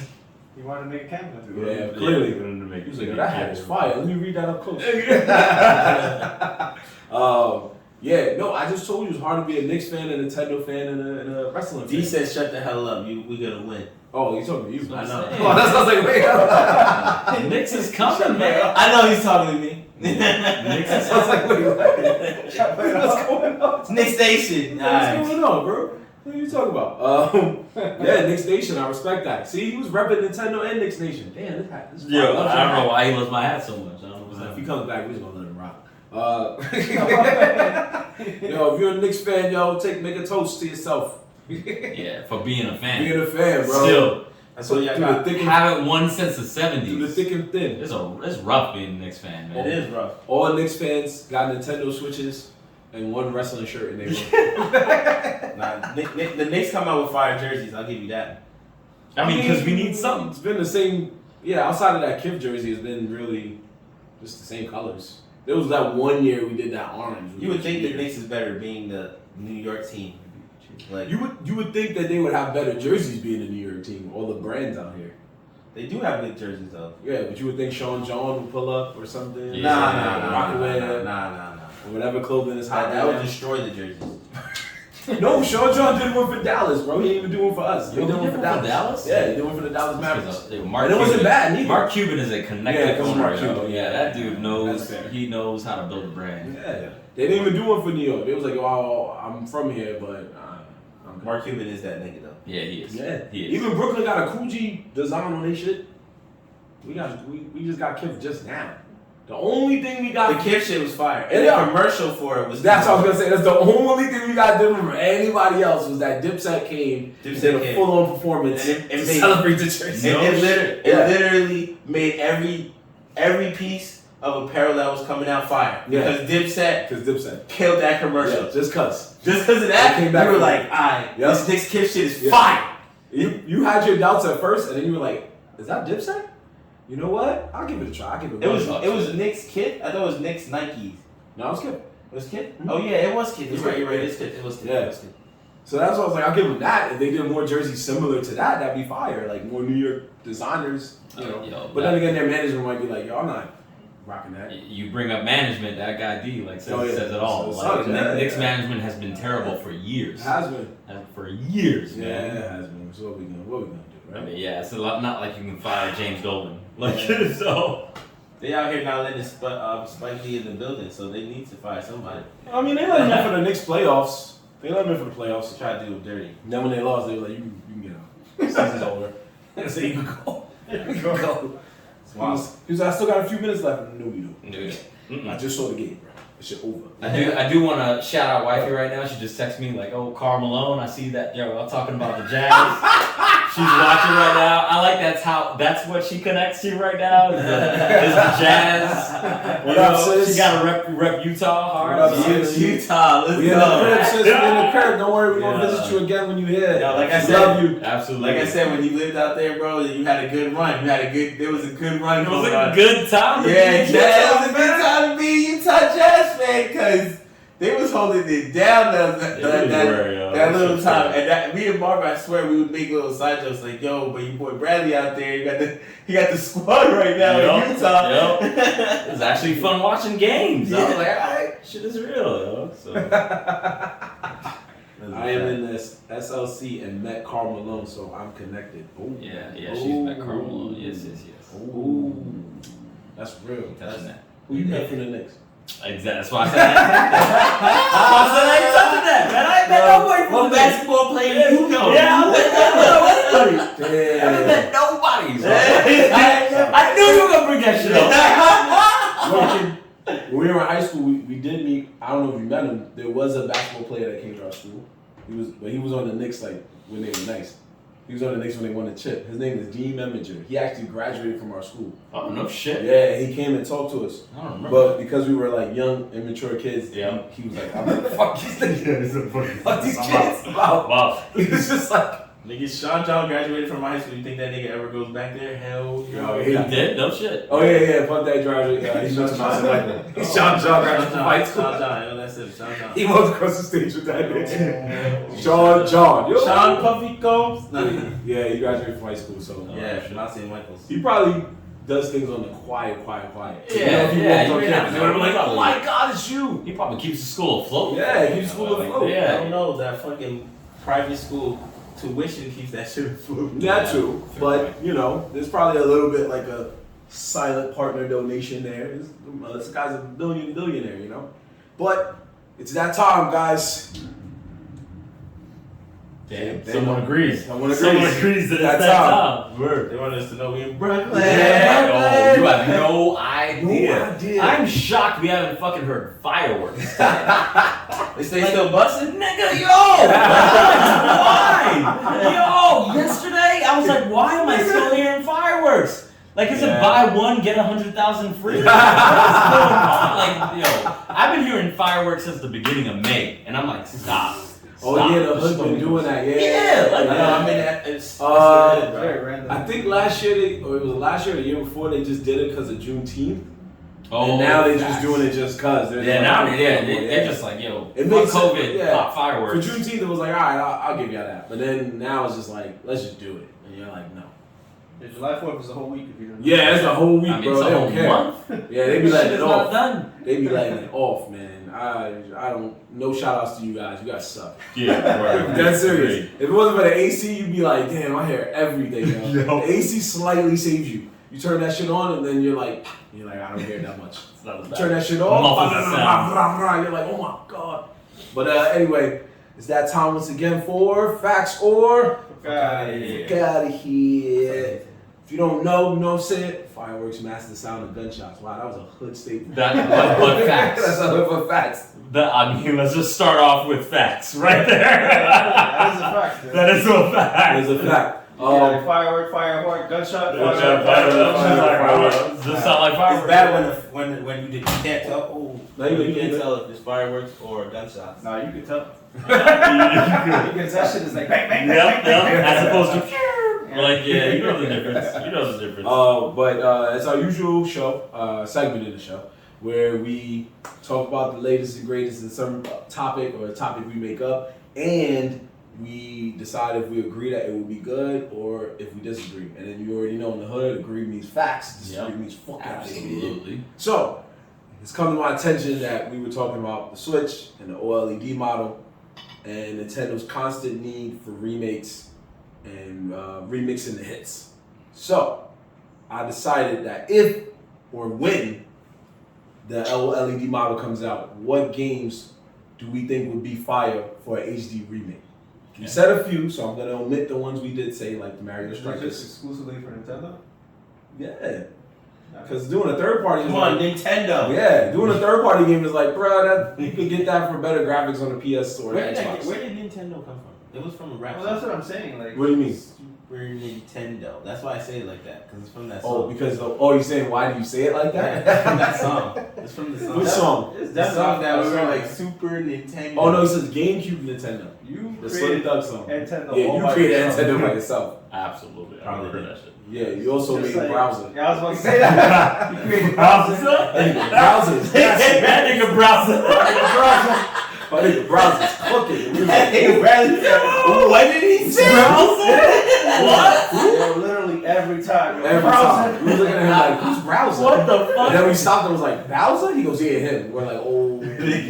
You wanted to make a campus. Yeah, clearly. He was like, that hat is fire. Let me read that up close. I just told you it's hard to be a Knicks fan, a Nintendo fan, and a wrestling fan. D said, "Shut the hell up. We gonna win." Oh, he's talking to you. I know. Oh, that sounds like wait. Knicks is coming, man. I know he's talking to me. Knicks is Sounds like wait. What's going on? Knicks Nation. What's going on, bro? What are you talking about? Knicks Nation. I respect that. See, he was repping Nintendo and Knicks Nation. Damn, this hat. This I don't know why he loves my hat so much. I don't know. If he comes back, we're just gonna let him rock. Yo, if you're a Knicks fan, make a toast to yourself. Yeah, for being a fan. Being a fan, bro. Still, That's what y'all Through got. the thick and haven't won since the through the 70s. thick and thin. It's rough being a Knicks fan, man. It is rough. All Knicks fans got Nintendo Switches and one wrestling shirt in their room. Nah, the Knicks come out with fire jerseys. I'll give you that. I mean, because we need something. It's been the same. Yeah, outside of that Kif jersey, it's been really just the same colors. There was that one year we did that orange. You would think the Knicks is better being the New York team. Like You would think that they would have better jerseys being a New York team. All the brands out here. they do have good jerseys though. Yeah, but you would think Sean John would pull up or something. Yeah. Nah. Or whatever clothing is hot. That would destroy the jerseys. No, Sean John did one for Dallas, bro. He ain't even doing for us. He Yo, did he one did for one for Dallas. Dallas? Yeah, he did one for the Dallas Mavericks. Mark And it wasn't Cuban- bad neither. Mark Cuban is a connected Yeah, 'cause owner. Mark yo. Cuban, Yeah, that dude knows. That's fair. He knows how to build a brand. Yeah, they didn't even do one for New York. They was like, "Oh, I'm from here, but I'm Mark Cuban is that nigga though. Yeah, he is. Yeah, He is. even Brooklyn got a Coogee design on their shit. We just got killed just now. The only thing we got. The kid shit was fire. And Yeah. the commercial for it was. That's what I was gonna say. That's the only thing we got different from anybody else was that Dipset came and did a came. full-on performance And it to made- celebrate the jersey. It literally made every piece of apparel that was coming out fire. Yeah. Because Dipset Because Dipset. killed that commercial. Yeah, just cuz. Just because of that, They came back you were with like, it. alright, Yeah. this Knicks kid shit is Yeah. fire. You had your doubts at first, and then you were like, "Is that Dipset?" You know what? I'll give it a try. I'll give it. It one was shot. Knicks Kid? I thought it was Knicks Nikes. No, I was kidding. It was Kid? Mhm. Oh yeah, it was Kid. You're You're right. right. It's Kid. It was Kid. Yeah. It was Kid. So that's why I was like, I'll give them that. If they did more jerseys similar to that, that'd be fire. Like more New York designers, you know. Yo, But then again, their management might be like, "Yo, I'm not rocking that." You bring up management, that guy D says Oh, yeah. it all. So it Like, sucks, yeah, Knicks yeah. management has been terrible for years. It has been. For years, Yeah, man. it has been. So what we gonna do, I right? mean, yeah, it's a lot, not like you can fire James Dolan. Like, so. They out here now letting Spike Lee in the building, so they need to fire somebody. I mean, they let him in for the Knicks playoffs. They let him in for the playoffs. Try to do him dirty. Then when they lost, they were like, "You can get out. Season's over." So you can go. You can go. He was, I still got a few minutes left. No, you don't. Dude. I just saw the game, bro. This shit over. I do want to shout out wifey right now. She just texted me like, "Oh, Karl Malone, I see that. Yo, I'm talking about the Jazz. She's watching right now. I like that's what she connects to right now. Is the Jazz. What up, sis? She got to rep Utah hard. What up, so- sis? Utah, let's We in the crib, go. sis. We in the crib. Don't worry, we're gonna Yeah. visit you again when you here. Yeah, like I We said- love you. Absolutely. Like I said, when you lived out there, bro, you had a good run. There was a good run it was going a on. good time. to Yeah, be in exactly. It was a Utah, good time to be a Utah Jazz fan because they was holding it down that little time. And that, me and Marv, I swear, we would make little side jokes like, "Yo, but your boy Bradley out there, he got the squad right now in Utah." Yup. It was actually fun watching games. I was Yeah. like, alright, shit is real, yo. So. I am in this SLC and met Karl Malone, so I'm connected. Ooh. Yeah, she's met Karl Malone. Yes. Ooh. That's real. Touching that. Who you met from the Knicks? Exactly. That's why I said I ain't touching that, man. I ain't met nobody from What the basketball player you know? Yeah, I ain't met nobody. I haven't Damn. met nobody. So. I knew you were gonna bring that shit up. When we were in high school, we did meet. I don't know if you met him. There was a basketball player that came to our school. He was on the Knicks like when they were nice. He was on the Knicks when they won the chip. His name is Gene Meminger. He actually graduated from our school. Oh no shit. Yeah, he came and talked to us. I don't remember. But because we were like young, immature kids, Yeah. he was like, "I'm like, fuck these niggas, Fuck fuck these kids." Wow. Wow. He was just like, Nigga, Sean John graduated from high school. You think that nigga ever goes back there? Hell Yo, no. He did? No shit. "Oh yeah, fuck that driver." He's just about to like, he's Sean John graduated from high school. Sean John, yo, that's it. Sean John. He walked across the stage with that bitch. Sean John. Yo. Sean Puffy Combs? No. Yeah, he graduated from high school, so Yeah, Shanasi Michaels. he probably does things on the quiet. Yeah, if he yeah, walked on you campus, know, they would be like, probably. "Oh my God, it's you!" He probably keeps the school afloat. Yeah, he keeps school Like, afloat. I Yeah. don't know, that fucking private school tuition keeps that shit afloat. That too, but you know, there's probably a little bit like a silent partner donation there. This guy's a billionaire, you know. But it's that time, guys. Damn. They Someone know. agrees. Someone agrees that That it's that time. time. Word. They want us to know we in Brooklyn. Yeah. Oh, you have no idea. No idea. I'm shocked we haven't fucking heard fireworks. They still busting? Nigga, yo! Why? Yo, yesterday I was like, why am I still hearing fireworks? Like, is it buy one, get 100,000 free? What's going on? Like, yo, I've been hearing fireworks since the beginning of May, and I'm like, stop. Oh yeah, the hood's been doing that. Yeah, like I know, I mean, it's Very random. I think last year, or it was last year or the year before, they just did it because of Juneteenth. And now they're facts. just doing it just cause. Yeah, now they're just like, yo, It fuck makes sense, COVID, yeah. pop fireworks. For Juneteenth, it was like, all right, I'll give y'all that. But then now it's just like, let's just do it. And you're like, no. Yeah, July 4th is a whole week if you don't know. Yeah, it's a whole week, I mean, bro. it's They a don't whole care. month. Yeah, they be Shit letting is it not off. done. They be letting it off, man. I don't. No shout outs to you guys. You guys suck. Yeah, right. That's serious. If it wasn't for the AC, you'd be like, damn, I hear every day, yo. Yo. The AC slightly saves you. You turn that shit on, and then you're like, I don't hear that much. It's not as You bad. turn that shit off, Muffles the sound. you're like, oh my god. But anyway, it's that time once again for Facts or God. Get out of here. If you don't know, you know what I'm saying? Fireworks mask the sound of gunshots. Wow, that was a hood statement. But facts. That's a hood for facts. I mean, let's just start off with facts right there. That is a fact. Yeah. That is a fact. That is a fact. Yeah, firework, gunshot, Does it sound like fireworks? It's bad when you can't tell. Oh, No, you you can't good. tell if it's fireworks or gunshots. Nah, you can tell. You Because that shit is like bang, bang, bang, Yep, bang, bang, as bang. opposed to like, yeah, you know the difference. You know the difference. But it's our usual show, segment in the show, where we talk about the latest and greatest in some topic or a topic we make up, and we decide if we agree that it will be good or if we disagree. And then you already know in the hood, agree means facts, disagree Yep. means fuck out of here. Absolutely. So, it's come to my attention that we were talking about the Switch and the OLED model and Nintendo's constant need for remakes and remixing the hits. So, I decided that if or when the OLED model comes out, what games do we think would be fire for an HD remake? We Yeah. said a few, so I'm going to omit the ones we did say, like the Mario Is this Strikers. exclusively for Nintendo? Yeah. Because doing a third party is Come on, like, Nintendo. yeah, doing a third party game is like, bro, that you can get that for better graphics on the PS or the Where Xbox. did Nintendo come from? It was from a rap. Well, that's what I'm saying. Like, What do you mean? Super Nintendo. That's why I say it like that, because it's from that Oh, song. because you're saying why do you say it like Yeah, that? it's from that song. It's from the song. Which song? It's The definitely song that we were song. like Super Nintendo. Oh no, he says GameCube Nintendo. You The Slim created Thug song. Nintendo. Yeah, all you by created yourself. Nintendo by yourself. Absolutely. I Probably heard did. that shit. Yeah, you also Just made a like- browser. Yeah, I was about to say that. You created browser. Anyway, browsers. That nigga browser. My nigga browsers cooking. Hey, Bradley, what did he say? What? Yo, literally every time. yo, Every browser. time. We was looking at him like, who's browser? What the fuck? And then we stopped and was like, Bowser? He goes, yeah, him. We're like, oh He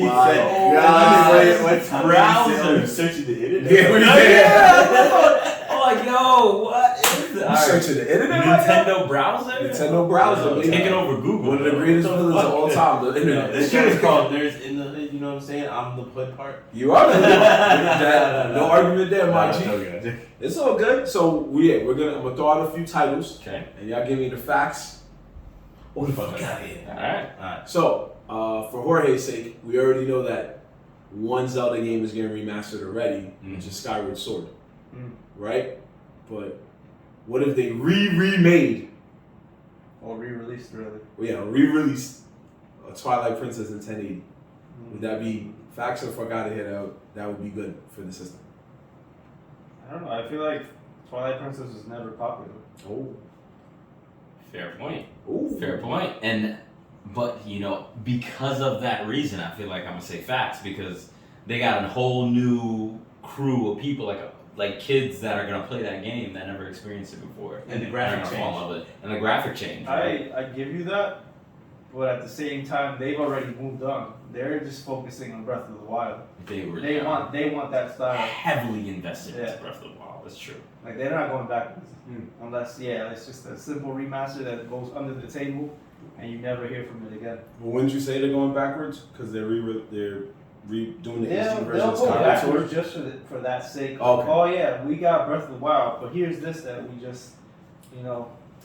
my said, God. what time Browser. you searching the internet? Yeah, we Yeah. did. I'm like, yo, what is You this? searching the internet right now? Nintendo browser? Nintendo browser, baby. Taking over Google. One of the greatest villains of all time, the Yeah, internet. this shit is called Nerds in the Hood, you know what I'm saying? I'm the hood part. You are the no argument there, my G. Okay. It's all good. So I'm gonna throw out a few titles, Okay. and y'all give me the facts. What the fuck Okay. out of here? Alright. Alright. So, for Jorge's sake, we already know that one Zelda game is getting remastered already, which is Skyward Sword, right? But what if they remade, Or re-released, really. re-released Twilight Princess in 1080? Would that be facts or fuck out of here? That would be good for the system. I don't know. I feel like Twilight Princess was never popular. Oh, Fair point. ooh, Fair point. But you know, because of that reason, I feel like I'm gonna say facts because they got a whole new crew of people, like kids that are gonna play that game that never experienced it before, And the they're graphic gonna change. fall in love with it. And the graphic change. Right? I give you that, but at the same time, they've already moved on. They're just focusing on Breath of the Wild. They were They want that style. heavily invested into Yeah. Breath of the Wild. That's true. Like they're not going backwards, unless it's just a simple remaster that goes under the table, and you never hear from it again. Well, wouldn't you say they're going backwards because they're redoing the They'll HD version of go Skyward backwards Sword? just for that sake. Okay. Oh yeah, we got Breath of the Wild, but here's this that we just,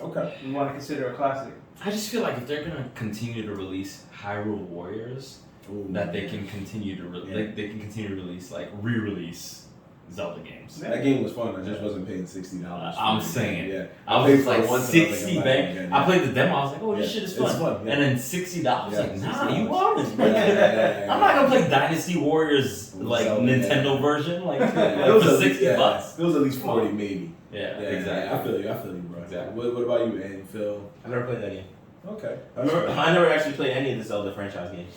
Okay. we want to consider a classic. I just feel like if they're gonna continue to release Hyrule Warriors, Ooh. that they can continue to Yeah. they can continue to release re-release Zelda games. That game was fun. I just wasn't paying $60. I'm saying. Yeah. I paid was for it like once and I was 60 like, bang. again, I played the demo. I was like, oh, this Yeah, shit is it's fun. fun, yeah. And then $60. Yeah, Like, nah, $60. you are. Yeah. I'm not gonna play Dynasty Warriors like Zelda, Nintendo version like Yeah, for at least- $60. It was at least 40 maybe. Yeah, Yeah, exactly. I feel you, bro. Exactly. What about you, man? Phil? I never played that game. Okay. I never actually played any of the Zelda franchise games.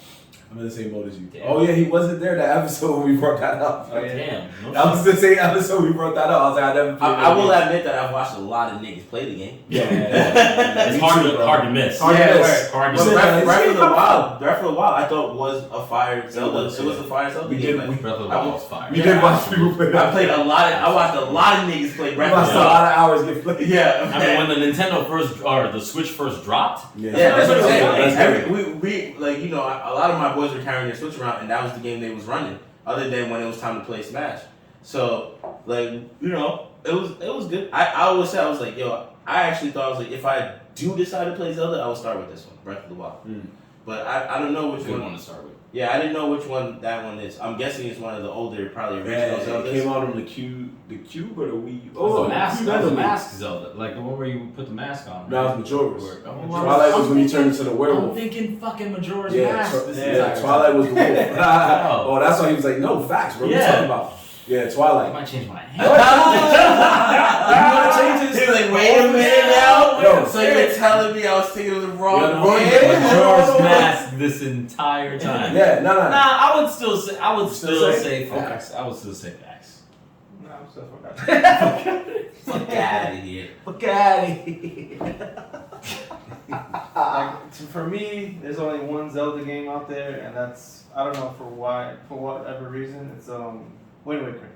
I'm in the same boat as you. Damn. Oh yeah, he wasn't there that episode when we brought that up. Oh, yeah. Damn. No That was the same episode we brought that up. I was like, I never played I will admit that I've watched a lot of niggas play the game. Yeah. It's hard to miss. Hard to miss. Hard to But miss. Breath of the Wild, I thought was a fire Zelda. It was a fire Zelda We game. did- Like, Breath of the Wild was fire. We did watch people play that. I played a lot. I watched a lot of niggas play We Breath of watched the a Wild. lot of hours get played. Yeah, I mean, when the Nintendo the Switch first dropped. Yeah, that's what I'm saying. That's good. We like, you know, a lot of my boys were carrying their Switch around, and that was the game they was running. Other than when it was time to play Smash, so like, you know, it was good. I always say, I was like, yo, I actually thought, I was like, if I do decide to play Zelda, I will start with this one, Breath of the Wild. But I don't know which Good one. one to start with. Yeah, I didn't know which one that one is. I'm guessing it's one of the older, probably Yeah, original it Zeldas. came out on the Cube or the Wii. That was the mask. Cube That was and the the Wii. mask Zelda, like the one where you put the mask on. No, it was Majora's. Oh, Twilight was when you turned into the I'm werewolf. thinking fucking Majora's Yeah, Mask. Twilight was the wolf. Oh, that's why he was like, no, facts, bro. What Yeah. you talking about? Yeah, I Twilight. might change my You hand. wanna change this? He's like, wait a minute now. Yo, So you're telling me I was thinking of the wrong Yeah, game? Majora's Mask this entire time. Yeah, no. Nah, I would still say Still say? say facts. I would still say facts. No, I'm still forgot. Fuck out of here. Fuck out of here. Like, for me, there's only one Zelda game out there, and that's, I don't know for whatever reason, it's Wind Waker.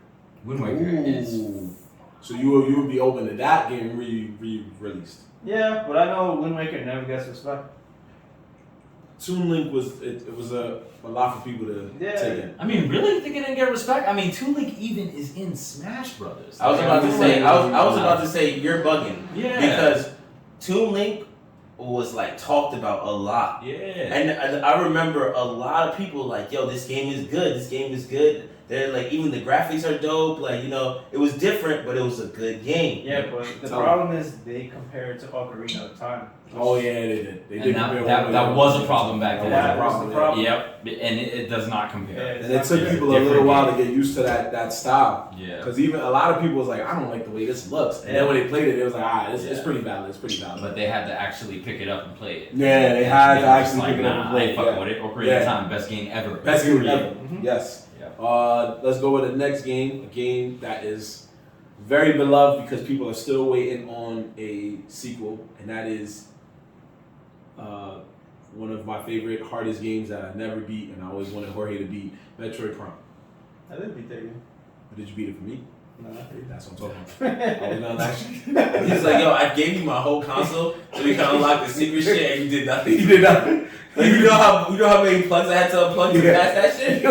Wind Waker is. Ooh. So you would be open to that game re-released. Yeah, but I know Wind Waker never gets respect. Toon Link was a lot for people to Yeah. take in. I mean, really? You think it didn't get respect? I mean, Toon Link even is in Smash Brothers. I was about to say, I was about to say, you're bugging. Yeah. Because Toon Link was like talked about a lot. Yeah. And I remember a lot of people like, yo, this game is good. This game is good. They're like, even the graphics are dope. Like, you know, it was different, but it was a good game. Yeah, but the problem is they compare it to Ocarina of Time. Oh yeah, they did. They And did that, compare that, one that with was the a problem back then. That was the problem. Yep. And it does not compare. Yeah, And it took Yeah, people a little different while game. to get used to that style. Yeah. Because even a lot of people was like, I don't like the way this looks. And then when they played it, it was like, it's Yeah. pretty valid. It's pretty valid. But they had to actually pick it up and play it. Yeah, they had to were just actually pick it up and nah, play I ain't it, fucking yeah. with it. Ocarina Yeah. of Time, best game ever. Best game Period. ever. Mhm. Yes. Yeah. Let's go with the next game. A game that is very beloved because people are still waiting on a sequel, and that is one of my favorite, hardest games that I never beat, and I always wanted Jorge to beat, Metroid Prime. I did beat that game. But did you beat it for me? No, That's what I'm talking about. I was gonna actually. He's like, yo, I gave you my whole console so you can unlock the secret shit and you did nothing. You did nothing. Like, you know how many plugs I had to unplug to Yeah. pass that shit?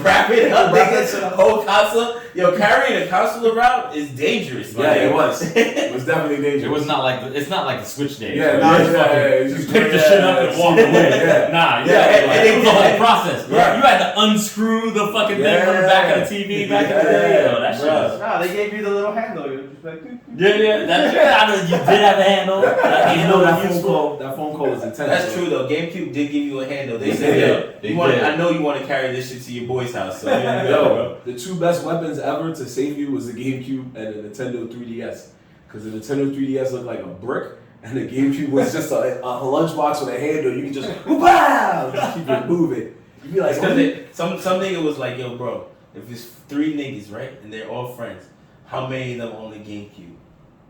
Wrap it up, nigga, the whole console. Yo, carrying a console around is dangerous, man. Yeah, it was. It was definitely dangerous. It was not like it's not like the Switch days. Yeah, where nah, you just yeah, fucking yeah, it's just pick the yeah, shit up and walk away. Yeah. Nah, Yeah, it was a whole process. Right. You had to unscrew the fucking thing from the back of the TV back in the day. Yo, that shit was. No, they gave you the little handle. You were just like, Yeah, that's I know you did have a handle. That You know that was phone useful. call. That phone call was intense. That's so- true though. GameCube did give you a handle. They They said, did. yo, They you want? did. I know you want to carry this shit to your boy's house. So here you go, bro. Yo, the two best weapons ever to save you was the GameCube and the Nintendo 3DS. Because the Nintendo 3DS looked like a brick, and the GameCube was just a lunchbox with a handle. You could just wow, just keep it moving. You'd be like, It's because some nigga was like, yo, bro, if it's 3 niggas, right, and they're all friends, how many of them on the GameCube?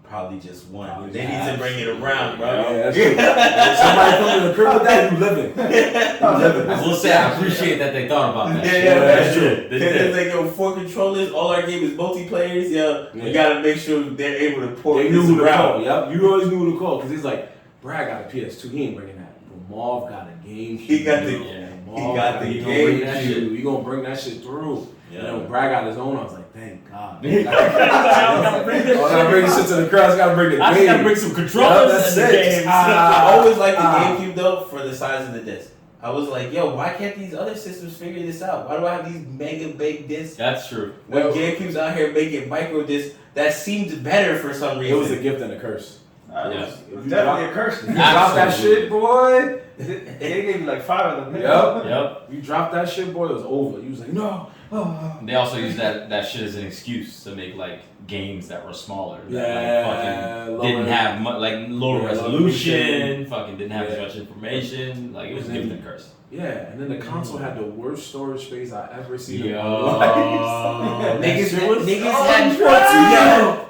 Probably just one. Probably They just need to bring it around, bro. yeah, that's true. If somebody come to the crib with that, you living. You living. I will say I appreciate that they thought about that. Yeah, shit. yeah, that's They true. did. They Because did. it's like, yo, 4 controllers, all our game is multiplayers, yo. Yeah. We gotta make sure they're able to port They knew this who to around. call. Yep, you always knew who to call. Because he's like, Brad got a PS2, he ain't bringing that. But Marv got a GameCube. He got the- Yeah, he got the he gonna bring that GameCube. shit. He gonna bring that shit through. Yeah. You know, Brad got his own. I was like, thank God. I gotta bring this I gotta bring this shit to the crowd. I gotta bring the I just game. gotta bring some controllers that's in the it. game. I always liked the Ah. GameCube though for the size of the disc. I was like, yo, why can't these other systems figure this out? Why do I have these mega big discs? That's true. When Well- GameCube's out here making micro discs, that seemed better for some It reason. was a gift and a curse. it Yeah. was definitely a curse. If you drop that Absolutely. shit, boy, They gave you like 5 of them. Yep. You dropped that shit, boy, it was over. You was like, no. They also use that shit as an excuse to make like games that were smaller. That, Yeah, like, fucking lower- didn't have like lower Yeah, resolution. Fucking didn't have Yeah. as much information. Like it was a gift and curse. Yeah, and then the console had the worst storage space I ever seen in Yo. my life.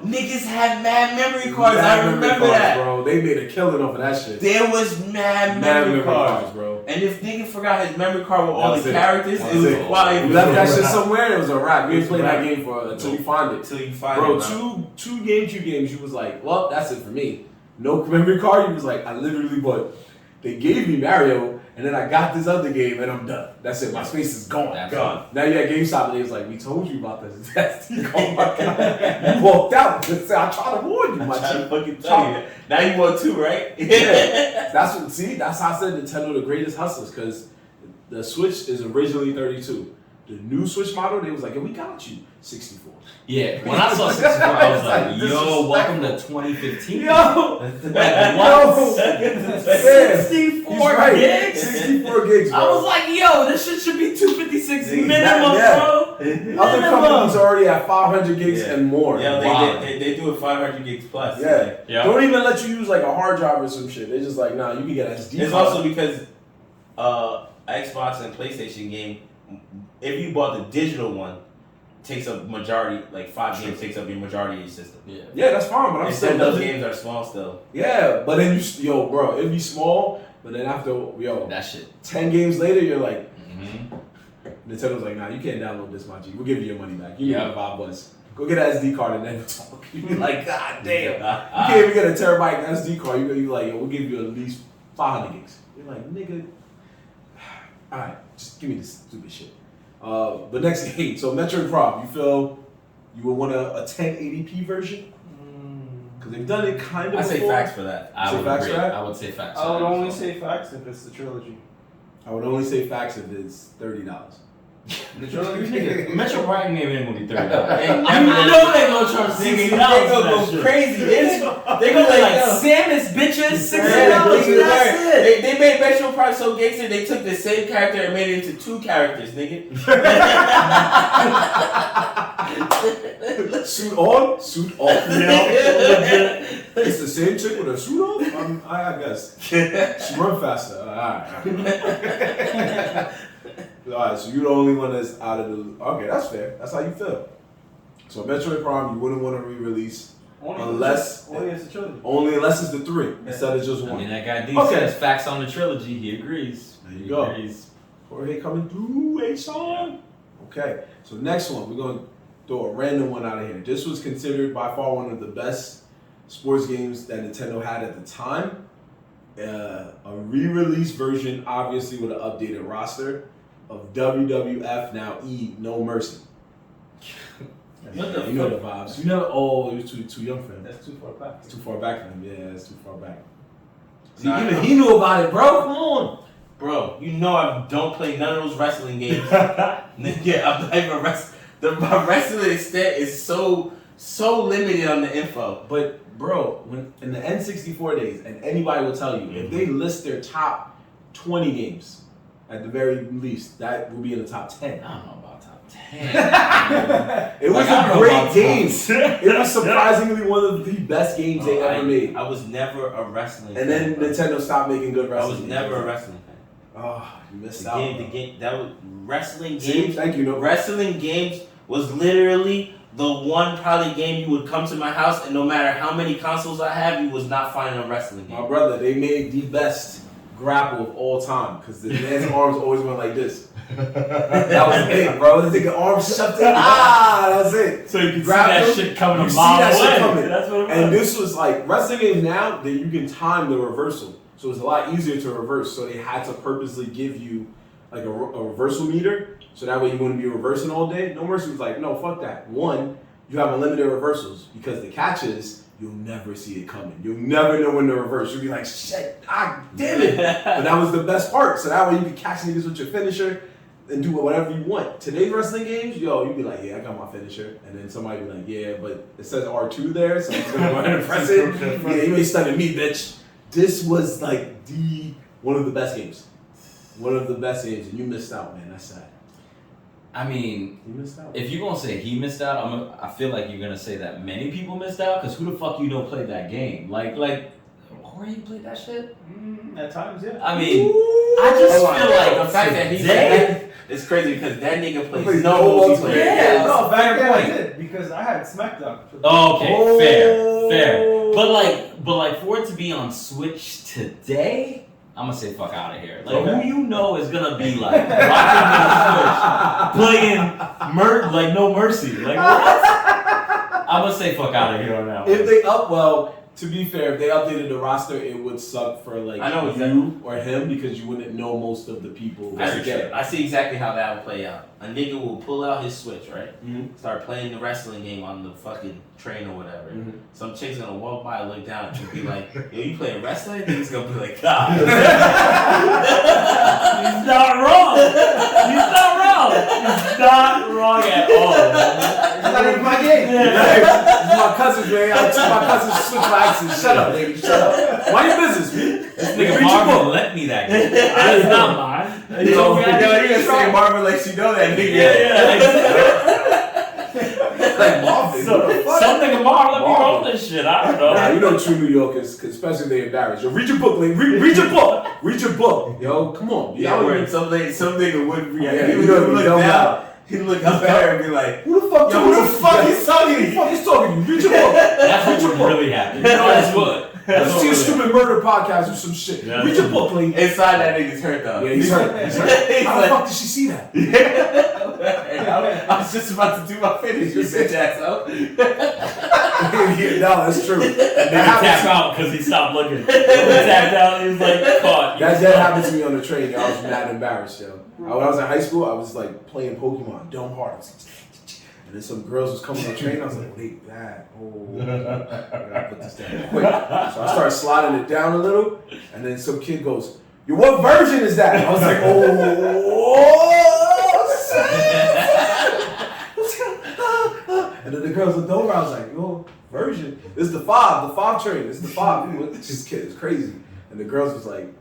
Niggas had mad memory cards. Mad I remember memory cards, that. bro. They made a killing off of that shit. There was mad memory cards. bro. And if nigga forgot his memory card with all That was the it. characters, That it was was it. quiet. You left that shit somewhere, it was a wrap. You ain't playing that game until you find it. Until you find Bro, it. man. two GameCube games, you was like, well, that's it for me. No memory card, you was like, I literally bought. They gave me Mario, and then I got this other game, and I'm done. That's it. My space is gone. That's Gone. Now you at GameStop, and they was like, we told you about this. Oh my God. You walked out. I tried to warn you, I'm my trying to G. fucking tell you. Now you want 2, right? Yeah. That's how I said Nintendo the greatest hustlers, because the Switch is originally 32. The new Switch model, they was like, yo, we got you 64. Yeah, when I saw 64, I was like, This yo, is welcome to 2015. Yo! Like, what? 64 right. gigs? 64 gigs, bro. I was like, yo, this shit should be 256 minimum, Yeah. bro. Other companies are already at 500 gigs Yeah. and more. Yeah, Wow. they do it 500 gigs plus. Yeah. Like, Yeah. Don't even let you use like a hard drive or some shit. They're just like, nah, you can get an SD It's card. also because Xbox and PlayStation game, if you bought the digital one, takes up majority, like 5 games takes up your majority of your system. Yeah, that's fine, but I'm And still some of those doing games are small still. Yeah, but then yo, bro, it'd be small, but then after, That shit. 10 games later, you're like, Mm-hmm. Nintendo's like, nah, you can't download this, my G. We'll give you your money back. You Yeah. need $5. Go get an SD card and then talk. You be like, God damn. You Ah, can't even get a terabyte SD card. You like, yo, we'll give you at least 500 gigs. You're like, nigga, all right, just give me this stupid shit. But next game, so Metroid Prime, you feel you would want a 1080p version? Because they've done it kind of I say before. facts for that. I Say would facts agree. for that? I would say facts. I would for that only as well. say facts if it's the trilogy. I would only say facts if it's $30. The trilogy? Nigga, Metro Prime game ain't gonna be $30. And I know they gonna charge $60 They for gonna that go shit. crazy. They gonna be like, Samus, bitches, $60. Yeah, That's it. they made Metro Prime so gangster, they took the same character and made it into 2 characters, nigga. Suit on, suit off. Legit. It's the same chick with a suit on? I guess. She run faster. Alright. Alright, so you're the only one that's out of the... Okay, that's fair. That's how you feel. So Metroid Prime, you wouldn't want to re-release unless... Only it's the trilogy. Only unless it's the 3 instead of just I 1. mean, that guy D Okay. says facts on the trilogy. He agrees. There you He go. agrees. Jorge coming through, A-Song. Okay, so next one, we're going to throw a random one out of here. This was considered by far one of the best sports games that Nintendo had at the time. A re-release version, obviously with an updated roster, of WWF Now E No Mercy. What the You know the vibes. You know, oh, it was too young for him. That's too far back. It's too far back for him. Yeah, it's too far back. See, Nah, even he knew about it, bro. Come on. Bro, you know I don't play none of those wrestling games. Nigga, I'm not even my wrestling extent is so limited on the info. But bro, when in the N64 days, and anybody will tell you, if they list their top 20 games, at the very least, that will be in the top 10. I don't know about top 10. It was Like, I don't a know great about game. top It was surprisingly one of the best games they ever made. I was never a wrestling And then fan, bro. Nintendo stopped making good I wrestling was games. never a wrestling fan. Oh, you missed The out. game that was wrestling See, games. thank you. No, Wrestling games was literally the one probably game you would come to my house and no matter how many consoles I have, you was not finding a wrestling my game. brother, they made the best grapple of all time because the man's arms always went like this. That was it, bro. The nigga arms shoved in. That's it. So you can Grab see that them, shit coming you a see mile that shit away. coming. That's what it was. And this was like wrestling games now that you can time the reversal, so it's a lot easier to reverse. So they had to purposely give you like a reversal meter, so that way you wouldn't be reversing all day. No Mercy was like, no, fuck that. One, you have unlimited reversals because the catch is you'll never see it coming. You'll never know when to reverse. You'll be like, shit, damn it. But that was the best part. So that way you can catch niggas with your finisher and do whatever you want. Today's wrestling games, you'd be like, yeah, I got my finisher. And then somebody be like, yeah, but it says R2 there, so I'm just gonna go ahead and press it. Yeah, you ain't stunning me, bitch. This was like the One of the best games. One of the best games, and you missed out, man. That's sad. I mean, You missed out. if you're gonna say he missed out, I feel like you're gonna say that many people missed out. Cause who the fuck you know played that game? Like, where you played that shit? At times, yeah. I mean, I just feel like the fact that he today- said that is crazy because that nigga plays Plays no no multiplayer. Yeah. No, back then I point. did because I had SmackDown. Okay, Oh. fair. But like for it to be on Switch today, I'm gonna say fuck out of here. Like Okay. who you know is gonna be like rocking the Switch, playing like No Mercy. Like what? I'm gonna say fuck out of here on that one. If they to be fair, if they updated the roster, it would suck for like I know you or him because you wouldn't know most of the people. I see exactly how that would play out. A nigga will pull out his Switch, right? Mhm. Start playing the wrestling game on the fucking train or whatever. Mhm. Some chick's gonna walk by, look down, and be like, "Yo, you playing wrestling?" Nigga's gonna be like, "God." He's not wrong. He's not wrong. He's not wrong at all. It's not even my game. My cousins, man. I took my cousins to switch my accent. Shut up, lady. Shut up. Mind your business, man. This nigga Marvin let me that game. It's not mine. Yo, you gonna say Marvin like she know that nigga. Like Marvin. So, some nigga Marv let me roll this shit. I don't know. Nah, you know true New Yorkers, cause especially they embarrassed. Yo, read your book, Lane. Read your book. Read your book. Yo, come on. Yeah, word. Some nigga wouldn't react. Yeah, He you would know, look you know down. that. He'd look up at her and be like, Who the fuck? "Yo, who the fuck is talking to Who the you?" fuck is talking to you? Read your book. That's what would really happen. That's what. Let's see a stupid murder podcast or some shit. Yeah. Read your book, Lane. Inside that nigga's hurt though. Yeah, he's hurt. He's hurt. He's How the like, fuck did she see that? I was just about to do my finish, you bitch asshole. Yeah, no, that's true. Nigga That tap happened, out because he stopped looking. He tapped out. He was like caught. that happened to me on the train. Yo. I was mad embarrassed, yo. When I was in high school, I was like playing Pokemon, dumb hard. I was like, and then some girls was coming on the train. I was like, wait, that. Oh, I gotta put this down quick. So I started sliding it down a little, and then some kid goes, "Yo, what version is that?" I was like, oh, shit. And then the girls looked over. I was like, yo, version. This is the 5 train. This is the 5. This kid is crazy. And the girls was like,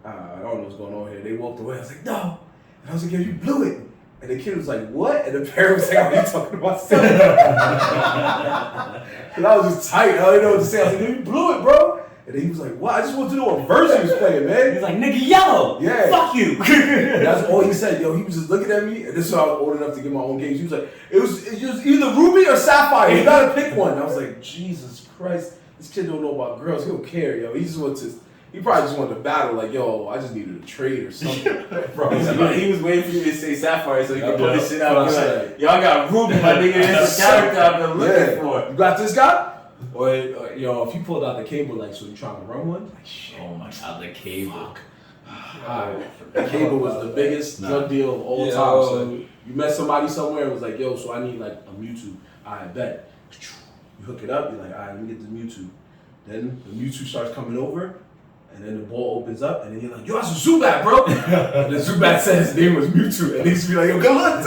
I don't know what's going on here. They walked away. I was like, no. And I was like, yo, you blew it. And the kid was like, what? And the parent was like, what are you talking about? And I was just tight. I didn't know what to say. I was like, you blew it, bro. And then he was like, what? I just want to know what version he was playing, man. He's like, nigga, yellow. Yeah. Fuck you. That's all he said. Yo, he was just looking at me, and this is why I was old enough to get my own games. He was like, it was either Ruby or Sapphire. You gotta pick one. And I was like, Jesus Christ, this kid don't know about girls. He don't care, yo. He just wants to. He probably just wanted to battle, like, yo, I just needed a trade or something. Bro, He was waiting for you to say Sapphire so he could put his shit out. That's And be right. like, yo, I got Ruby, my nigga. This is the character I've been looking for. You got this guy? Or yo, if you pulled out the cable, like, so you trying to run one? Like, shit. Oh my god, the cable. The cable was the biggest drug deal of all time. So you met somebody somewhere and was like, yo, so I need like a Mewtwo. I bet. You hook it up, you're like, all right, let me get the Mewtwo. Then the Mewtwo starts coming over, and then the ball opens up, and then you're like, yo, that's a Zubat, bro. And the Zubat said his name was Mewtwo, and he's be like, yo, good luck.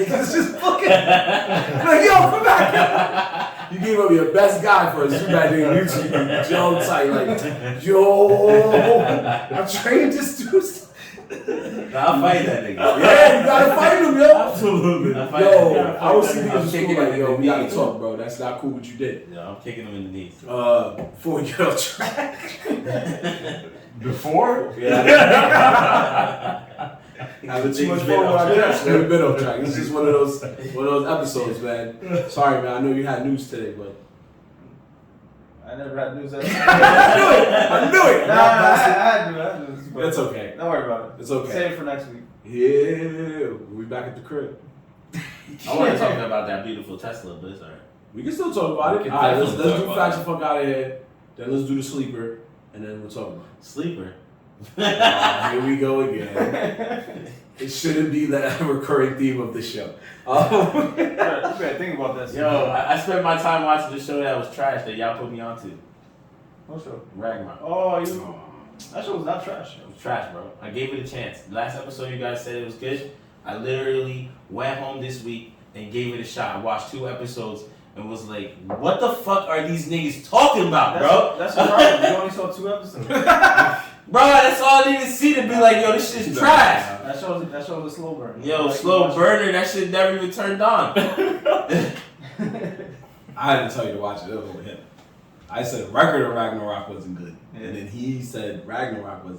It's just fucking like, yo, come back. You gave up your best guy for a Zubat named Mewtwo. You Joe tight, like, yo, I trained this dude. I'll fight that nigga. Yeah, you gotta fight him, yo. Absolutely. I'll fight Yo, that I was nigga. seeing I'm niggas kicking in school like, him yo, in we the gotta knees. talk, bro. That's not cool what you did. Yo, I'm kicking him in the knees. Before we get off track. Before? Yeah. Having too much fun with our guests. We've been off track. This is just one of those episodes, man. Sorry, man. I know you had news today, but I never had news. I knew it. I had news. But It's okay. Don't worry about it. It's okay. Save it for next week. Yeah, we'll be back at the crib. I want to talk about that beautiful Tesla, but it's alright. We can still talk about it. We can All right, let's definitely do talk facts about the fuck out of here. Then let's do the sleeper, and then we'll talk about it. Sleeper. Here we go again. It shouldn't be the recurring theme of the show. You better think about this. Yo, I spent my time watching the show that was trash that y'all put me onto. What show? Ragnarok. Oh, that show was not trash. It was trash, bro. I gave it a chance. Last episode, you guys said it was good. I literally went home this week and gave it a shot. I watched 2 episodes, and was like, "What the fuck are these niggas talking about, bro?" That's the problem. You only saw 2 episodes. Bro, that's all I need to see to be like, "Yo, this shit's trash." That shows a slow burn. Yo, Like, slow you burner, that shit never even turned on. I didn't tell you to watch it. It was over him. I said record of Ragnarok wasn't good, Yeah. and then he said Ragnarok was.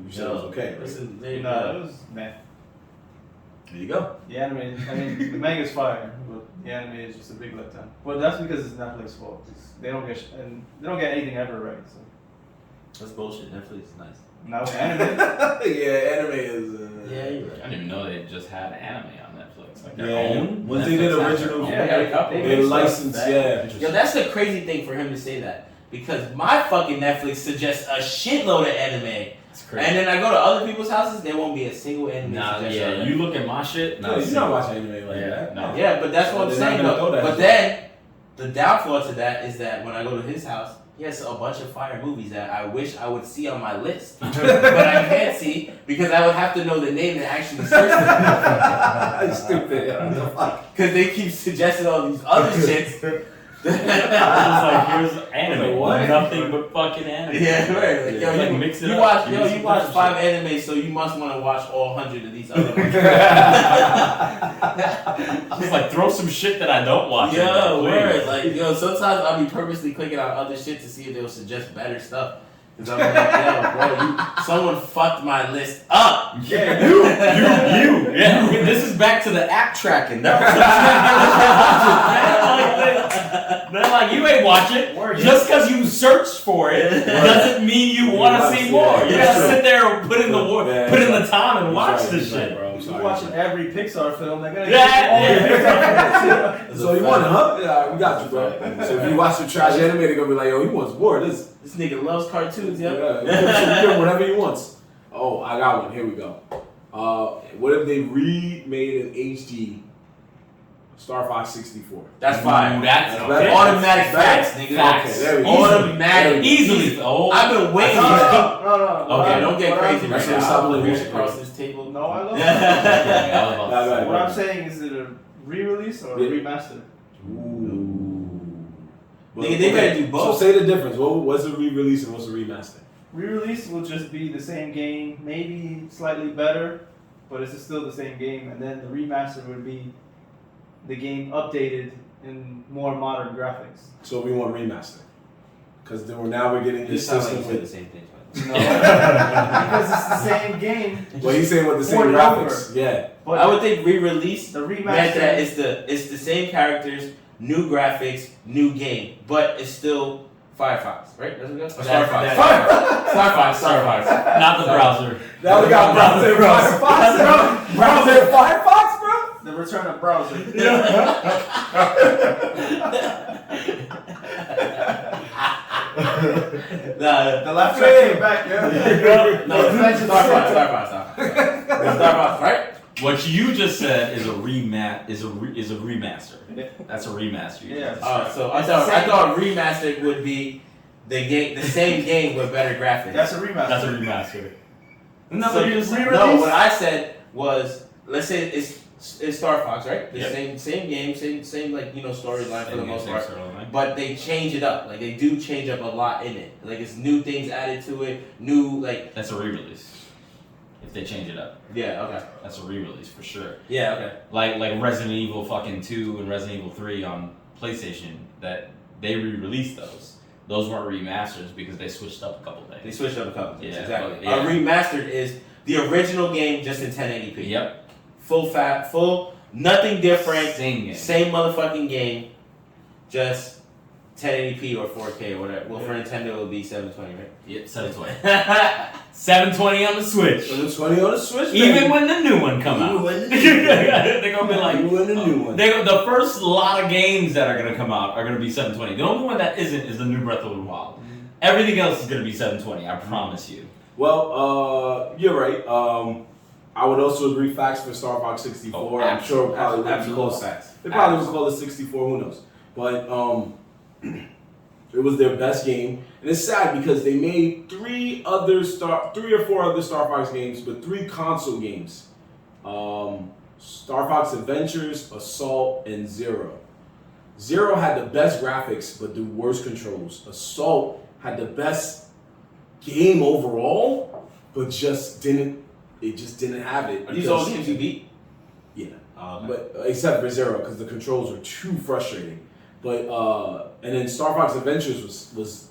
You said it was okay, right? Listen, there you No, go. it was man. There you go. The anime, I mean, the manga's fire, but the anime is just a big letdown. But that's because it's Netflix fault. They don't get anything ever right. So That's bullshit. Netflix is nice. now with anime, Yeah, anime is. Yeah, you're right. I didn't even know they just had anime on Netflix. Like their Yeah. own. Once they did Netflix has original- their own. They got a couple. They licensed, yeah. Yo, that's the crazy thing for him to say that. Because my fucking Netflix suggests a shitload of anime. It's crazy. And then I go to other people's houses, there won't be a single anime Nah, suggestion. yeah, you look at my shit. No, you're not watching anime like that. No. Yeah, but that's what I'm They're not saying gonna though. throw that But shit. then, the downfall to that is that when I go to his house, he has a bunch of fire movies that I wish I would see on my list. But I can't see because I would have to know the name and actually search them. You stupid. What the fuck? Because they keep suggesting all these other shits. I was like, here's anime. Like, what? Nothing but fucking anime. Yeah, right. Like, yo, Like, you, mix it you up. watch, Give yo, me you some watch different 5 animes, so you must want to watch all 100 of these other ones. Just like throw some shit that I don't watch. in there, Yo, please. word. Like, yo, sometimes I'll be purposely clicking on other shit to see if they'll suggest better stuff. Cause I'm like, yo, bro, someone fucked my list up. Yeah, you. Yeah, this is back to the app tracking. That was they're like, you ain't watch it. Just because you searched for it doesn't mean you want to see more. You gotta sit there and put in the work, put in the time and watch this shit, bro. I'm you're sorry. watching every Pixar film. They're gonna Yeah. So you want it, huh? Yeah, we got you, bro. So if you watch the trash anime, they're gonna be like, yo, he wants more of this. This nigga loves cartoons, yo. Yeah, you give him whatever he wants. Oh, I got one. Here we go. What if they remade an HD Star Fox 64? That's fine. That's That's okay. better. Automatic facts, nigga. Facts. Okay, there we go. Automatic. Easily. Oh, I've been waiting. No. Okay, don't get What crazy I'm- right That's now. what I'm I'm gonna reach saying. across this table. No, I love it. Right. What I'm saying is it a re-release or a Yeah. remaster? Nigga, they better do both. So say the difference. What's a re-release and what's a remaster? Re-release will just be the same game, maybe slightly better, but it's still the same game. And then the remaster would be the game updated in more modern graphics. So we want remaster. Because now we're getting You this sound like system you said the with. same thing. No, because it's the same game. Well, he's saying with the same Poured graphics. Yeah. But I would think re-release the meant remaster that it's the same characters, new graphics, new game, but it's still Firefox, right? That's what it goes? Or Star Fox. Star Fox. Not the browser. Now we got browser Firefox, bro. Browser Firefox, bro. the return of browser. The left track came back, yeah. No, Star Fox, right? What you just said is a remaster. That's a remaster. Yeah. So I thought remastered would be the same game with better graphics. That's a remaster. That's a remaster. No, So but you just no, re-release. what I said was, let's say it's Star Fox, right? The Yep. same game, same storyline for the most part. But they change it up. Like they do change up a lot in it. Like it's new things added to it. New That's a re-release. If they change it up, yeah, okay. that's a re-release for sure. Yeah, okay. Like Resident Evil fucking 2 and Resident Evil 3 on PlayStation, that they re-released those. Those weren't remasters because they switched up a couple They things. switched up a couple things. Yeah, Exactly. but, yeah. A remastered is the original game just in 1080p. Yep. Full, nothing different. Same game. Same motherfucking game, just 1080p or 4K or whatever. Well, for Nintendo, it would be 720, right? Yep, 720. 720 on the Switch. So the 20 on the Switch. Even when the new one come out. Even when the They're gonna be like, Even when the new one. the first lot of games that are gonna come out are gonna be 720. The only one that isn't is the new Breath of the Wild. Everything else is gonna be 720. I promise you. Well, you're right. I would also agree facts for Star Fox 64. Oh, I'm sure it probably would be Absolute close. facts. They probably would call it 64. Who knows? But it was their best game, and it's sad because they made 3 or 4 other Star Fox games, but 3 console games: Star Fox Adventures, Assault, and Zero. Zero had the best graphics but the worst controls. Assault had the best game overall, but it just didn't have it. Are these all games you beat? Yeah. Okay. But except for Zero, because the controls were too frustrating. But and then Star Fox Adventures was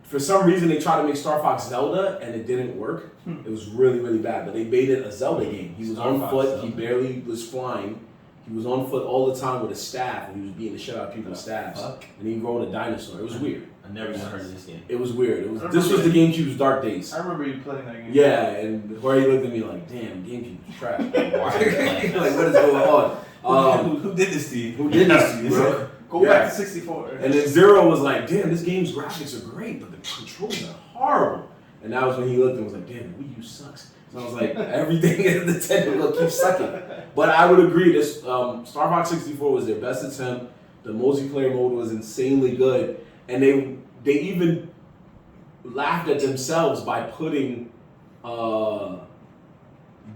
for some reason they tried to make Star Fox Zelda and it didn't work. It was really, really bad. But they made it a Zelda game. He was Star on Fox foot. Zelda. He barely was flying. He was on foot all the time with a staff, and he was beating the shit out of people's staffs. Fuck. And he rode a dinosaur. It was weird. I never even heard of this game. It was weird. It was. I This was the remember GameCube's dark days. I remember you playing that game. Yeah, and where he looked at me like, "Damn, GameCube is trash." Why are you playing Like, what is going on? Who did this to you? Who did this to you, bro? Go Yeah. back to 64. And then Zero was like, "Damn, this game's graphics are great, but the controls are horrible." And that was when he looked and was like, "Damn, Wii U sucks." So I was like, everything in the Nintendo will keep sucking. But I would agree, this Star Fox 64 was their best attempt. The multiplayer mode was insanely good, and they even laughed at themselves by putting.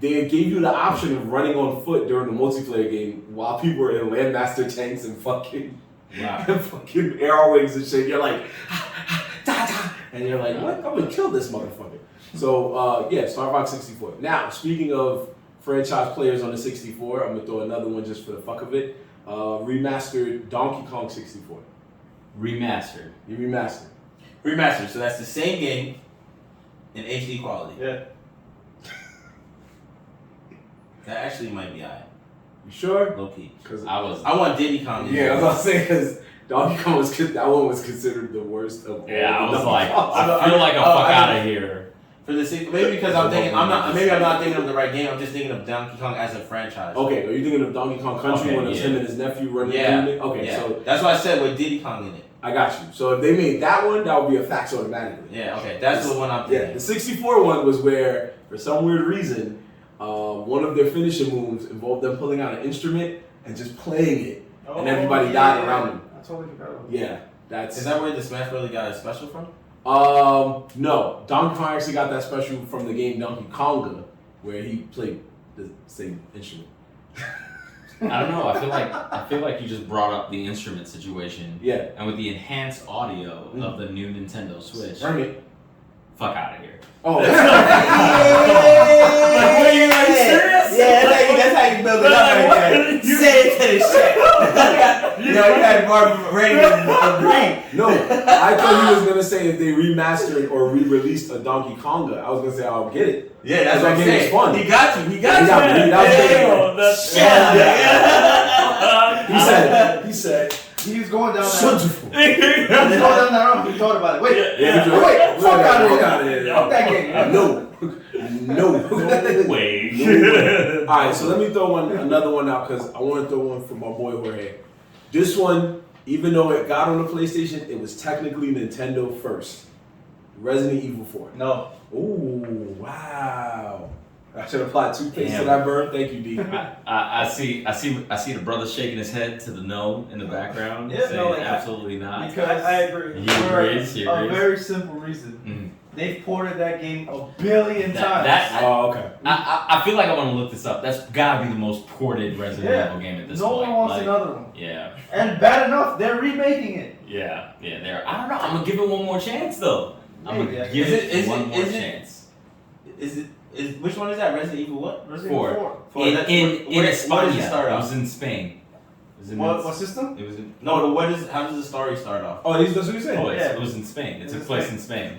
They gave you the option of running on foot during the multiplayer game while people were in Landmaster tanks and fucking fucking arrow wings and shit. You're like, and you're like, what? I'm gonna kill this motherfucker. So yeah, Star Fox 64. Now, speaking of franchise players on the 64, I'm gonna throw another one just for the fuck of it. Remastered Donkey Kong 64. Remastered. You remastered. Remastered, so that's the same game in HD quality. Yeah. That actually might be alright. You sure? Low key. Because I was. I want Diddy Kong. yeah, I was about to say because Donkey Kong was that one was considered the worst of all. Yeah, I the was Donkey like, Kongs. I feel like a fuck out of here. For the maybe because I'm thinking I'm not thinking of the right game. I'm just thinking of Donkey Kong as a franchise. Okay, are you thinking of Donkey Kong Country Okay, when it was yeah. him and his nephew running Yeah. through it? Okay, Yeah. so That's why I said with Diddy Kong in it. I got you. So if they made that one, that would be a fax automatically. Yeah. Okay. That's the one I'm Yeah, thinking. the 64 one was where, for some weird reason, one of their finishing moves involved them pulling out an instrument and just playing it, and everybody died around them. I totally forgot about Yeah, that's. Is that where the Smash Brothers got a special from? No. Donkey Kong actually got that special from the game Donkey Konga, where he played the same instrument. I don't know. I feel like you just brought up the instrument situation. Yeah. And with the enhanced audio of the new Nintendo Switch, Burn it. fuck out of here. Oh. Like, what, you like serious? Yeah, that's how you build it up right there. Say it to the shit. You had Marv ready to agree. No, I thought he was gonna say if they remastered or re-released a Donkey Konga. I was gonna say I'll get it. Yeah, that's That what I'm game was saying. fun. He got you. He got you. That was That's He said, He was going down that "Shut road. the fuck." He was going down that road. He thought about it. Wait, Yeah. wait, fuck out of here. Fuck outta here. Fuck that game. No. way. All right, so let me throw another one out because I want to throw one from my boy Jorge. This one, even though it got on the PlayStation, it was technically Nintendo first. Resident Evil 4. No. Ooh, wow. I should apply toothpaste to Damn. that burn. Thank you, D. I see the brother shaking his head to the no in the background, Yeah, saying no, like, absolutely not. Because I agree. He For agrees, he a agrees. very simple reason. Mm. They've ported that game a billion times. Oh, okay. I feel like I want to look this up. That's gotta be the most ported Resident Yeah. Evil game at this no point. one wants Like, another one. Yeah, And bad enough, they're remaking it. yeah. There. I don't know. I'm gonna give it one more chance though. I'm Maybe, gonna I give guess. it one more chance. Is which one is that? Resident Evil what? Resident Four. Evil 4. In Where does it España. start It off? was in Spain. It was in What system? It was in. No, how does the story start off? Oh, that's what you said. Oh, Yeah. it was in Spain. It It took was place Spain. in Spain.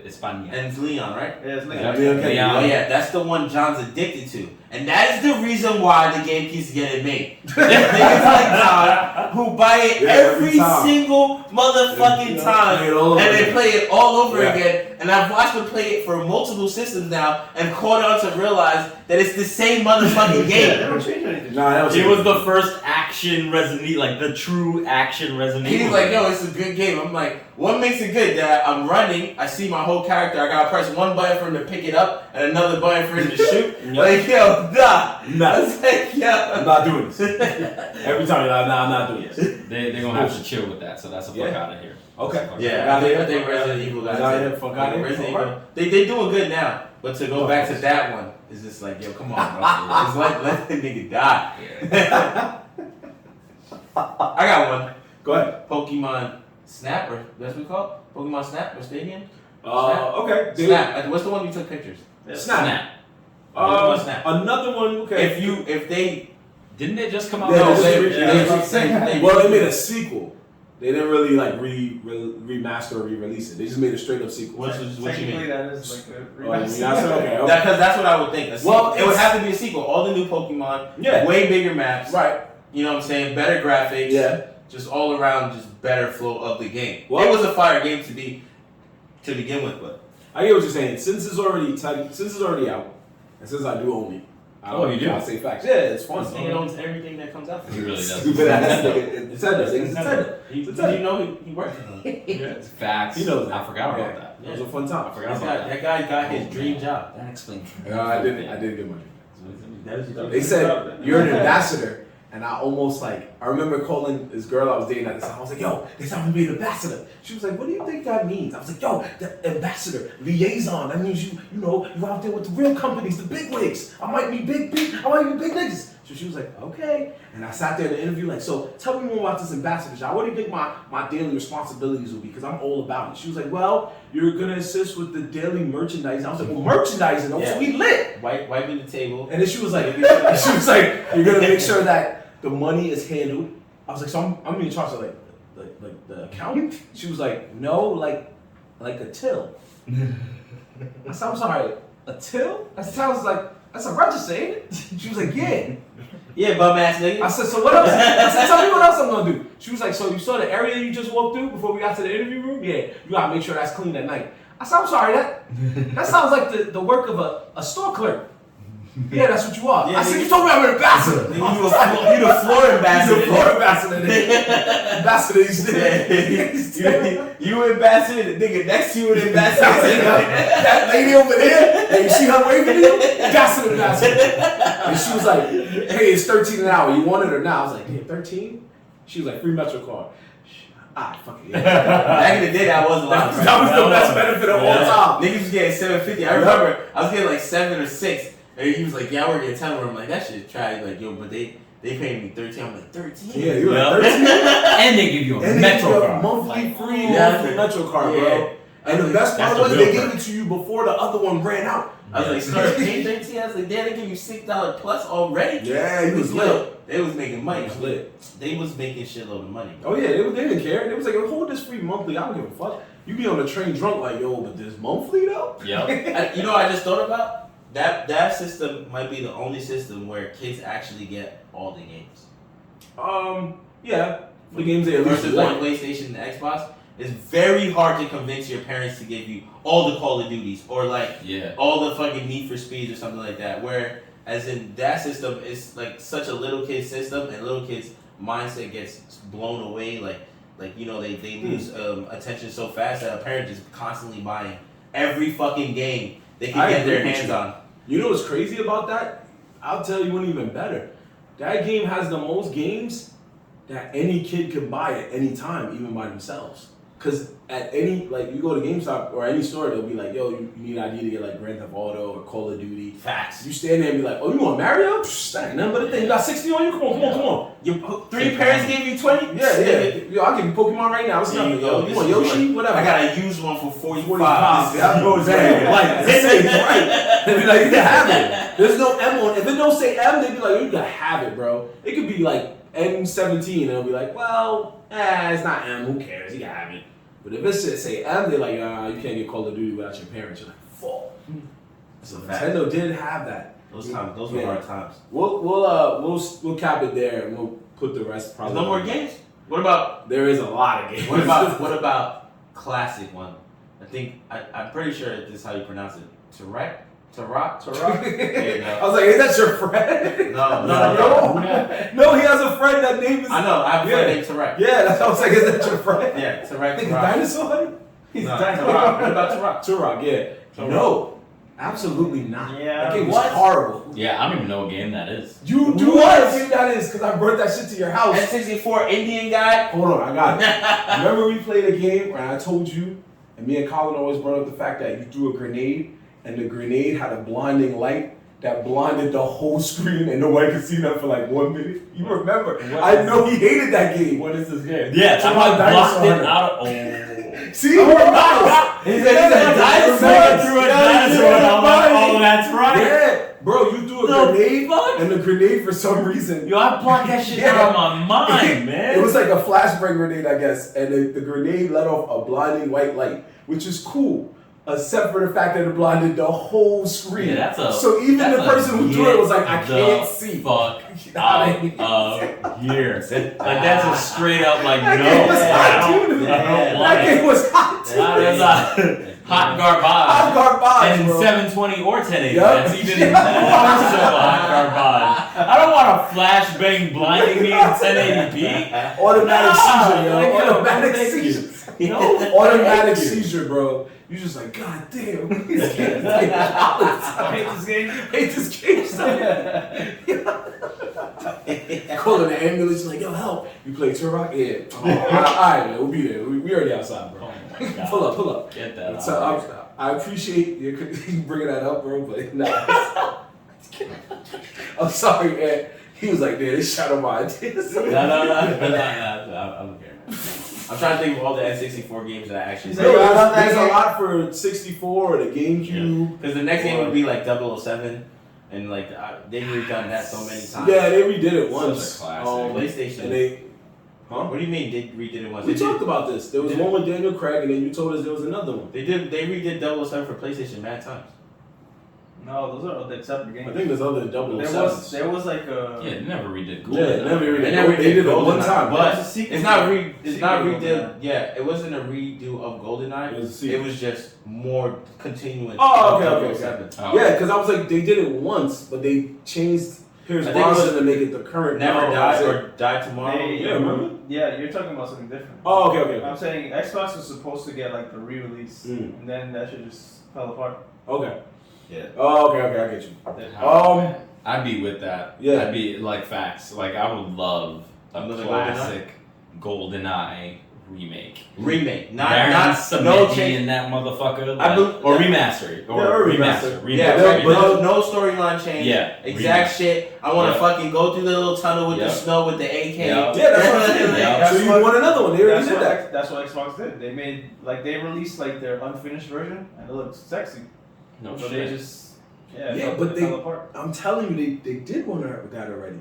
España. And it's Leon, right? Yeah, it's like Yeah. Okay. Leon. Oh yeah, that's the one John's addicted to, and that is the reason why the game keeps getting made. Niggas like John who buy it Yeah, every every time. single motherfucking Yeah, time, play it all over and they again. play it all over Yeah. again. And I've watched them play it for multiple systems now, and caught on to realize that it's the same motherfucking Yeah, they game. don't change anything. Nah, that was It was the first action Resident Evil, like the true action Resident And Evil. he's like, game. yo, it's a good game. I'm like, what makes it good? That I'm running, I see my whole character, I gotta press one button for him to pick it up, and another button for him to shoot. Like, yo, nah. Nah. I was like, I'm yo. not doing this. Every time, I'm not doing this. They're gonna have to chill with that, so that's a fuck Yeah. out of here. Okay. Yeah, I think Resident Evil Fuck guys. outta here, fuck outta here. Resident Alright. Evil. They doing good now, but to go back to that one is just like, yo, come on, bro. Just let the nigga die. I got one. Go ahead. Pokemon Snap, or that's what we call it? Pokemon Snap or Stadium? Okay. Snap. What's the one you took pictures? Snap. Snap. Another one. Okay. If they Didn't it just come out? Yeah, no, this they well, they made a sequel. They didn't really like remaster or re-release it. They just made a straight up sequel. what you Technically, mean? that is like a Oh, you mean remaster. that's okay. Okay. Because that's what I would think. Well, It would it's- have to be a sequel. All the new Pokemon, Yeah. way bigger maps. Right. You know what I'm saying? Better graphics. Yeah. Just all around, just better flow of the game. Well- it was a fire game to begin with, but I get what you're saying. Since it's already out, and since I do own it, I Oh, you do? I say facts. Yeah, it's fun. this nigga owns everything that comes out. He really does. Stupid ass nigga. It's Nintendo. It's Nintendo. You know he worked on it. It's facts. He knows that. I forgot Yeah. about that. It was a fun time. I forgot That about guy, that. that guy got his dream job. That explains. No, I didn't get my That is your They said you're an ambassador, and I almost like I remember calling this girl I was dating at the time. I was like, "Yo, they told me to be an ambassador." She was like, "What do you think that means?" I was like, "Yo, the ambassador, liaison. That means you out there with the real companies, the big wigs. I might be big niggas." So she was like, "Okay," and I sat there in the interview like, "So tell me more about this ambassador job. What do you think my daily responsibilities will be? Because I'm all about it." She was like, "Well, you're gonna assist with the daily merchandising." I was like, "Well, merchandising, Yeah. so we lit." wiping the table. And then she was like, "You're gonna make sure that the money is handled." I was like, "So I'm in charge of like the accounting?" She was like, "No, like a till." I said, "I'm sorry, a till? That sounds like that's a register, ain't it?" She was like, "Yeah." Yeah, bum ass nigga. I said, "So what else?" I said, "Tell me what else I'm gonna do." She was like, "So you saw the area you just walked through before we got to the interview room? Yeah, you gotta make sure that's clean at night." I said, "I'm sorry, that sounds like the work of a store clerk." "Yeah, that's what you are." Yeah, I said, nigga. "You told me I'm an ambassador." Nigga, you the floor ambassador. He's a floor ambassador. Ambassador, You ambassador, the nigga next to you an ambassador. That lady over there, hey, you see her waving to you? Ambassador. And she was like, "Hey, it's $13 an hour. You want it or not?" I was like, "Yeah, 13." She was like, "Free Metro card." Fuck it. Back in the day, that was a lot. That was the best benefit of all time. Niggas was getting $7.50. I remember I was getting like 7 or 6, and he was like, "Yeah, I work at 10." I'm like, "That shit trash." Like, yo, but they paying me 13. I'm like, 13. Yeah, you were Yeah. like 13. And they give you a And they Metro give you a card. monthly free Yeah. monthly Metro card, Yeah. bro. And the best That's part the was real they gave perk. it to you before the other one ran out. I was like, "Start paying 13." I was like, "Damn, they give you $6 plus already." Yeah, he was lit. They was making money. He was lit. They was making shitload of money. Oh yeah, they didn't care. They was like, "Hold this free monthly. I don't give a fuck." You be on the train drunk like, "Yo, but this monthly though?" Yep. You know what I just thought about? That system might be the only system where kids actually get all the games. Yeah, the games they at least Versus like want. PlayStation and Xbox, it's very hard to convince your parents to give you all the Call of Duties or like Yeah. all the fucking Need for Speeds or something like that. Where as in that system is like such a little kid system, and little kids' mindset gets blown away. Like you know they lose attention so fast that a parent is constantly buying every fucking game they can I get their agree with hands you. on. You know what's crazy about that? I'll tell you one even better. That game has the most games that any kid can buy at any time, even by themselves. Cause at any like you go to GameStop or any store, they'll be like, "Yo, you need an ID to get like Grand Theft Auto or Call of Duty." Facts. You stand there and be like, "Oh, you want Mario? Psh, that ain't nothing but a thing. You got 60 on you? Come on. Your 3 parents gave you 20? Yeah. Yo, I'll give you Pokemon right now. What's There you nothing? go. You This want is Yoshi? like- Whatever. I gotta use one for 45. 45. This I is know exactly. Like, this ain't right. They be like, "You can have it." There's no M on it. If it don't say M, they be like, "You can have it, bro." It could be like M17, and they'll be like, "Well, it's not M. Who cares? You can have it." But if it says say M, they're like, "You can't get Call of Duty without your parents." You're like, "Fuck." So Nintendo did have that. Those were hard times. We'll cap it there, and we'll put the rest There's probably. no more games? What about There is a lot of games. what about classic one? I'm pretty sure this is how you pronounce it. Tarek? There you I go. was like, "Is that your friend?" No. No, he has a friend that name is. I know, I have a friend named Tarek. Yeah, that's what I was like. Is that your friend? Yeah, Tarek. Think Tarek. dinosaur? He's No, dying. Tarek. What about Tarek? Turok, yeah. No, absolutely not. Yeah. That game was What? horrible. Yeah, I don't even know what game that is. You do What? what game that is, because I brought that shit to your house. N64 Indian guy? Hold on, I got it. Remember we played a game where I told you, and me and Colin always brought up the fact that you threw a grenade, and the grenade had a blinding light, that blinded the whole screen and nobody could see them for like 1 minute? You remember? I know he hated that game. What is this game? Yeah, Turn I on blocked Dinosaur it Hunter. out of. See, he remembers. He said dinosaur. Threw a dinosaur, and I'm like, oh, that's right. Yeah, bro, you threw a The grenade, fuck? and the grenade for some reason. Yo, I blocked that shit Yeah. out of my mind, man. It was like a flashbang grenade, I guess, and the grenade let off a blinding white light, which is cool, except for the fact that it blinded the whole screen. Yeah, that's a. So even that's the person who threw it was like, I the can't see. Fuck out of here. Like that's a straight up like That no. game was hot, dude. I don't want That it. game was hot, too. That is a hot garbage. Hot garbage, And bro. 720 or 1080. Yep. That's even more so hot garbage. I don't want a flashbang blinding me in 1080p. Automatic seizure, yo. Like, yo, Automatic thank you. seizure. No, Automatic thank you. seizure, bro. You just like, God damn. This game. I hate this game. hate this game, son. Calling the ambulance, like, yo, help. You play Turok? Yeah. Alright, man, we'll be there. We already outside, bro. Oh my God. Pull up. Get that So out. I appreciate you bringing that up, bro, but nah. I'm sorry, man. He was like, man, this shot on my ideas. No. I don't care. I'm trying to think of all the N64 games that I actually Is played. there- There's a lot for 64 or the GameCube. Because the next game would be like 007, and like they've redone that so many times. Yeah, they redid it Such a once. classic. PlayStation. And they, huh? What do you mean they redid it once? We They talked did, about this. There was Did one with Daniel Craig, and then you told us there was another one. they redid 007 for PlayStation mad times. No, those are the separate games. I think there's other there 007s. was like a. Yeah, never redid Golden. Yeah, never redid. They never They did it one GoldenEye, time. but There's a sequel it's not to re. It's not sequel to redid. that. Yeah, it wasn't a redo of GoldenEye. It was a sequel. It was just more continuance. Oh, of okay. 007. Oh. Yeah, because I was like, they did it once, but they changed Pierce I think it was Brosnan to make it the current. Never model. die That's it. or die tomorrow. They- Yeah, remember? Yeah, you're talking about something different. Oh, okay. I'm saying Xbox was supposed to get like the re-release, Mm. and then that shit just fell apart. Okay. Yeah. Oh, okay, I get you. Oh, I'd be with that. Yeah. I'd be like facts. Like I would love a Another classic GoldenEye remake. Remake, not Baron no Samedi change. in that motherfucker. I Like, bel- or yeah. remaster. Or Yeah, or remaster. remaster. Yeah, But- no storyline change. Yeah, Exact remake. shit. I want to Yeah. fucking go through the little tunnel with the Yep. snow with the AK. Yep. Yeah, that's what I'm saying. Yeah. So you want another one? They already did that. That's what Xbox did. They made like they released like their unfinished version, and it looks sexy. No So shit. they just Yeah, but it they- fell apart. I'm telling you, they did one of that already.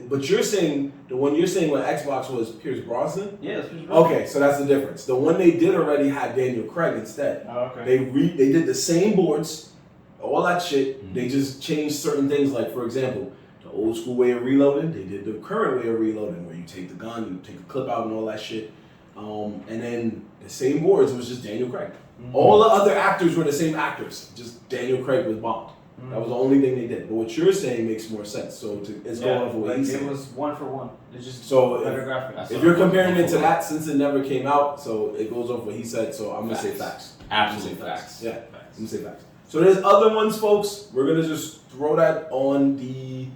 But you're saying the one you're saying with Xbox was Pierce Brosnan. Yeah, it's pretty Okay, so that's the difference. The one they did already had Daniel Craig instead. Oh, okay. They did the same boards, all that shit. Mhm. They just changed certain things. Like for example, the old school way of reloading. They did the current way of reloading, where you take the gun, you take the clip out, and all that shit. And then the same boards was just Daniel Craig. Mhm. All the other actors were the same actors. Just Daniel Craig was bombed. Mhm. That was the only thing they did. But what you're saying makes more sense. So it's going off of what like he's it saying. was one for one. It's just So better if- graphics. If you're comparing it to that, since it never came out, so it goes off what he said. So I'm gonna say facts. Absolute I'm gonna say facts. Yeah, I'm gonna say facts. So there's other ones, folks. We're gonna just throw that on the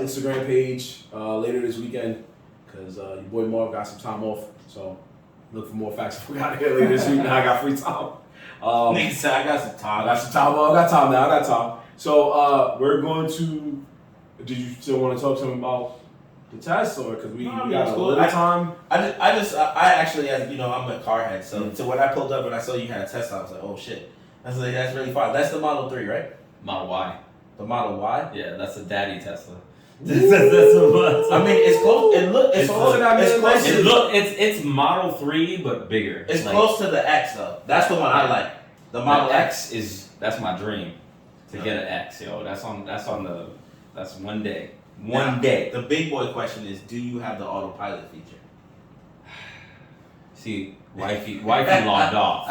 Instagram page later this weekend because your boy Marv got some time off. So look for more facts. We got here later this week. Now I got free time. Nigga said I got some I time. got some time. I got time now. I got time. So we're going to. Did you still want to talk to him about the test, or because we, No, we that's got a cool. little time? I actually, as you know, I'm a car head. So, so when I pulled up and I saw you had a Tesla, I was like, oh shit. I was like, that's really fun. That's the Model 3, right? Model Y. The Model Y. Yeah, that's a daddy Tesla. I mean, it's close. It look. It's It's close. close. It's close. It to- look, it's Model 3 but bigger. It's Like, close to the X though. That's the one I like. The Model the X. X is that's my dream to get an X, yo. That's one day. One Now, day. The big boy question is, do you have the autopilot feature? See, wifey logged off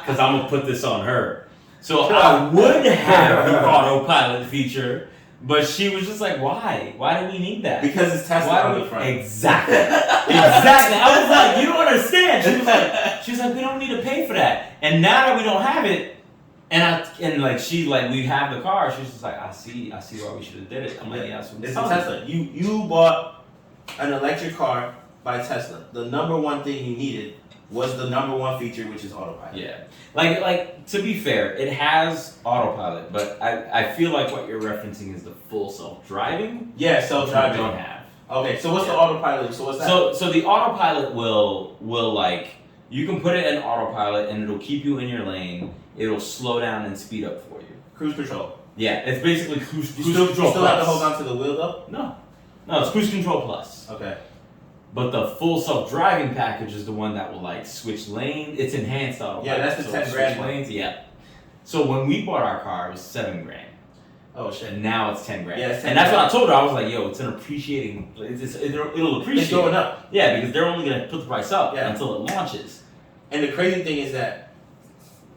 because I'm gonna put this on her. So I would have the autopilot feature, but she was just like, "Why? Why do we need that?" Because it's Tesla Why on do the we? front. Exactly. Exactly. I was like, "You don't understand." She was like, "We don't need to pay for that." And now that we don't have it, we have the car. She's just like, "I see why we should have did it." I'm like, "Yeah, so It's a Tesla. You bought an electric car by Tesla. The number one thing you needed was the number one feature, which is autopilot. Yeah. Like to be fair, it has autopilot, but I feel like what you're referencing is the full self-driving. Yeah, Which I self-driving. don't have. Okay, so what's the Yeah. autopilot? So what's that? So the autopilot will like you can put it in autopilot and it'll keep you in your lane. It'll slow down and speed up for you. Cruise control. Yeah, it's basically cruise You control still have to plus. hold on to the wheel though? No, it's cruise control plus. Okay. But the full self-driving package is the one that will like switch lane. It's enhanced autopilot. Yeah, that's the so 10 it'll grand switch one. lanes. Yeah. So when we bought our car, it was $7,000. Oh shit. And now it's $10,000. Yeah, it's and that's $10,000. what I told her. I was like, "Yo, it's an appreciating. It'll appreciate. It's going up. Yeah, because they're only gonna put the price up Yeah. until it launches. And the crazy thing is that,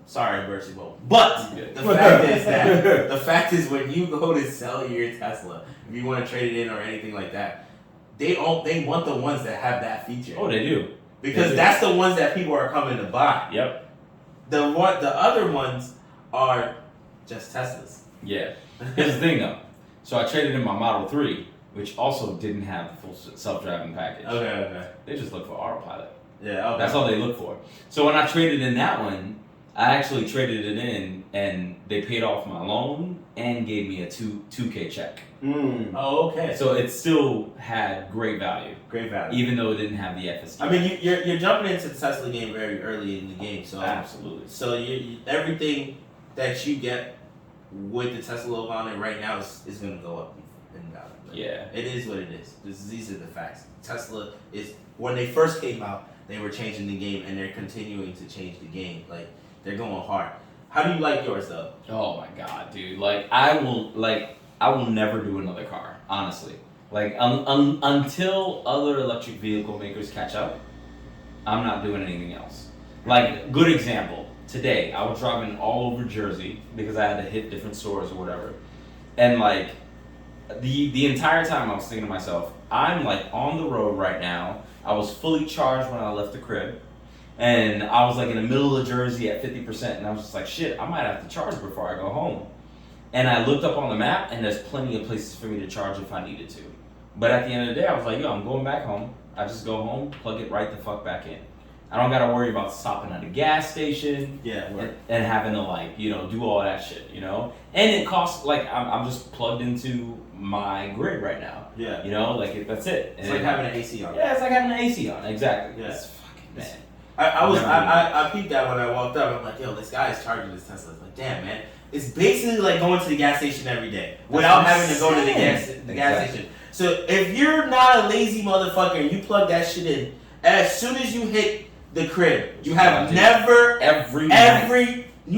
sorry, Mercy Bowl, but Good. the fact is when you go to sell your Tesla, if you want to trade it in or anything like that, they want the ones that have that feature. Oh, they do. Because they do. that's the ones that people are coming to buy. Yep. The other ones are just Teslas. Yeah. Here's the thing though. So I traded in my Model 3, which also didn't have the full self-driving package. Okay. They just look for autopilot. Yeah. Okay. That's all they look for. So when I traded in that one, I actually traded it in, and they paid off my loan and gave me a 2K check. Oh, okay. So it still had great value, Great value. even though it didn't have the FSD. I mean, you're jumping into the Tesla game very early in the game, so Absolutely. So you everything that you get with the Tesla logo on it right now is going to go up in value. Like, Yeah. it is what it is. These are the facts. Tesla is, when they first came out, they were changing the game, and they're continuing to change the game. Like, they're going hard. How do you like yours though? Oh my god, dude! I will never do another car, honestly. Like until other electric vehicle makers catch up, I'm not doing anything else. Like, good example. Today, I was driving all over Jersey because I had to hit different stores or whatever, and like the entire time I was thinking to myself, I'm like on the road right now. I was fully charged when I left the crib. And I was like in the middle of Jersey at 50%, and I was just like, shit, I might have to charge before I go home. And I looked up on the map, and there's plenty of places for me to charge if I needed to. But at the end of the day, I was like, yo, I'm going back home. I just go home, plug it right the fuck back in. I don't gotta worry about stopping at a gas station and having to like, do all that shit, And it costs, like, I'm just plugged into my grid right now. Yeah. That's it. It's like having an AC on. Yeah, it's like having an AC on, exactly. Yeah. It's fucking bad. I peeped that when I walked up. I'm like, yo, this guy is charging his Tesla. It's like, damn, man. It's basically like going to the gas station every day without having to go to the gas station. So if you're not a lazy motherfucker and you plug that shit in, as soon as you hit the crib, you have you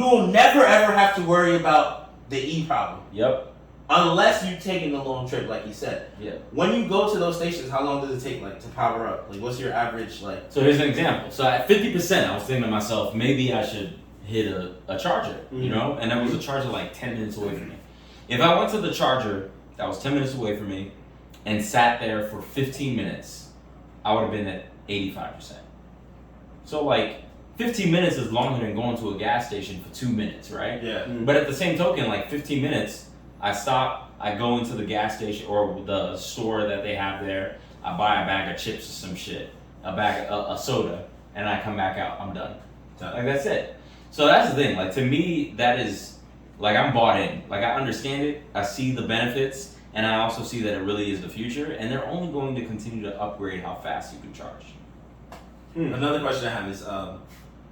will never ever have to worry about the E problem. Yep. Unless you're taking a long trip, like you said. Yeah. When you go to those stations, how long does it take, like, to power up? Like, what's your average, like? So here's an example. So at 50%, I was thinking to myself, maybe I should hit a charger, And that was a charger like 10 minutes away from me. If I went to the charger that was 10 minutes away from me and sat there for 15 minutes, I would have been at 85%. So like 15 minutes is longer than going to a gas station for 2 minutes, right? Yeah. But at the same token, like 15 minutes, I stop, I go into the gas station or the store that they have there, I buy a bag of chips or some shit, a soda, and I come back out. I'm done. Like, that's it. So that's the thing. Like, to me, that is, like, I'm bought in. Like, I understand it. I see the benefits, and I also see that it really is the future, and they're only going to continue to upgrade how fast you can charge. Another question I have is,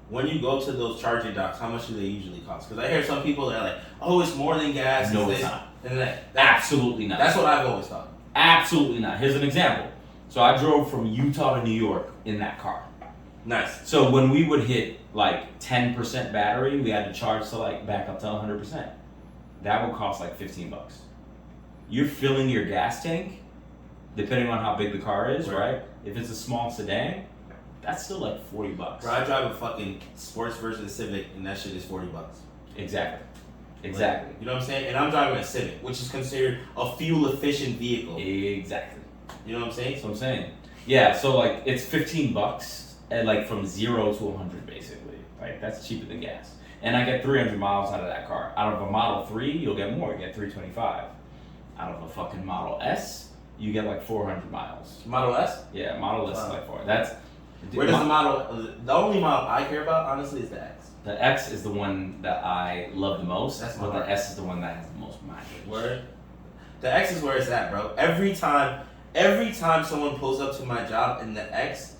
when you go to those charging docks, how much do they usually cost? Because I hear some people that are like, oh, it's more than gas. No, it's it's not. And Absolutely not. That's what I've always thought. Absolutely not. Here's an example. So I drove from Utah to New York in that car. Nice. So when we would hit like 10% battery, we had to charge to like back up to 100%. That would cost like $15. You're filling your gas tank, depending on how big the car is, right? If it's a small sedan, that's still like $40. Bro, I drive a fucking sports version of Civic, and that shit is $40. Exactly. Like, you know what I'm saying? And I'm driving a Civic, which is considered a fuel-efficient vehicle. Exactly. You know what I'm saying? That's what I'm saying. Yeah, so like it's $15 and like from 0 to 100 basically. Like, that's cheaper than gas. And I get 300 miles out of that car. Out of a Model 3, you'll get more. You get 325. Out of a fucking Model S, you get like 400 miles. Model S? Yeah, Model S is like 4. Where does the model? The only model I care about, honestly, is the X. The X is the one that I love the most. That's but my the S is the one that has the most mileage. Word. The X is where it's at, bro. Every time someone pulls up to my job in the X,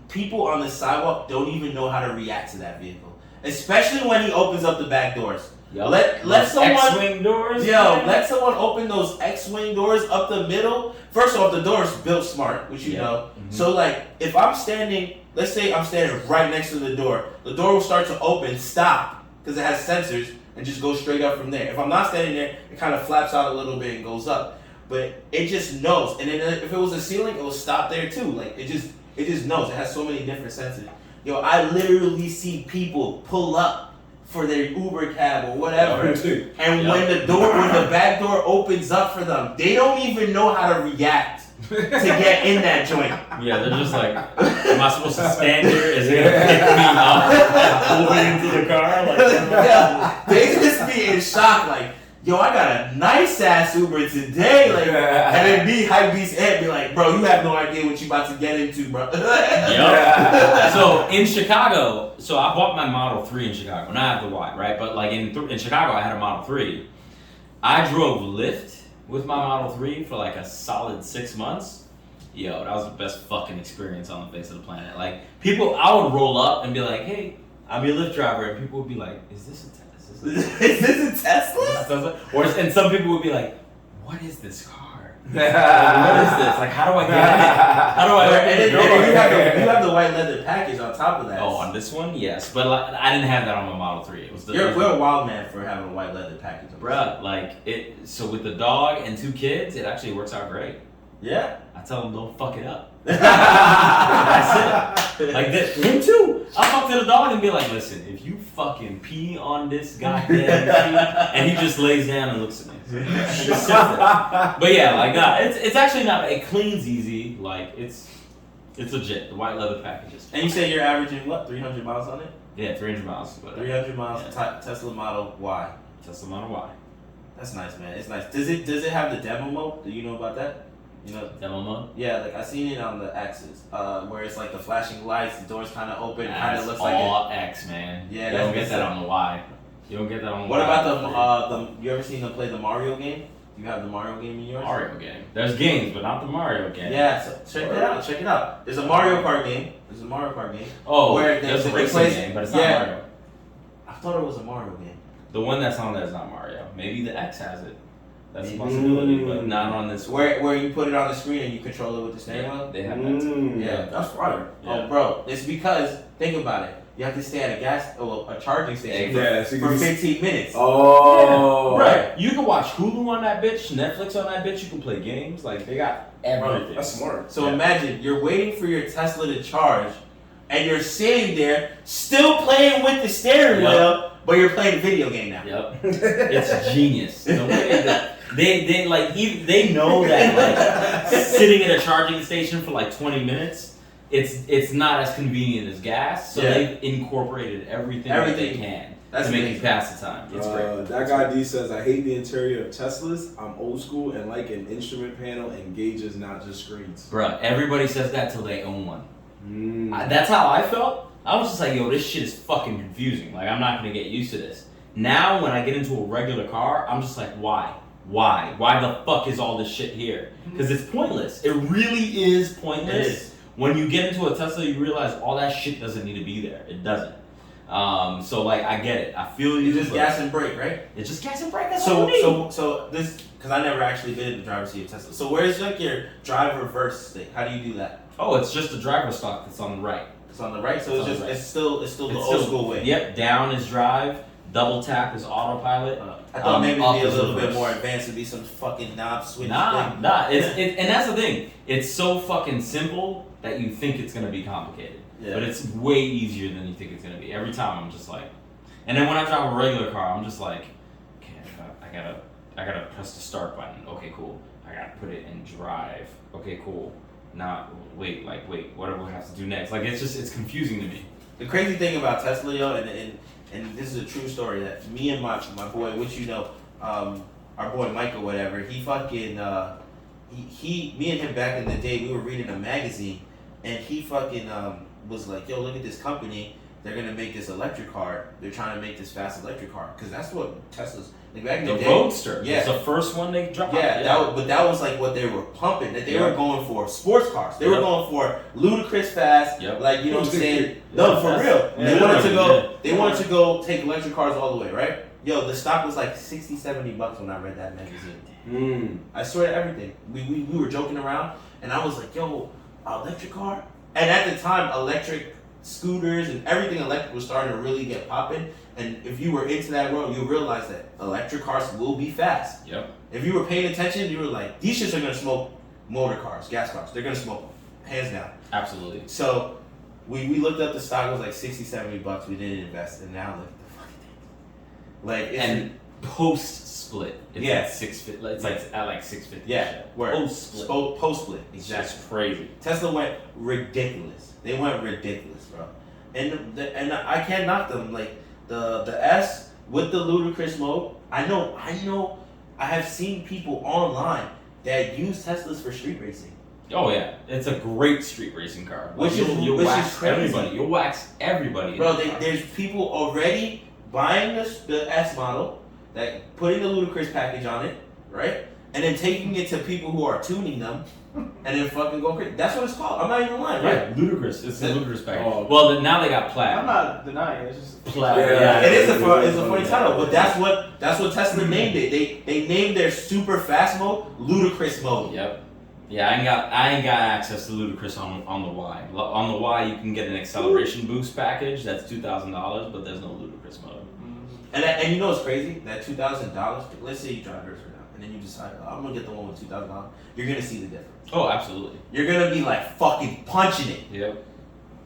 people on the sidewalk don't even know how to react to that vehicle. Especially when he opens up the back doors. Yo, Let someone X-wing doors. let someone open those X-wing doors up the middle. First off, the door's built smart, which you know. Mm-hmm. So like, if I'm standing, let's say I'm standing right next to the door will start to open, stop, because it has sensors, and just go straight up from there. If I'm not standing there, it kind of flaps out a little bit and goes up. But it just knows. And then if it was a ceiling, it will stop there too. Like it just knows. It has so many different sensors. Yo, I literally see people pull up for their Uber cab or whatever. And when the back door opens up for them, they don't even know how to react to get in that joint. Yeah, they're just like, am I supposed to stand here? Is it gonna pick me up and pull me into the car? Like, yeah, they just be in shock, like, yo, I got a nice ass Uber today, like, and then B hype beats Ed be like, bro, you have no idea what you about to get into, bro. Yep. So in Chicago, so I bought my Model 3 in Chicago, and I have the Y, right? But like in Chicago, I had a Model 3. I drove Lyft with my Model 3 for like a solid 6 months. Yo, that was the best fucking experience on the face of the planet. Like I would roll up and be like, hey, I'm your Lyft driver, and people would be like, is this a Tesla? Is this a Tesla? And some people would be like, what is this car? Like, what is this? Like, how do I get it? How do I and get it? you have the white leather package on top of that. Oh, on this one? Yes. But like, I didn't have that on my Model 3. It was We're a wild man for having a white leather package. Bruh, like, so with the dog and 2 kids, it actually works out great. Yeah? I tell them, don't fuck it up. That's it. Like, him too. I'll talk to the dog and be like, listen, if you fucking pee on this goddamn thing, and he just lays down and looks at me. Just simple. But yeah, like that. It's actually not. It cleans easy. Like it's legit. The white leather packages. And you say you're averaging what? 300 miles on it? Yeah, 300 miles. 300 miles. Yeah. Tesla Model Y. Tesla Model Y. That's nice, man. It's nice. Does it have the demo mode? Do you know about that? You know, demo mode? Yeah, like I seen it on the X's, where it's like the flashing lights, the doors kind of open, kind of looks all like all X, man. Yeah, you don't get that on the Y. You don't get that on the what Y. What about the? You ever seen them play the Mario game? Do you have the Mario game in yours? Mario game. There's games, but not the Mario game. Yeah, so check it out. Check it out. There's a Mario Kart game. Oh, where there's a racing game, but it's not Mario. I thought it was a Mario game. The one that's on there is not Mario. Maybe the X has it. That's a possibility, but not on this one. Where you put it on the screen and you control it with the steering wheel? They have that too. Yeah, that's right. Yeah. Oh, bro, it's because, think about it. You have to stay at a charging station for 15 minutes. Oh. Yeah. Right. You can watch Hulu on that bitch, Netflix on that bitch. You can play games. Like, they got everything. That's smart. So imagine, you're waiting for your Tesla to charge, and you're sitting there, still playing with the steering wheel, but you're playing a video game now. Yep. It's genius. The way that they know that like sitting at a charging station for like 20 minutes, it's not as convenient as gas. So they've incorporated everything that they can to make you pass the time. It's great. That guy D says, I hate the interior of Teslas. I'm old school and like an instrument panel and gauges, not just screens. Bruh, everybody says that till they own one. That's how I felt. I was just like, yo, this shit is fucking confusing. Like, I'm not gonna get used to this. Now, when I get into a regular car, I'm just like, why? Why? Why the fuck is all this shit here? Because it's pointless. It really is pointless. It is. When you get into a Tesla, you realize all that shit doesn't need to be there. It doesn't. So like, I get it. I feel you. It's just gas and brake, right? It's just gas and brake. That's all you need. So this, because I never actually been in the driver's seat of Tesla. So where's like your drive reverse thing? How do you do that? Oh, it's just the driver stock that's on the right. It's on the right, so it's still the old school way. Yep. Down is drive. Double tap is autopilot. I thought maybe it'd be a little reverse. bit more advanced. It'd be some fucking knob switch thing. Nah. And that's the thing. It's so fucking simple that you think it's gonna be complicated. Yeah. But it's way easier than you think it's gonna be. Every time I'm just like, and then when I drive a regular car, I'm just like, okay, I gotta press the start button. Okay, cool. I gotta put it in drive. Okay, cool. Now wait, what do we have to do next? Like it's confusing to me. The crazy thing about Tesla, yo, and this is a true story, that me and my boy, which you know, our boy Mike or whatever, he fucking me and him back in the day, we were reading a magazine, and he fucking was like, yo, look at this company. They're gonna make this electric car. They're trying to make this fast electric car because that's what Tesla's like back in the day. Roadster. Yeah, was the first one they dropped. Yeah, that was like what they were pumping. That they were going for sports cars. They were going for ludicrous fast. Like you know what I'm saying? No, for real. They wanted to go. They wanted to go take electric cars all the way, right? Yo, the stock was like $60, $70 when I read that magazine. I swear to everything. We were joking around, and I was like, yo, electric car. And at the time, electric scooters and everything electric was starting to really get popping. And if you were into that world, you realize that electric cars will be fast. Yep. If you were paying attention, you were like, these shits are gonna smoke motor cars, gas cars. They're gonna smoke them, hands down. Absolutely. So we looked up the stock, it was like $60, $70. We didn't invest, and now look at the fucking thing. Like and post split, it's Yeah. at 650. It's like at like 650. yeah, word. Post split. Post split, exactly. It's crazy. Tesla went ridiculous. They went ridiculous, bro. And I can't knock them. Like the S with the ludicrous mode. I know. I have seen people online that use Teslas for street racing. Oh yeah, it's a great street racing car. Which is wax crazy. everybody. You'll wax everybody. Bro, in the car. there's people already buying the S model, that putting the ludicrous package on it, right? And then taking it to people who are tuning them, and then fucking going crazy. That's what it's called. I'm not even lying, right? Yeah, ludicrous. It's a ludicrous package. Oh. Well, now they got plaid. I'm not denying it. It's just Plaid. Yeah. It is it's a funny title, but that's what Tesla named it. They named their super fast mode ludicrous mode. Yep. Yeah, I ain't got access to ludicrous on the Y. On the Y, you can get an acceleration boost package that's $2,000, but there's no ludicrous mode. And you know what's crazy? That $2,000. Let's say you drive yours for now, and then you decide, oh, I'm gonna get the one with $2,000. You're gonna see the difference. Oh, absolutely. You're gonna be like fucking punching it Yep.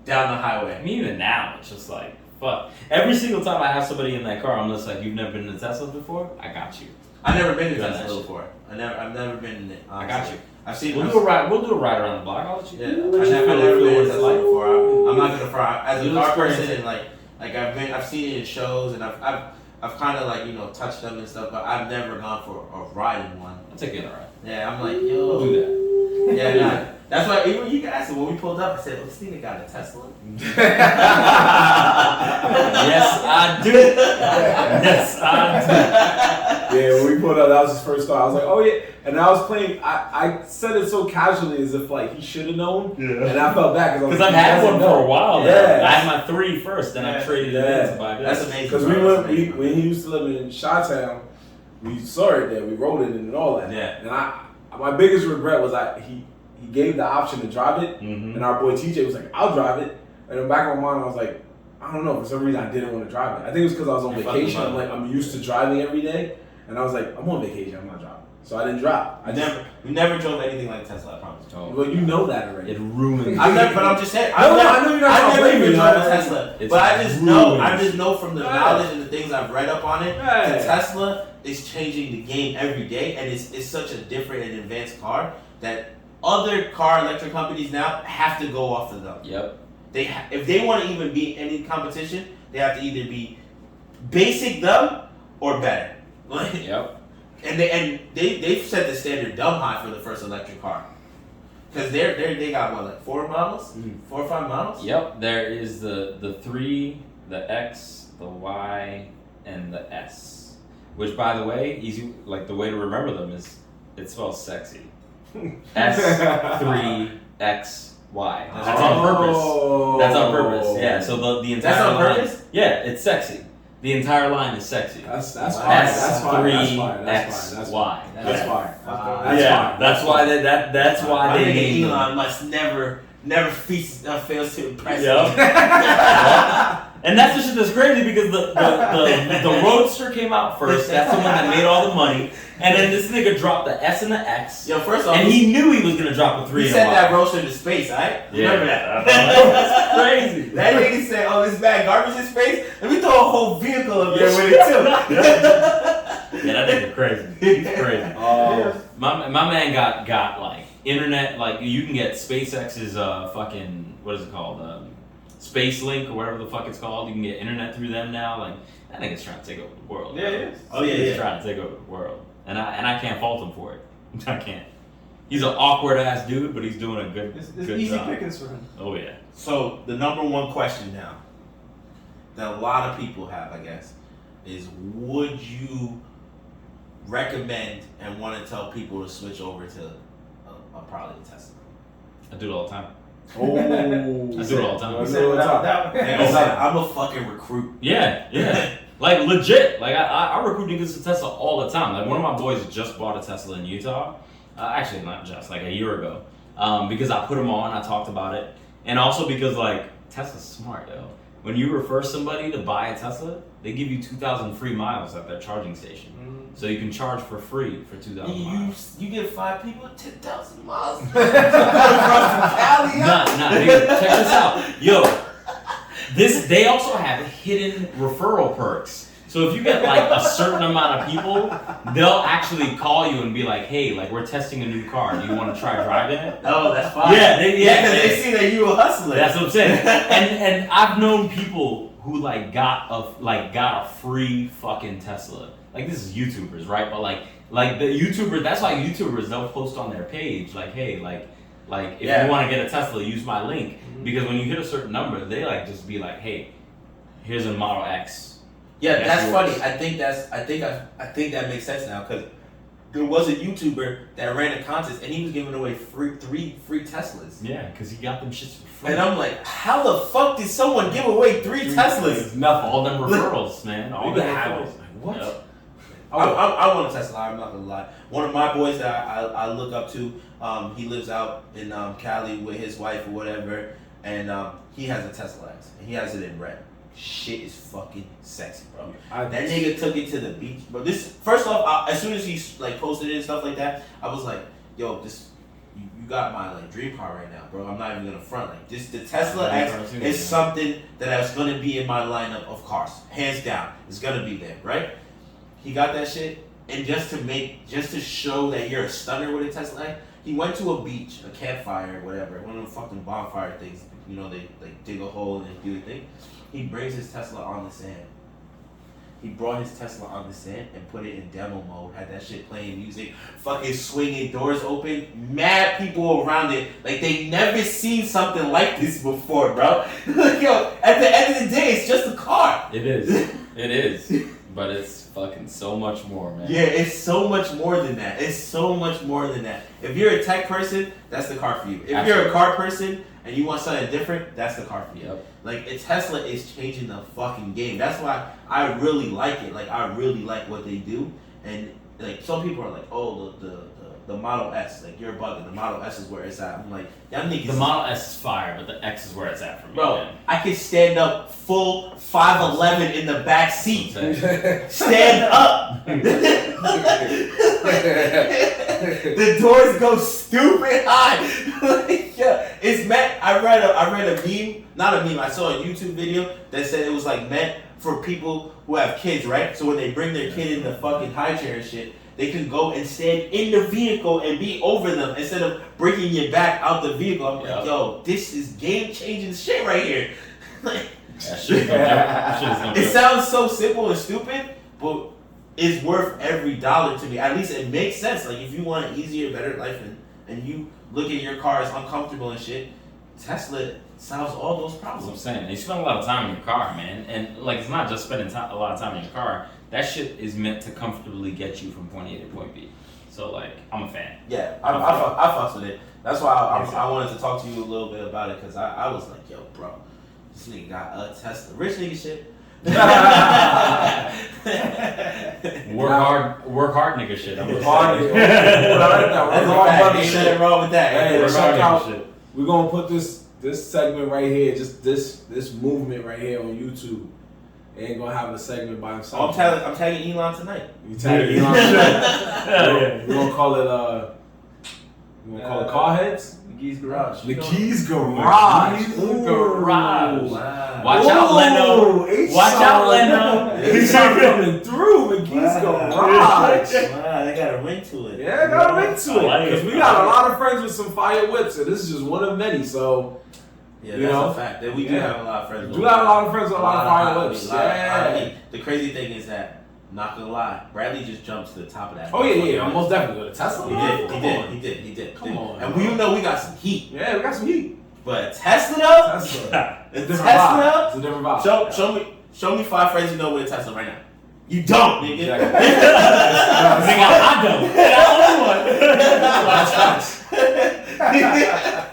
down the I highway. mean, even now, it's just like, fuck. Every single time I have somebody in that car, I'm just like, you've never been in a Tesla before? I got you. I've never been in Done Tesla that shit. before. I've never been in it. I got you. I've seen. We'll do a ride around the block. I'll let you. Yeah, I'll let you I've feel never been what in it's Tesla like. before. I'm not gonna fry. As a You'll car experience person, it. and I've seen it in shows, and I've kind of like touched them and stuff, but I've never gone for a ride in one. I'll take you on a ride. Yeah, I'm like, We'll yo. do that. Yeah, nah. That's why even you guys, when we pulled up, I said, "Oh, this nigga got a Tesla." Yes, I do. Yes, I Yeah, when we pulled up, that was his first car. I was like, oh yeah. And I was playing, I said it so casually as if like he should have known. Yeah. And I felt bad Because like, I've he had doesn't one know. for a while. Yeah. Now. I had my 3 first, then I traded it in to buy That's this. amazing. Because bro. when he used to live in Chi-Town, we saw it there, we rode it and all that. Yeah. And my biggest regret was he gave the option to drive it, Mm-hmm. and our boy TJ was like, I'll drive it. And in the back of my mind, I was like, I don't know, for some reason I didn't want to drive it. I think it was because I was on You're vacation. fucking I'm like, I'm used to driving every day. And I was like, I'm on vacation, I'm not driving. So I didn't drive. We never drove anything like Tesla. I promise. Oh, Well, you know that already. it ruins. I've never, but I'm just saying. I know you're not I've never blaming even me, drove a man. Tesla, It's but I ruined. just know from the Yeah. knowledge and the things I've read up on it, Yeah. that Tesla is changing the game every day, and it's such a different and advanced car that other car electric companies now have to go off of them. Yep. If they want to even be any competition, they have to either be basic them or better. Like, Yep. and they've set the standard dumb high for the first electric car, because they got what, like 4 models, 4 or 5 models. Yep. There is the 3, the X, the Y, and the S. Which, by the way, easy. Like the way to remember them is it spells sexy. S3 X Y. That's on purpose. That's on purpose. Yeah. So the entire That's on line. purpose? Yeah, it's sexy. The entire line is sexy. That's Wow. fine. That's fine. That's S3 fine. That's X fine. That's Y. fine. That's Yeah. fine. That's Yeah, fine. that's why that's why I they think named them. Elon must never fails to impress Yep. me. And that's the shit that's crazy because the Roadster came out first. That's the one that made all the money. And then this nigga dropped the S and the X. Yo, first off, And he knew he was gonna drop a 3 he and a sent Y. that roaster into space, alright? Yeah. Remember that? That's crazy. That nigga said, "Oh, this bad garbage in space. Let me throw a whole vehicle up there with it too." Yeah, that nigga crazy. He's crazy. Oh. My man got like internet. Like you can get SpaceX's fucking what is it called? Space Link or whatever the fuck it's called. You can get internet through them now. Like that nigga's trying to take over the world. Yeah, bro. it is. Oh, yeah, He's yeah. trying to take over the world, and I can't fault him for it. I can't. He's an awkward ass dude, but he's doing a good, It's good easy job. pickings for him. Oh yeah. So the number one question now that a lot of people have, I guess, is would you recommend and want to tell people to switch over to probably a Tesla? I do it all the time. Oh, I do it all the time. I do it all the time. And it's like, I'm a fucking recruit. Yeah. Like legit. Like I recruit niggas to Tesla all the time. Like one of my boys just bought a Tesla in Utah. Actually, not just, like a year ago. Because I put him on, I talked about it. And also because like Tesla's smart, yo. When you refer somebody to buy a Tesla, they give you 2,000 free miles at their charging station. So you can charge for free for 2,000 miles. You give 5 people 10,000 miles. Across the Cali. Nah, nigga, check this out. Yo, they also have hidden referral perks. So if you get like a certain amount of people, they'll actually call you and be like, hey, like we're testing a new car. Do you want to try driving it? Oh, that's fine. Yeah, because they see that you a hustler. That's what I'm saying. And I've known people who like got a free fucking Tesla. Like this is YouTubers, right? But like the YouTubers, that's why YouTubers, they'll post on their page like, hey, like if you want to get a Tesla, use my link. Because when you hit a certain number, they like just be like, hey, here's a Model X. Yeah, that's funny. I think that makes sense now because there was a YouTuber that ran a contest and he was giving away three free Teslas. Yeah, because he got them shits for free. And I'm like, how the fuck did someone give away three Teslas? Nothing. All them referrals, man. All We them can have referrals. it. What? Yep. I want a Tesla. I'm not gonna lie. One of my boys that I look up to, he lives out in Cali with his wife or whatever, and he has a Tesla X and he has it in red. Shit is fucking sexy, bro. That nigga took it to the beach, bro. This first off, as soon as he like posted it and stuff like that, I was like, yo, you got my like dream car right now, bro. I'm not even gonna front like this. The Tesla X is something that is gonna be in my lineup of cars, hands down. It's gonna be there, right? He got that shit, and just to show that you're a stunner with a Tesla X, he went to a beach, a campfire, whatever, one of them fucking bonfire things. You know, they like dig a hole and do the thing. He brings his Tesla on the sand. He brought his Tesla on the sand and put it in demo mode. Had that shit playing music, fucking swinging, doors open, mad people around it. Like they never seen something like this before, bro. Like yo, at the end of the day, it's just a car. It is. But it's fucking so much more, man. Yeah, it's so much more than that. It's so much more than that. If you're a tech person, that's the car for you. If you're a car person and you want something different, that's the car for you. Yep. Like, Tesla is changing the fucking game. That's why I really like it. Like, I really like what they do. And, like, some people are like, oh, the Model S. Like, you're bugging. The Model S is where it's at. I'm like, y'all niggas. The Model S is fire, but the X is where it's at for me. Bro, man. I can stand up full 5'11" in the back seat. Stand up. The doors go stupid high. Like, yeah, it's meant. I read a meme, not a meme. I saw a YouTube video that said it was like meant for people who have kids, right? So when they bring their kid in the fucking high chair and shit, they can go and stand in the vehicle and be over them instead of bringing you back out the vehicle. I'm like, yo, this is game changing shit right here. Like, it sounds so simple and stupid, but it's worth every dollar to me. At least it makes sense. Like if you want an easier, better life and you look at your car as uncomfortable and shit, Tesla solves all those That's problems. what I'm saying. You spend a lot of time in your car, man. And like it's not just spending a lot of time in your car. That shit is meant to comfortably get you from point A to point B. So like, I'm a fan. Yeah, I fucks with it. That's why I wanted to talk to you a little bit about it because I was like, yo, bro, this nigga got a Tesla. Rich nigga shit. Work hard, nigga shit. I'm Work hard, nigga. That's nothing wrong with that. Hey, Work check hard, out. nigga shit. We're gonna put this segment right here, just this movement right here on YouTube. Ain't gonna have a segment by himself. I'm tagging Elon tonight. You tagging Elon? Yeah. We're gonna call it car heads. McGee's Garage. McGee's Garage. McGee's Garage. Wow. Watch out, Leno. Watch out, Leno. He's coming through McGee's Garage. Wow, they got a ring to it. Yeah, got a ring to I like it. it. Because we got a lot of friends with some fire whips, and this is just one of many. So, Yeah, you that's know? a fact. That we do have a lot of friends. We do have a lot of friends with a lot of fire whips. A lot of Yeah. heat. The crazy thing is that not gonna lie, Bradley just jumped to the top of that. Oh yeah, I'm most definitely going to Tesla. He did. Come on, And bro. we know we got some heat. Yeah, we got some heat. But Tesla though? Tesla. It's a different Tesla vibe. though? It's a different vibe. Show me 5 friends you know with a Tesla right now. You don't, nigga. Nigga, I don't. That's facts.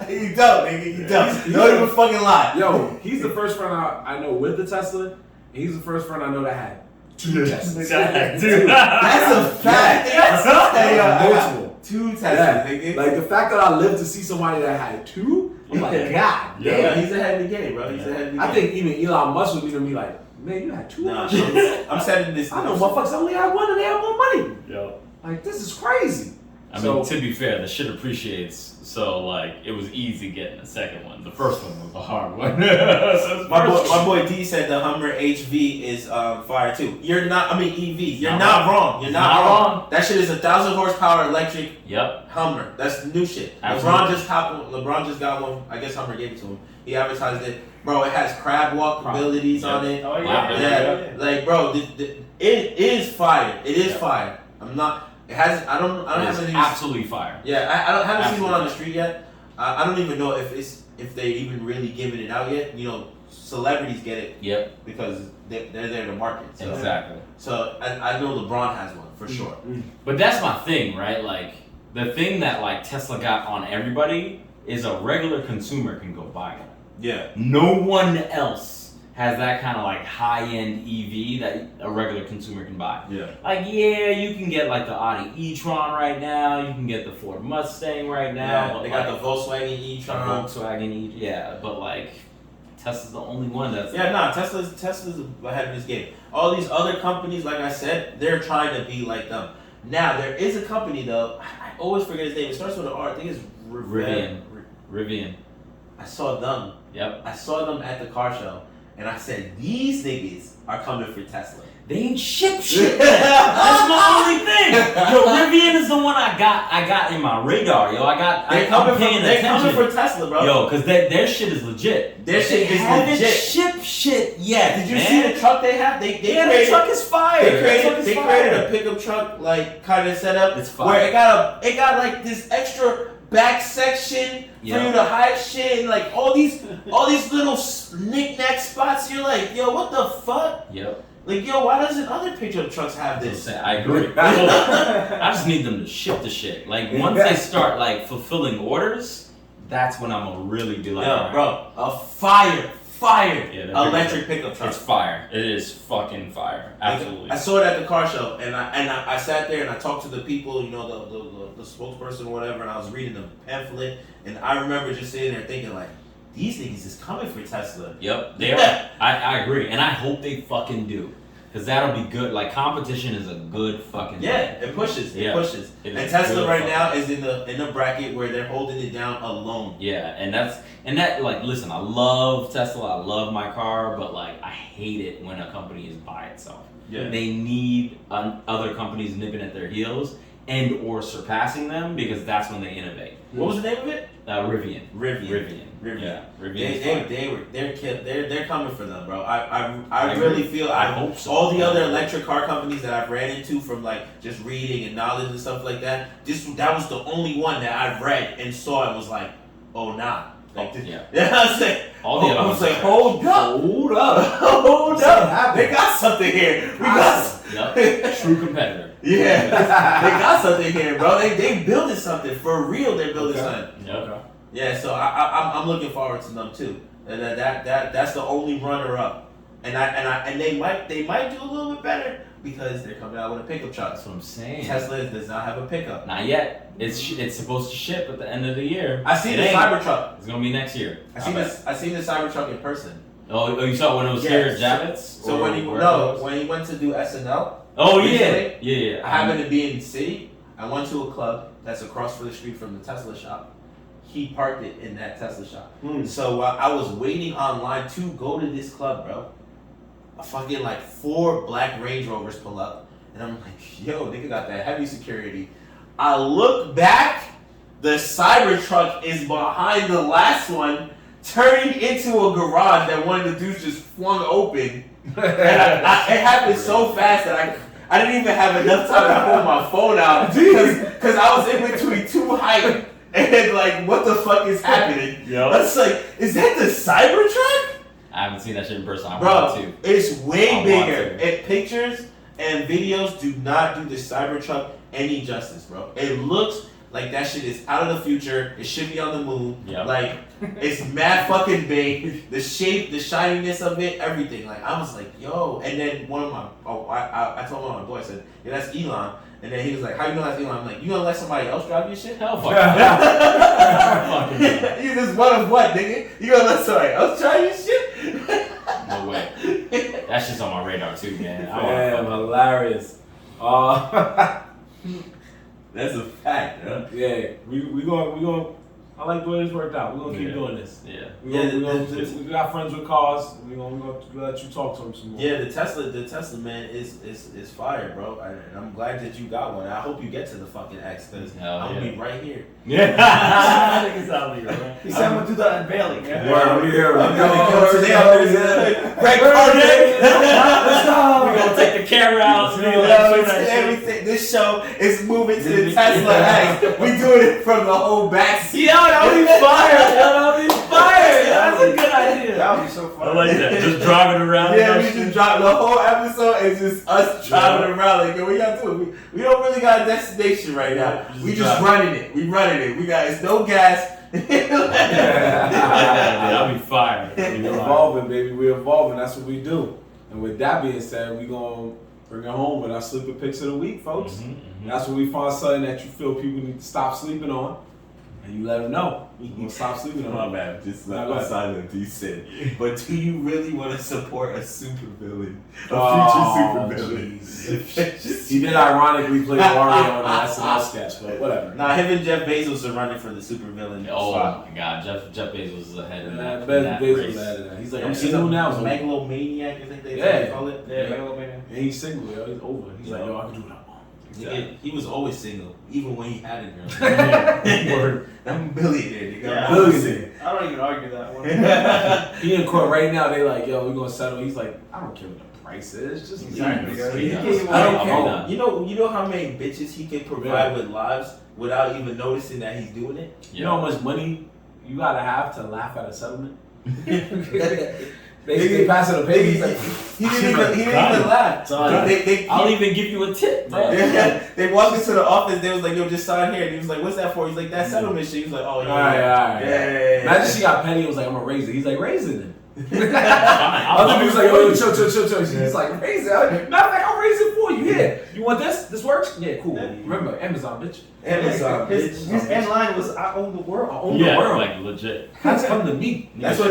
You don't, nigga. You don't. Don't even fucking lie. Yo, he's the first friend I know with the Tesla, and he's the first friend I know that had 2 Teslas. Dude. That's a fact. Multiple. 2 Teslas, Yeah. nigga. Like the fact that I lived to see somebody that had 2, I'm like, God Yeah, damn. he's ahead of the game, bro. He's ahead of the game. I think even Elon Musk would even be like, man, you had 2 Nah, of them. I'm setting this. I know motherfuckers only had 1 and they have more money. Yo. Like, this is crazy. I mean, to be fair, the shit appreciates, so like it was easy getting the second one. The first one was the hard one. My boy D said the Hummer HV is fire too. You're not. I mean EV. You're not wrong. You're not wrong. That shit is 1,000 horsepower electric. Yep. Hummer. That's new shit. Absolutely. LeBron just got one. I guess Hummer gave it to him. He advertised it. Bro, it has crab walk abilities on it. Oh Yeah. Like bro, it is fire. It is fire. I'm not. It has. I don't have any. Absolutely fire. Yeah, I haven't seen one on the street yet. I don't even know if they even really giving it out yet. You know, celebrities get it. Yep. Because they're there to market. So. Exactly. So I know LeBron has one for sure. But that's my thing, right? Like the thing that like Tesla got on everybody is a regular consumer can go buy it. Yeah. No one else has that kind of like high-end EV that a regular consumer can buy. Yeah. Like, yeah, you can get like the Audi e-tron right now. You can get the Ford Mustang right now. Yeah, but they got like, the Volkswagen the e-tron. Volkswagen yeah, but like Tesla's the only one that's Tesla's ahead of this game. All these other companies, like I said, they're trying to be like them. Now there is a company though. I always forget his name. It starts with an R. I think it's Rivian. I saw them. Yep. I saw them at the car show, and I said, "These niggas are coming for Tesla." They ain't ship shit. That's my only thing. Yo, Rivian is the one I got in my radar. Yo, They're coming for Tesla, bro. Yo, cause their shit is legit. Their shit is haven't legit. Ship shit yet. Did you see the truck they have? They the truck is fire. They created a pickup truck like kind of setup. It's fire. Where it got like this extra back section for you to hide shit and like all these little knick-knack spots. You're like, yo, what the fuck? Yep. Like, yo, why doesn't other pickup trucks have this? I agree. I just need them to ship the shit. Like once they start like fulfilling orders, that's when I'm gonna really be like, Yo, right. bro, a fire electric pretty pickup truck. It's fire. It is fucking fire. Absolutely. I saw it at the car show, and I sat there and I talked to the people, you know, the spokesperson or whatever, and I was reading the pamphlet, and I remember just sitting there thinking like, these niggas is coming for Tesla. Yep, they are. I agree, and I hope they fucking do, because that'll be good. Like competition is a good fucking thing. It pushes. It pushes. It And is Tesla good right fucking- now is in the bracket where they're holding it down alone. Yeah, and that like listen, I love Tesla. I love my car, but like I hate it when a company is by itself. Yeah. They need other companies nipping at their heels and or surpassing them, because that's when they innovate. What was the name of it? Rivian. Rivian. Yeah, Rivian. They're coming for them, bro. I really feel I hope so. All the other electric car companies that I've ran into from like just reading and knowledge and stuff like that, that was the only one that I've read and saw and was like, oh nah. Like, Yeah. I was like, All the other I was ones like, are- hold up. Hold up. They got something here. We got Yep. True competitor. Yeah. They got something here, bro. They building something. For real, they're building something. Yep. Yeah, so I'm looking forward to them too. That's the only runner up, and they might do a little bit better because they're coming out with a pickup truck. That's what I'm saying. Tesla does not have a pickup. Not yet. It's supposed to ship at the end of the year. I seen It the ain't. Cybertruck. It's gonna be next year. I seen the Cybertruck in person. Oh, you saw it when it was Yeah. here at Javits? So when he went to do SNL. Oh recently, yeah. I happened to be in the city. I went to a club that's across the street from the Tesla shop. He parked it in that Tesla shop. So while I was waiting online to go to this club, bro, a fucking like 4 black Range Rovers pull up, and I'm like, yo, nigga got that heavy security. I look back, the Cybertruck is behind the last one, turning into a garage that one of the dudes just flung open. And it happened so fast that I didn't even have enough time to pull my phone out because I was in between two hype and like, what the fuck is happening? Yo. I was like, is that the Cybertruck? I haven't seen that shit in person. I Bro, want to. it's way I want bigger. to. And pictures and videos do not do the Cybertruck any justice, bro. It looks like that shit is out of the future. It should be on the moon. Yep. Like, it's mad fucking big. The shape, the shininess of it, everything. Like, I was like, yo. And then one of my, I told one of my boys, I said, yeah, that's Elon. And then he was like, how you know that's Elon? I'm like, you gonna let somebody else drive your shit? Hell fuck. Fucking no. You just one of what, nigga? You gonna let somebody else drive your shit? No way. That shit's on my radar too, man. I Damn, wanna hilarious. That's a fact, bro. Yeah, we going. I like the way this worked out. We're gonna keep doing this. Yeah. We got friends with cars. We're gonna let you talk to them some more. Yeah, the Tesla man is fire, bro. And I'm glad that you got one. I hope you get to the fucking X because Hell I'm gonna yeah. be right here. Yeah. Exactly, right? He said I'm gonna do the unveiling. Yeah. Word, I'm here. I'm gonna go today. Red Let's carpet. We're gonna take the camera out. Everything. This show is moving to the Tesla X. We doing it from the whole back seat. Yo, that would be fire. Yo, that would be fire. That's a good idea. That would be so fun. I like that. Just driving around. Yeah, and we that shit. just dropped the whole episode. It's just us driving around. Like, yo, what y'all doing? We don't really got a destination right now. We just running it. We running it. We got it's no gas. That'd be fire. We're evolving, baby. We're evolving. That's what we do. And with that being said, we gonna bring it home with our sleeper picks of the week, folks. That's when we find something that you feel people need to stop sleeping on, and you let them know. We're gonna stop sleeping on. My bad, just Nah, like go ahead. silent. You said, but do you really want to support a supervillain, a Oh, future supervillain? He did ironically play Wario on an SNL sketch, but whatever. Nah, him and Jeff Bezos are running for the supervillain. Oh spot. my God, Jeff Bezos is ahead in that. Ben in that Bezos race. ahead of that. He's like, Yeah, I'm he's single a now. So megalomaniac, I think they Yeah. call it. Yeah, Megalomania. and he's single, yo. He's over. He's like, yo, I can do what I want. He was always single, even when he had a girl. Word. I'm a billionaire, nigga. Yeah. I'm always single. I don't even argue that one. He in court right now. They like, yo, we gonna settle. He's like, I don't care what the price is. Just Exactly. leave. He Yeah. gave I don't away- care. You know how many bitches he can provide with lives without even noticing that he's doing it? You know how much money you gotta have to laugh at a settlement? They pass it a pay. He's like, He didn't even laugh. Son, They I'll even give you a tip, bro. they walked into the office. They was like, "Yo, just sign here." And he was like, "What's that for?" He's like, "That settlement shit." He was like, "Oh yeah, Alright. yeah." Imagine she got petty and was like, I'm gonna raise it. He's like, raise it then. I'll Other do people's it like, for yo, you. chill. He's like, raise it. Matter of fact, I'll raise it for you. Yeah. You want this? This works? Yeah, cool. Remember, Amazon, bitch. Amazon, His bitch. end line was, "I own the world." I own Yeah, the world. like legit. That's come to me. That's what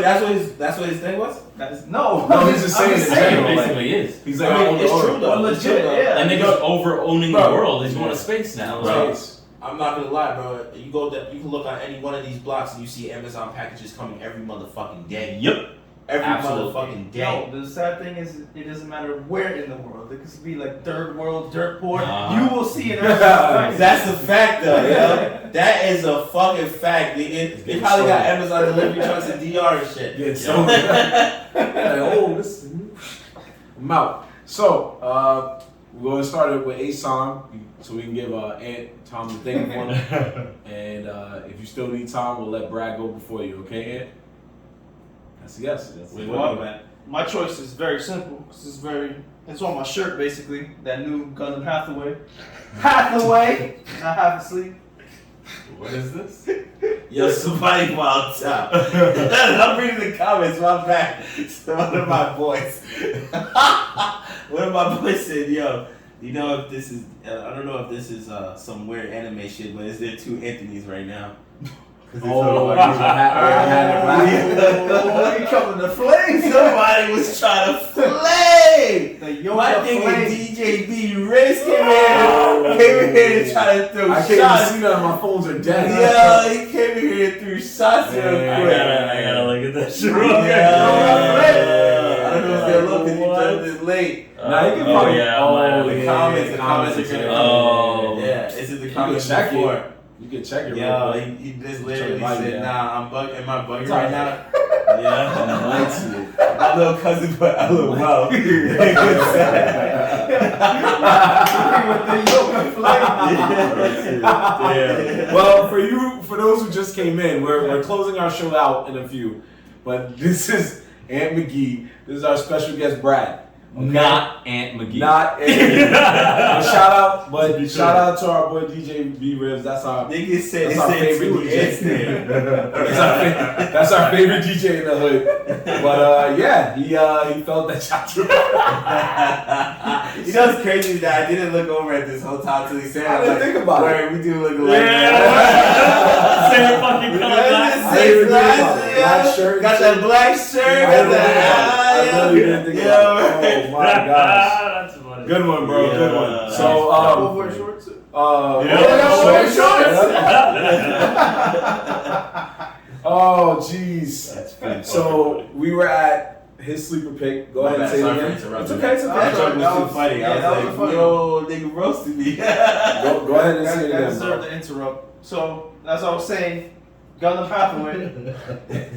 his thing was. No, No, he's just saying I'm it in It general. like- basically is. He's like, I I mean, own the it's world. true though. Well, It's true, legit, though. yeah. And niggas over owning the Bro. world. He's going to space now. Bro. Space. I'm not gonna lie, bro. You can look on any one of these blocks and you see Amazon packages coming every motherfucking day. Yep. Every Absolutely. motherfucking day. No, the sad thing is, it doesn't matter where in the world. It could be like third world, dirt poor. Uh-huh. You will see an Amazon. That's a fact, though. Yo. That is a fucking fact, nigga. They probably got Amazon delivery trucks in DR and shit. Yeah, so like, oh, this I'm out. So, we're going to start it with ASON so we can give Ant time to think of one. And if you still need time, we'll let Brad go before you, okay, Ant? That's a yes. Wait, Well, what, man? My choice is very simple. It's on my shirt basically. That new Gundam Hathaway, not half asleep. What is this? Yo, somebody wild out. I'm reading the comments, my bad. One of my boys. One of my boys said, yo, you know if this is, I don't know if this is some weird anime shit, but is there two Anthonys right now? Oh, Oh, he coming to flames. Somebody was trying to flame! The Yoda My nigga flame. DJ B Riz came in here and tried to throw I can't even shots. see none. My phones are dead. Yeah, he came in here and threw shots real Man, quick. I gotta look at that shit. Yeah. I don't know if they're looking because you done this late. Nah, you can Oh, probably. yeah, Oh, I might have The yeah, comments are gonna Oh. come in. Yeah, it's in the You comments can check before. it. You can check it. Yo, real quick. he just Check literally your body, said, yeah. nah, am I bugging It's right all now? I Yeah. might see it. My little cousin put LOL. Yeah. Well, for those who just came in, we're closing our show out in a few, but this is Aunt McGee. This is our special guest, Brad. Okay? Not Aunt McGee. Not Aunt McGee. Shout out to our boy DJ B Ribs. That's our Niggas said that's our favorite DJ. That's our favorite DJ in the hood. But yeah, he felt that shot. You know what's crazy that I didn't look over at this whole time till he said it. I didn't think about it. We do look alike. Same fucking color Same black shirt. Got that black shirt. I really didn't think about it. Oh my gosh. That's funny. Good one, bro. Good one. So, Over shorts. Oh, jeez. That's funny. So we were at his sleeper pick. Go ahead and say it again. It's okay. It's That okay. joke was too funny. Yeah, I that was was like, funny. yo, nigga roasted me. Go ahead and say it That again, deserved bro. to interrupt. So that's what I was saying. Gundam Hathaway.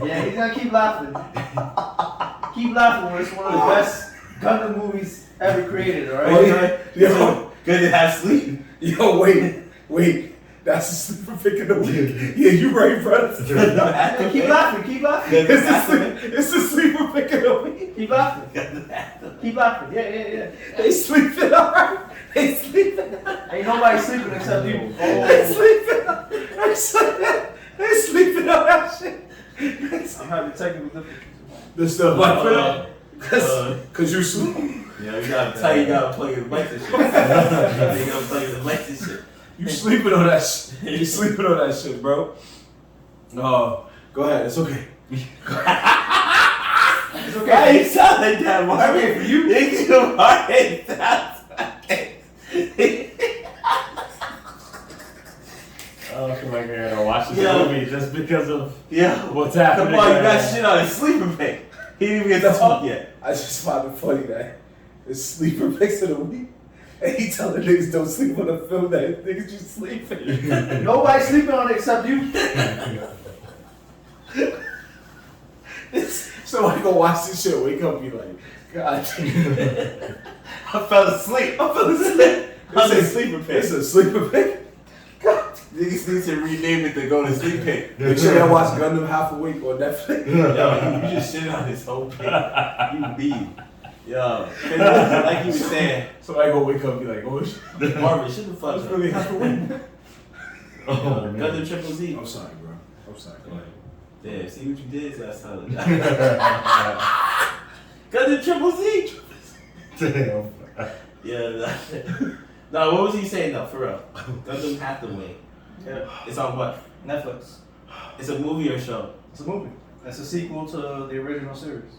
Yeah, he's gonna keep laughing. Keep laughing when it's one of the best Gundam movies ever created, alright? Yo, Good to have sleep. yo, wait. That's the sleeper pick of the week. Yeah, you right, brother. Yeah, keep laughing. It's the sleeper pick of the week. Keep laughing. Keep laughing. Yeah. They sleeping alright. They sleeping. Ain't nobody sleeping except you. They sleeping. They sleeping on that shit. I'm having technical difficulties. This stuff like cause you sleep. Yeah, you gotta tell you gotta plug in the mic and shit. You gotta plug in the mic and shit. You sleeping on that shit. You sleeping on that shit, bro. Go ahead. It's okay. It's Why okay. you sound like that, Marv? okay for you. Nigga, why sounds Oh, come on, here and watch this Yeah. movie just because of Yeah. what's happening. Come on, you got shit on his sleeper pick. He didn't even get to talk yet. I just find it funny that it's sleeper picks of the week. And he telling niggas don't sleep on the film that niggas just sleeping. Nobody sleeping on it except you. Somebody go watch this shit, wake up, be like, God damn. I fell asleep. On the sleeper pick. It's a sleeper pick. Niggas need to rename it to go to sleep pick. Make sure y'all watch Gundam Half Awake on Netflix. Yo, you just shit on his whole pick. You beat. Yo, like you was saying, Somebody go wake up and be like, oh shit. Marvin, shut the fuck What's up. really Half Awake? Oh, man. Gundam Triple Z. I'm sorry, bro. I'm sorry. Go ahead. Damn, see what you did last time. Gundam Triple Z. Damn. Yeah. No, what was he saying though? For real. Gundam Hathaway. Yeah. It's on what? Netflix. It's a movie or show? It's a movie. It's a sequel to the original series.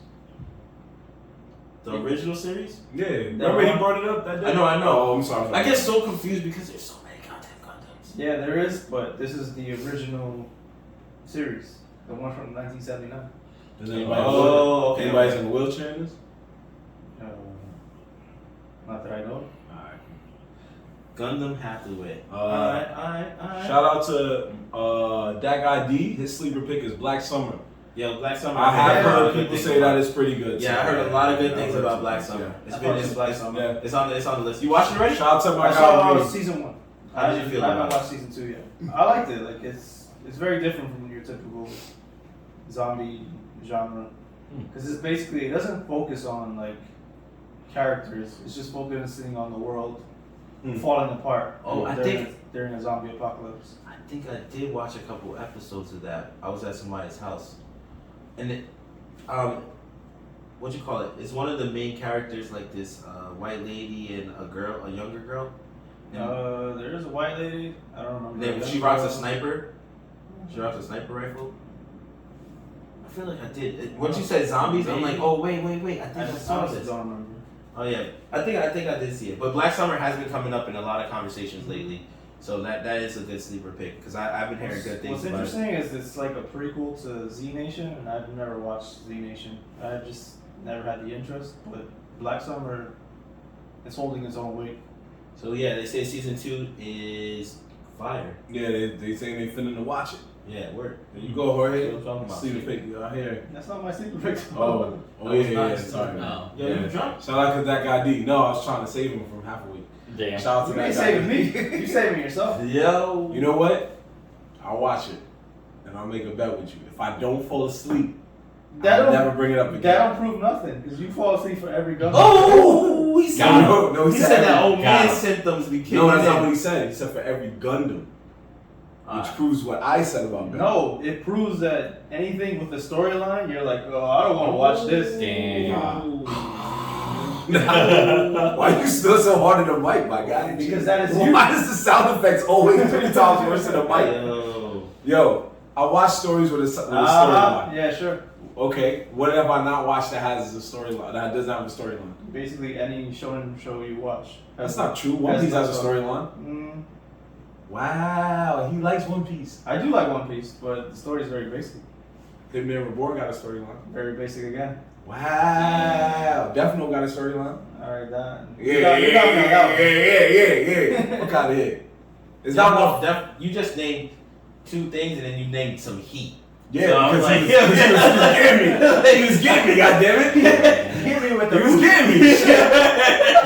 The original series? Yeah, remember he brought it up that day? I know. Oh, I'm sorry. I get so confused because there's so many goddamn Gundams. Yeah, there is, but this is the original series, the one from 1979. Does anybody, Oh, okay. anybody's in a wheelchair in this? Not that I know. Gundam Hathaway. Alright. Shout out to that guy D. His sleeper pick is Black Summer. Yo, Black Summer. I have heard heard people say that it's pretty good. Yeah, I heard a lot of good things about Black Summer. I thought it was Black Summer. Yeah. It's on the list. You watched it already? Shout out to my I saw guy. season 1. How did you feel I haven't about it? watched season 2 yet. I liked it. Like it's very different from your typical zombie genre because it's basically it doesn't focus on like characters. It's just focusing on the world falling apart. Oh, I during a zombie apocalypse. I think I did watch a couple episodes of that. I was at somebody's house, and it, what you call it? It's one of the main characters, like this white lady and a younger girl. And There is a white lady. I don't remember. then she rocks a sniper. She rocks a sniper rifle. I feel like I did. Once you said zombies, I'm like, oh wait. I think I saw honestly this. don't remember. Oh yeah, I think I did see it. But Black Summer has been coming up in a lot of conversations lately, so that is a good sleeper pick because I've been hearing good things What's about it. interesting is it's like a prequel to Z Nation, and I've never watched Z Nation. I just never had the interest. But Black Summer is holding its own weight. So yeah, they say season 2 is fire. Yeah, they saying they finna to watch it. Yeah, work. There you go, Jorge. What I'm talking about. Sleeping pick out here. That's not my sleeper pick. Oh, yeah. Sorry, man. No. Yo, you drunk? Shout out to that guy D. No, I was trying to save him from half a week. Damn. Shout out to You that ain't guy. saving me. You saving yourself. Yo. You know what? I'll watch it, and I'll make a bet with you. If I don't fall asleep, I'll never bring it up again. That don't prove nothing because you fall asleep for every gun. Oh, he said, No, he said that old Got man him. symptoms be kicking No, that's not in. what he said. He said for every Gundam, which proves what I said about Gundam. No, it proves that anything with the storyline, you're like, oh, I don't want to watch this. Damn. Why you still so hard in the mic, my guy? Because that is you. Why does the sound effects always 3 times worse than the mic? Yo. Yo, I watch stories with a storyline. Yeah, sure. Okay, what have I not watched that has a storyline? That doesn't have a storyline. Basically, any shonen show you watch. That's not true. One Piece has a storyline. Mm, Wow, he likes One Piece. I do like One Piece, but the story is very basic. Hitman Reborn got a storyline. Very basic again. Wow, Death Note got a storyline. All right, that. Yeah. What kind of hit? It's not enough. You just named 2 things and then you named some heat. Yeah, So I was because like, he was getting me. He was getting me, goddammit. Hit me with the. He was getting me. Shit. He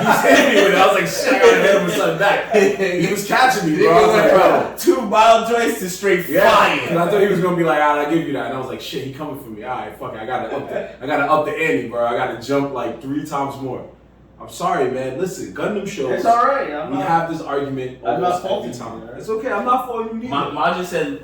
was hitting me with it. I was like, shit, I gotta hit him with something back. He was catching me, bro. I was like, bro. 2 mild joints to straight Because fire. I thought he was gonna be like, alright, I'll give you that. And I was like, shit, he coming for me. Alright, fuck it. I gotta up the ante, bro. I gotta jump like 3 times more. I'm sorry, man. Listen, Gundam shows. It's all right. We have this argument I'm not almost every faulting time. you. It's okay. I'm not faulting you neither. Majin said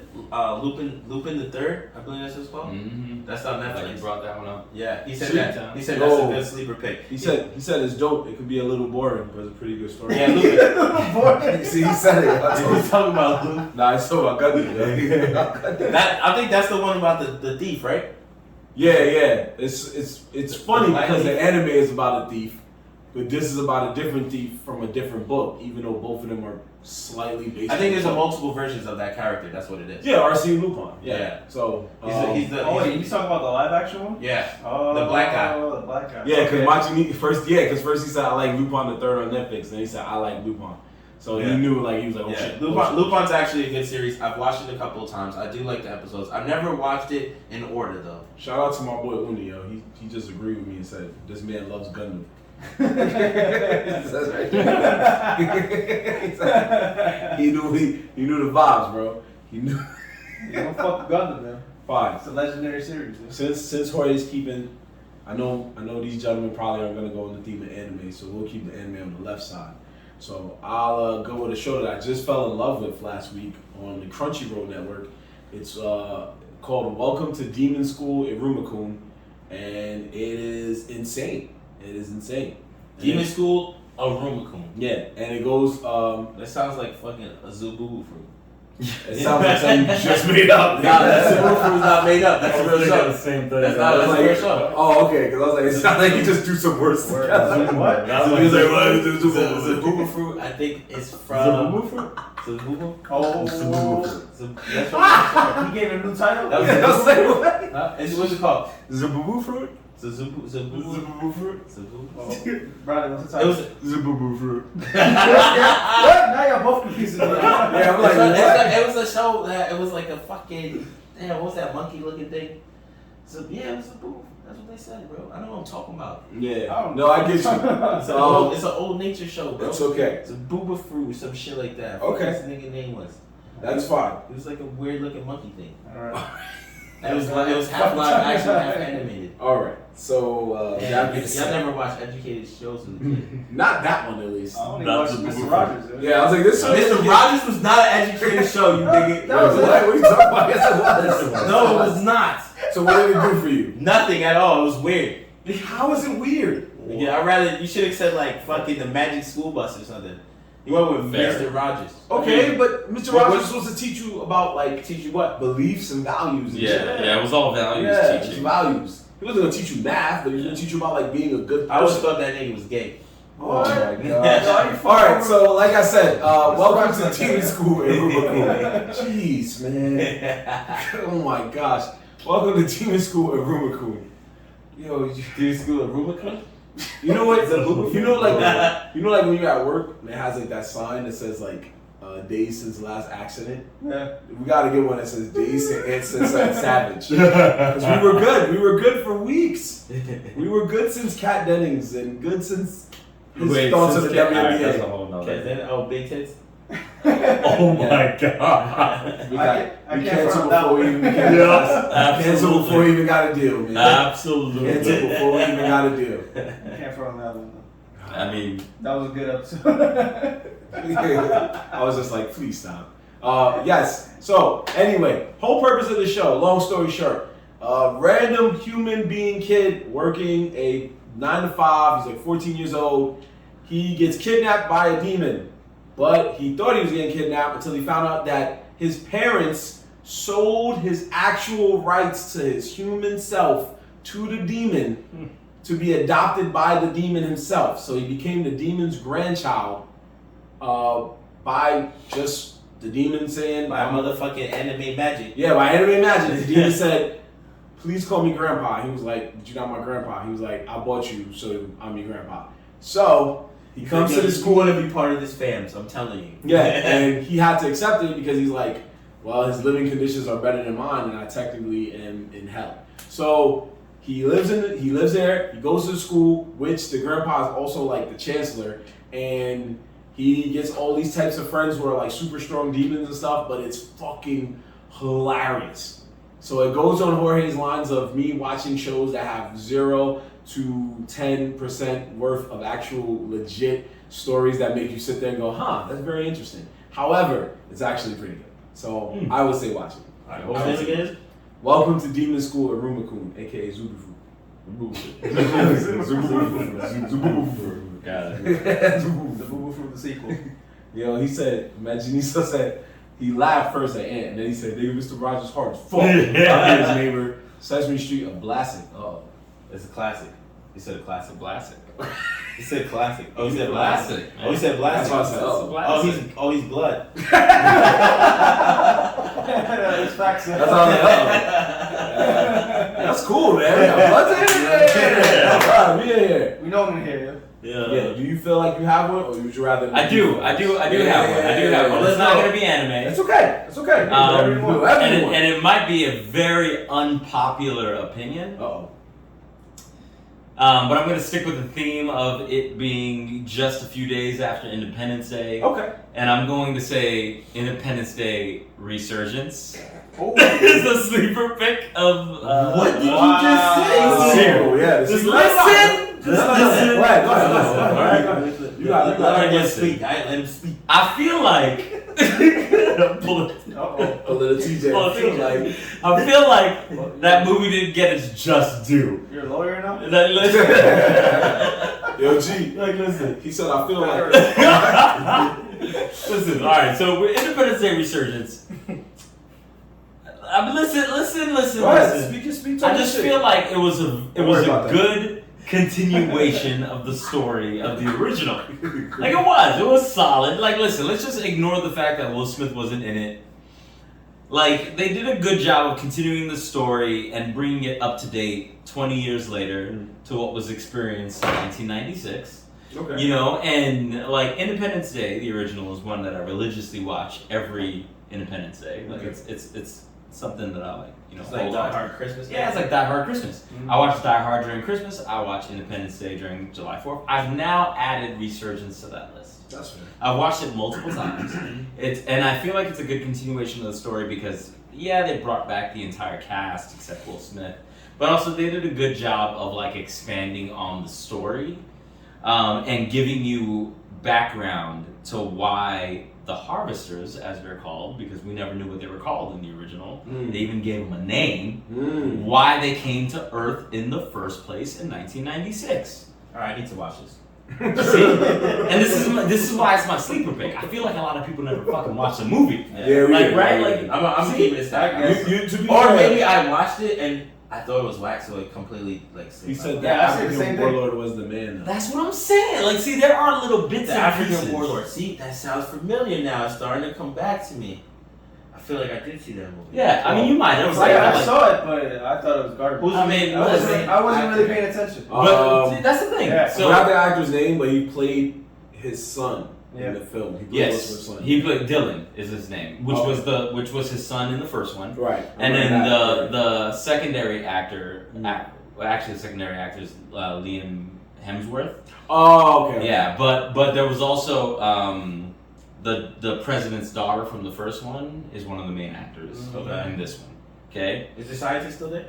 Lupin the Third. I believe that's what it's called. Mm-hmm. That's on Like you Netflix. brought that one up. Yeah, he said See? that. He said No. that's a good sleeper pick. He said it's dope. It could be a little boring, but it's a pretty good story. Yeah, Lupin. See, he said it. I told He's you. talking about Lupin. Nah, it's so about Gundam. I think that's the one about the thief, right? Yeah. It's funny because the anime is about a thief, but this is about a different thief from a different book, even though both of them are slightly based. I think there's on multiple versions of that character. That's what it is. Yeah, RC Lupin. Yeah. So He's the Oh wait, you talking about the live action one? yeah. Oh, The black guy. The black guy. yeah, because Okay. first he said I like Lupin the Third on Netflix, then he said I like Lupin. So Yeah. he knew like he was like oh Yeah, shit. Lupin's actually a good series. I've watched it a couple of times. I do like the episodes. I've never watched it in order though. Shout out to my boy Uni, yo. He just agreed with me and said this man loves Gundam. He knew the vibes, bro. He knew. You don't fuck with Gundam, man. Fine. It's a legendary series. Man. Since Jorge's keeping, I know these gentlemen probably aren't gonna go on the theme of anime, so we'll keep the anime on the left side. So I'll go with a show that I just fell in love with last week on the Crunchyroll network. It's called Welcome to Demon School Iruma-kun, and it is insane. It is insane. Demon School, Aruma-kun. Yeah, and it goes. That sounds like fucking a Zubu fruit. It sounds like something you just made up. Nah, that Zubu fruit's not made up. That's a real show. Same thing. That's not a real show. Oh, okay. Because I was like, it sounds like you just do some words together. What? He was like, what? Zubu fruit, I think, is from Zubu. Oh, That's right. he gave it a new title. That was I was like, what? What's it called? Zabubu fruit? Zubu fruit. Oh, Brian, what's the It title? was. Zabubu fruit. What? Now you're both confused. Yeah, I'm like, It what? was a show that it was like a fucking damn. What was that monkey looking thing? So yeah, it was a boo. That's what they said, bro. I know what I'm talking about. Yeah. No, I get you. It's an old nature show, bro. It's okay. It's a booba fruit, some shit like that. Okay. What this nigga name was? That's fine. It was like a weird looking monkey thing. Alright. It was half live action, half animated. All right. So, that being Y'all said, never watched educated shows with a kid. not that one at least. I only That's watched a Mr. boo-boo. Rogers. Yeah, I was like, this show. Mr. Rogers was not an educated show, you nigga. That was What? What are you talking about? Yes, it was. No, it was not. So what did it do for you? Nothing at all. It was weird. How is it weird? Yeah, you should have said like fucking the Magic School Bus or something. You went with Fair. Mr. Rogers. Okay, but Mr. What- Rogers was supposed to teach you about like Teach you what? beliefs and values. And shit. Yeah, it was all values Yeah, it's teaching. values. He wasn't gonna teach you math, but he was gonna teach you about like being a good person. I always thought that nigga was gay. Oh my god. Yeah. Alright, so like I said, welcome Rogers to like TV that. School in Rumakun. Jeez, man. Oh my gosh. Welcome to Demon School in Rumakun. Yo, Dude, school of Rubicon? you know what? You know like when you're at work and it has like that sign that says like days since the last accident. Yeah. We gotta get one that says days since Savage. Because we were good. We were good for weeks. We were good since Kat Dennings and good since his thoughts of the WNBA. Big tits. Oh my god. We I can't cancel front that before we one. even cancel before we even got a deal, man. Absolutely. Cancel before we even got a deal. I can't front that one though. I mean, That was a good episode. I was just like, please stop. Yes. So anyway, whole purpose of the show. Long story short, random human being kid working a 9 to 5. He's like 14 years old. He gets kidnapped by a demon, but he thought he was getting kidnapped until he found out that his parents sold his actual rights to his human self to the demon to be adopted by the demon himself. So he became the demon's grandchild by just the demon saying, By motherfucking anime magic. yeah, by anime magic. The demon said, please call me grandpa. He was like, but you're not my grandpa. He was like, I bought you, so I'm your grandpa. So he comes to the school. You want to be part of this fam, so I'm telling you. Yeah, and he had to accept it because he's like, well, his living conditions are better than mine, and I technically am in hell. So he lives there. He goes to school, which the grandpa is also like the chancellor, and he gets all these types of friends who are like super strong demons and stuff. But it's fucking hilarious. So it goes on Jorge's lines of me watching shows that have 0 to 10% worth of actual legit stories that make you sit there and go, huh, that's very interesting. However, it's actually pretty good. So I would say watch it. Alright, what's his name again? Welcome to Demon School Aruma-kun, aka Zubufu. got it. The boo from the sequel. He said, Imaginista said, he laughed first at Ant, and then he said, nigga, Mr. Rogers' heart is full. I hear his neighbor, Sesame Street, a blasting. Oh. It's a classic. He said a classic. Classic. He said classic. Oh, he He's said a blasting. classic, man. Oh, he said blasting. That's what I said. He's blood. It's facts. That's all I That's cool, man. We got bloods in here. We in here. We know him in here. Yeah. Do you feel like you have one, or would you rather? I do have one. I do have one. It's not gonna be anime. It's okay. It's okay. And Everyone. it might be a very unpopular opinion. Uh-oh. But I'm going to stick with the theme of it being just a few days after Independence Day. Okay. And I'm going to say Independence Day Resurgence Oh. is the sleeper pick of... What did you just say? Oh, yeah. Just listen! Go ahead. Go ahead. You got Let him listen. speak. Let him speak. I feel like... Pull it. a little TJ. Pull it. I feel like that movie didn't get its just due. You're a lawyer now? Listen. Yo, G. Listen. He said, I feel like. Listen, alright, so with Independence Day Resurgence. Listen. Go ahead. Speak. I just feel like it was a worry about that. good continuation of the story of the original. Like it was solid. Like listen, let's just ignore the fact that Will Smith wasn't in it. Like they did a good job of continuing the story and bringing it up to date 20 years later to what was experienced in 1996. Okay. You know, and like Independence Day, the original, is one that I religiously watch every Independence Day. Like it's something that I like. You know, It's like hold Die on. Hard Christmas. Yeah, it's like Die Hard Christmas. I watch Die Hard during Christmas. I watch Independence Day during July 4th. I've now added Resurgence to that list. That's fair. I've watched it multiple times. And I feel like it's a good continuation of the story because yeah, they brought back the entire cast except Will Smith, but also they did a good job of like expanding on the story and giving you background to why the Harvesters, as they're called, because we never knew what they were called in the original. They even gave them a name. Why they came to Earth in the first place in 1996. All right, I need to watch this. See? And this is why it's my sleeper pick. I feel like a lot of people never fucking watch the movie. Yeah, Like, right? Like, I'm keeping it stacked. You to be Or fair, maybe I watched it and I thought it was whack, so it completely like. he said Yeah, that I said the same African thing. warlord was the man. Though. that's what I'm saying. Like, see, there are little bits The and African pieces. warlord. See, that sounds familiar now. It's starting to come back to me. I feel like I did see that movie. Yeah, I mean, you might have. Like, I Like, saw it, but I thought it was garbage. Who's the main? I wasn't really paying attention. but see, that's the thing. Yeah. I So, forgot the actor's name, but he played his son in the film. He played Will Yes, Smith's son. he played Dylan is his name, which Oh. which was his son in the first one. Right. And then Right. the secondary actor, actually the secondary actor is Liam Hemsworth. Oh, okay. Yeah, but there was also the president's daughter from the first one is one of the main actors in this one. Okay, Is the scientist still there?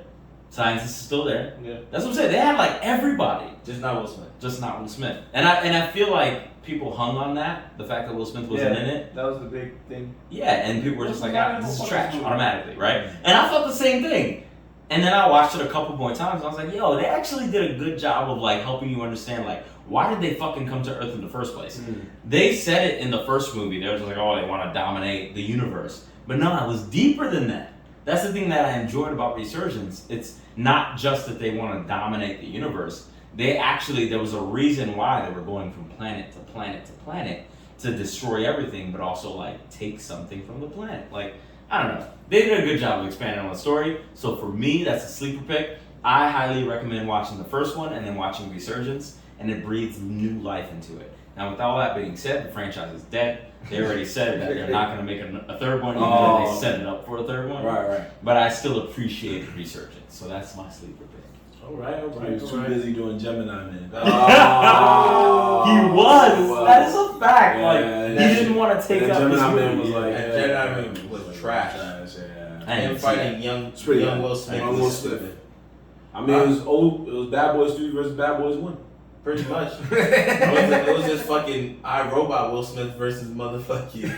science is still there. Yeah. That's what I'm saying. They had like everybody, Just not Will Smith. just not Will Smith. And I feel like people hung on that, the fact that Will Smith wasn't in it. That was the big thing. Yeah, and people were just like, Wasn't this is that trash movie? automatically, right? And I thought the same thing. And then I watched it a couple more times and I was like, yo, they actually did a good job of like helping you understand like why did they fucking come to Earth in the first place? They said it in the first movie. They were just like, oh, they want to dominate the universe. But no, it was deeper than that. That's the thing that I enjoyed about Resurgence. It's not just that they want to dominate the universe. They actually, there was a reason why they were going from planet to planet to planet to destroy everything, but also like take something from the planet. Like, I don't know. They did a good job of expanding on the story. So for me, that's a sleeper pick. I highly recommend watching the first one and then watching Resurgence, and it breathes new life into it. Now, with all that being said, the franchise is dead. They already said that they're not going to make a third one, even though they set it up for a third one. Right. But I still appreciate Resurgence, so that's my sleeper pick. All right. He was too busy doing Gemini Man. He was. That is a fact. Yeah, like that he didn't want to take that up this Gemini Man movie. was like, And Jedi Man was trash. Yeah. I Him didn't see fighting that. young It's pretty bad. Will Smith. Young Will was Smith. stupid. I mean, it was Bad Boys 3 versus Bad Boys 1. Pretty much. It was just fucking iRobot Will Smith versus motherfucking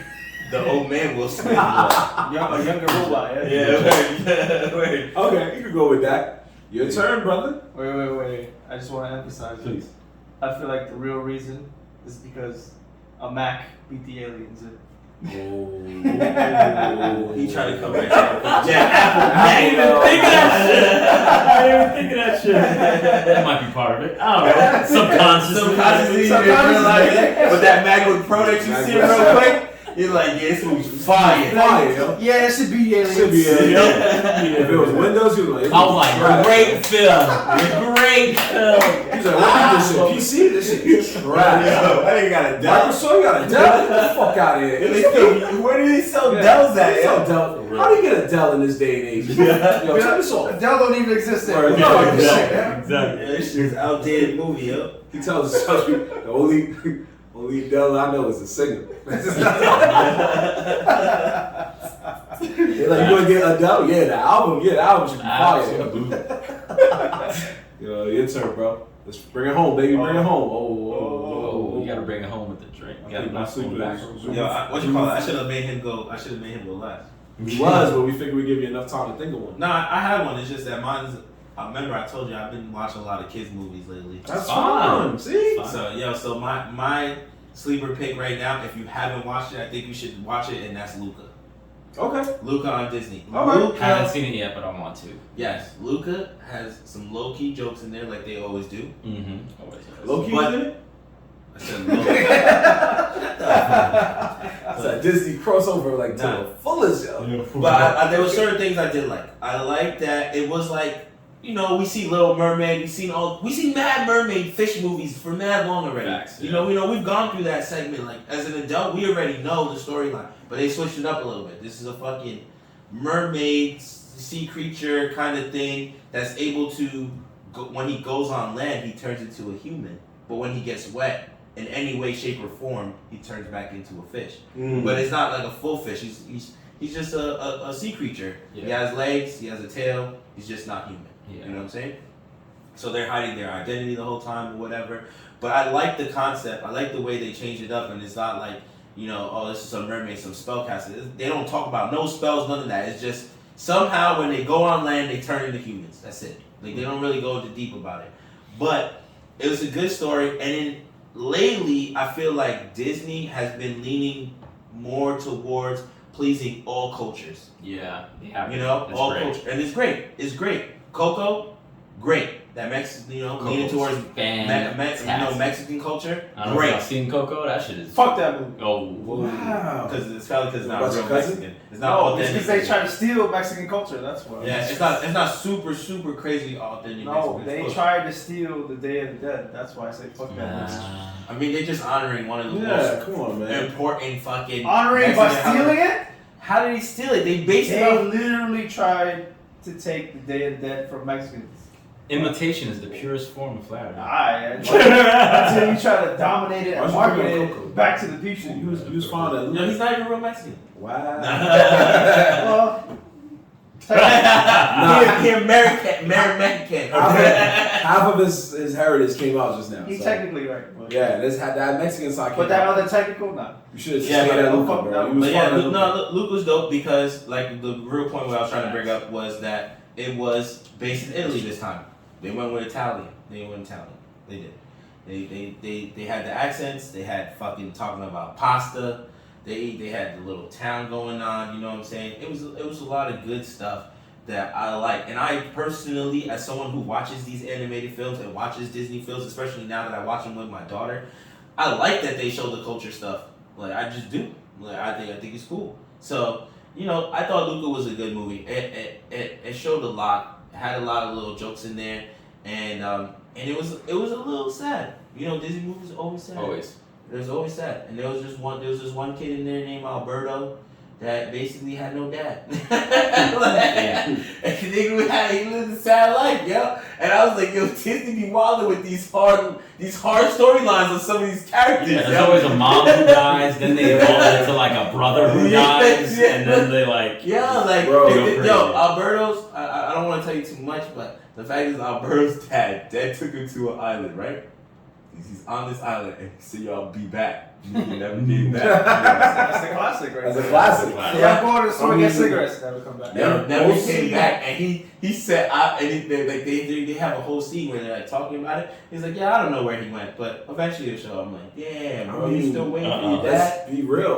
the old man Will Smith. A younger robot, yeah? Yeah, wait. Okay, you can go with that. Your turn, brother. Wait. I just want to emphasize Please. I feel like the real reason is because a Mac beat the aliens. Oh. He tried to come back. I didn't even think of that shit. I didn't even think of that shit. That might be part of it. I don't know. Subconsciously. You didn't realize it. But that MacBook Pro that you see real quick, you're like, yeah, this movie's fire. Yo. Yeah, it should be aliens. Should be If it was Windows, you would like. I was like, great film. Great film. He's like, what is this shit? PC? This shit is trash. Yo, I ain't got a Dell. Microsoft, you got a Dell? Get the fuck out of here. Where do they sell Dells at? They sell yo? Dell. How do you get a Dell in this day and age? Yo, turn this off. Dell don't even exist Word. anymore. Yeah, Fuck this exactly. shit, man. Exactly. Yeah, this shit's outdated movie, yo. He tells us the only Dell I know is a singer. They're like, you wanna get a Dell? Yeah, the album should be fire. Yo, your turn, bro. Let's bring it home, baby. Bring it home. Oh, you gotta bring it home with the drink. You gotta not sleep back. Yo, what you call it? I should have made him go last. He was, but we figured we'd give you enough time to think of one. No, I had one. It's just that mine's. I remember I told you I've been watching a lot of kids movies lately. That's fine. fine. See? Fine. So my sleeper pick right now, if you haven't watched it, I think you should watch it, and that's Luca. Okay. Luca on Disney. Okay. Luca, Haven't seen it yet, but I want to. yes, Luca has some low key jokes in there, like they always do. Mm-hmm. Low key But- in it? I said low. It's a Disney crossover, like to Nah. the fullest, yo. But there were certain things I did like. I liked that it was like, you know, we see Little Mermaid, we seen Mad Mermaid fish movies for mad long already. Facts, You yeah. know, we've gone through that segment. Like as an adult, we already know the storyline, but they switched it up a little bit. This is a fucking mermaid, sea creature kind of thing that's able to, when he goes on land, he turns into a human. But when he gets wet, in any way, shape, or form, he turns back into a fish. But it's not like a full fish. He's just a sea creature. Yeah. He has legs, he has a tail. He's just not human. Yeah. You know what I'm saying? So they're hiding their identity the whole time or whatever. But I like the concept. I like the way they change it up, and it's not like, you know, oh, this is some mermaid, some spellcaster. They don't talk about no spells, none of that. It's just somehow when they go on land, they turn into humans. That's it. Like they don't really go into deep about it. But it was a good story, and then lately I feel like Disney has been leaning more towards pleasing all cultures. Yeah. You know, It's all great. culture, and it's great. It's great. Coco, great. That leaning towards Mexican culture, I don't know if great. y'all seen Coco. That shit is. Fuck that movie. Oh, Wow. Because it's probably because it's not What's real your cousin? Mexican. It's not No, it's authentic. because they try to steal Mexican culture. That's why. Yeah, it's not super crazy authentic. No, Mexican. they It's tried to steal the Day of the Dead. That's why I say fuck that movie. I mean, they're just honoring one of the Yeah, come on, man. most important fucking Honoring by Mexican stealing it? How did he steal it? They based it They off. literally tried to take the Day of the Dead from Mexicans. imitation is the purest form of flattery. Until you try to dominate it and Why'd market you go Coco? it back to the people. You was fond of No, he's not even real Mexican. Wow. Well, He American. Half of his heritage came out just now. he's so. technically right. But, Yeah, that Mexican side came but that out. other technical, nah. You should have Yeah, stayed but at Luca, fuck bro. that. You was But yeah, fond of Luke was dope because like the real point what I was trying to bring up was that it was based in Italy this time. They went with Italian. They did. They had the accents. They had fucking talking about pasta. They had the little town going on. You know what I'm saying? It was a lot of good stuff that I like. And I personally, as someone who watches these animated films and watches Disney films, especially now that I watch them with my daughter, I like that they show the culture stuff. Like I just do. Like I think it's cool. So I thought Luca was a good movie. It showed a lot. It had a lot of little jokes in there, and it was a little sad. Disney movies are always sad. Always. It was always sad. And there was just one kid in there named Alberto that basically had no dad. And he lived a sad life, yo. And I was like, yo, Disney be wilding with these hard storylines on some of these characters. Yeah, there's yo. always a mom who dies, then they evolve into like a brother who dies, and then they like. Yeah, like Bro, Alberto's. I don't want to tell you too much, but the fact is, Alberto's dad took him to an island, right? He's on this island, and he said, "Y'all be back." He never came back. That's the classic, right? That's a there. classic. Yeah, I'm going to the store and get cigarettes. Never come back. Never came back, and he said, they have a whole scene where they're like talking about it. He's like, yeah, I don't know where he went, but eventually it'll show. I'm like, damn, bro, you still waiting for your dad? Let's be real.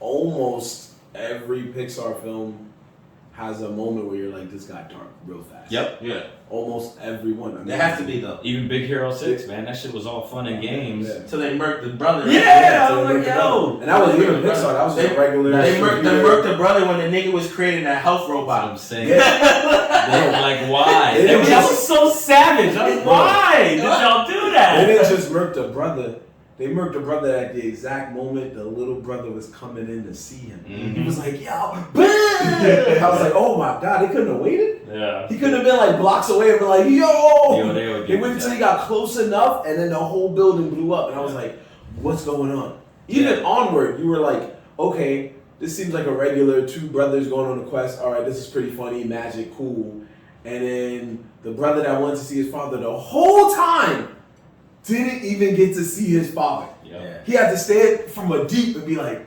Almost every Pixar film has a moment where you're like, this got dark real fast. Yep. Yeah, Almost every one. I mean, there has to be though. Even Big Hero 6, man, that shit was all fun and games. Yeah. So they murked the brother. Yeah, I So was they like, murked the yo. brother. And that wasn't even Pixar. That was just a regular. They murked the brother when the nigga was creating that health That's what robot. I'm saying. Yeah. Like, why? They didn't That just- was so savage. I was like, why did y'all do They that? didn't just murk the brother. They murked the brother at the exact moment the little brother was coming in to see him. He was like, yo, bam! I was like, oh my God, they couldn't have waited? Yeah. He couldn't have been like blocks away and be like, yo! They would They get waited until that. he got close enough and then the whole building blew up. And I was like, what's going on? Even Onward, you were like, okay, this seems like a regular two brothers going on a quest. All right, this is pretty funny, magic, cool. And then the brother that wanted to see his father the whole time didn't even get to see his father. Yeah. He had to stand from a deep and be like,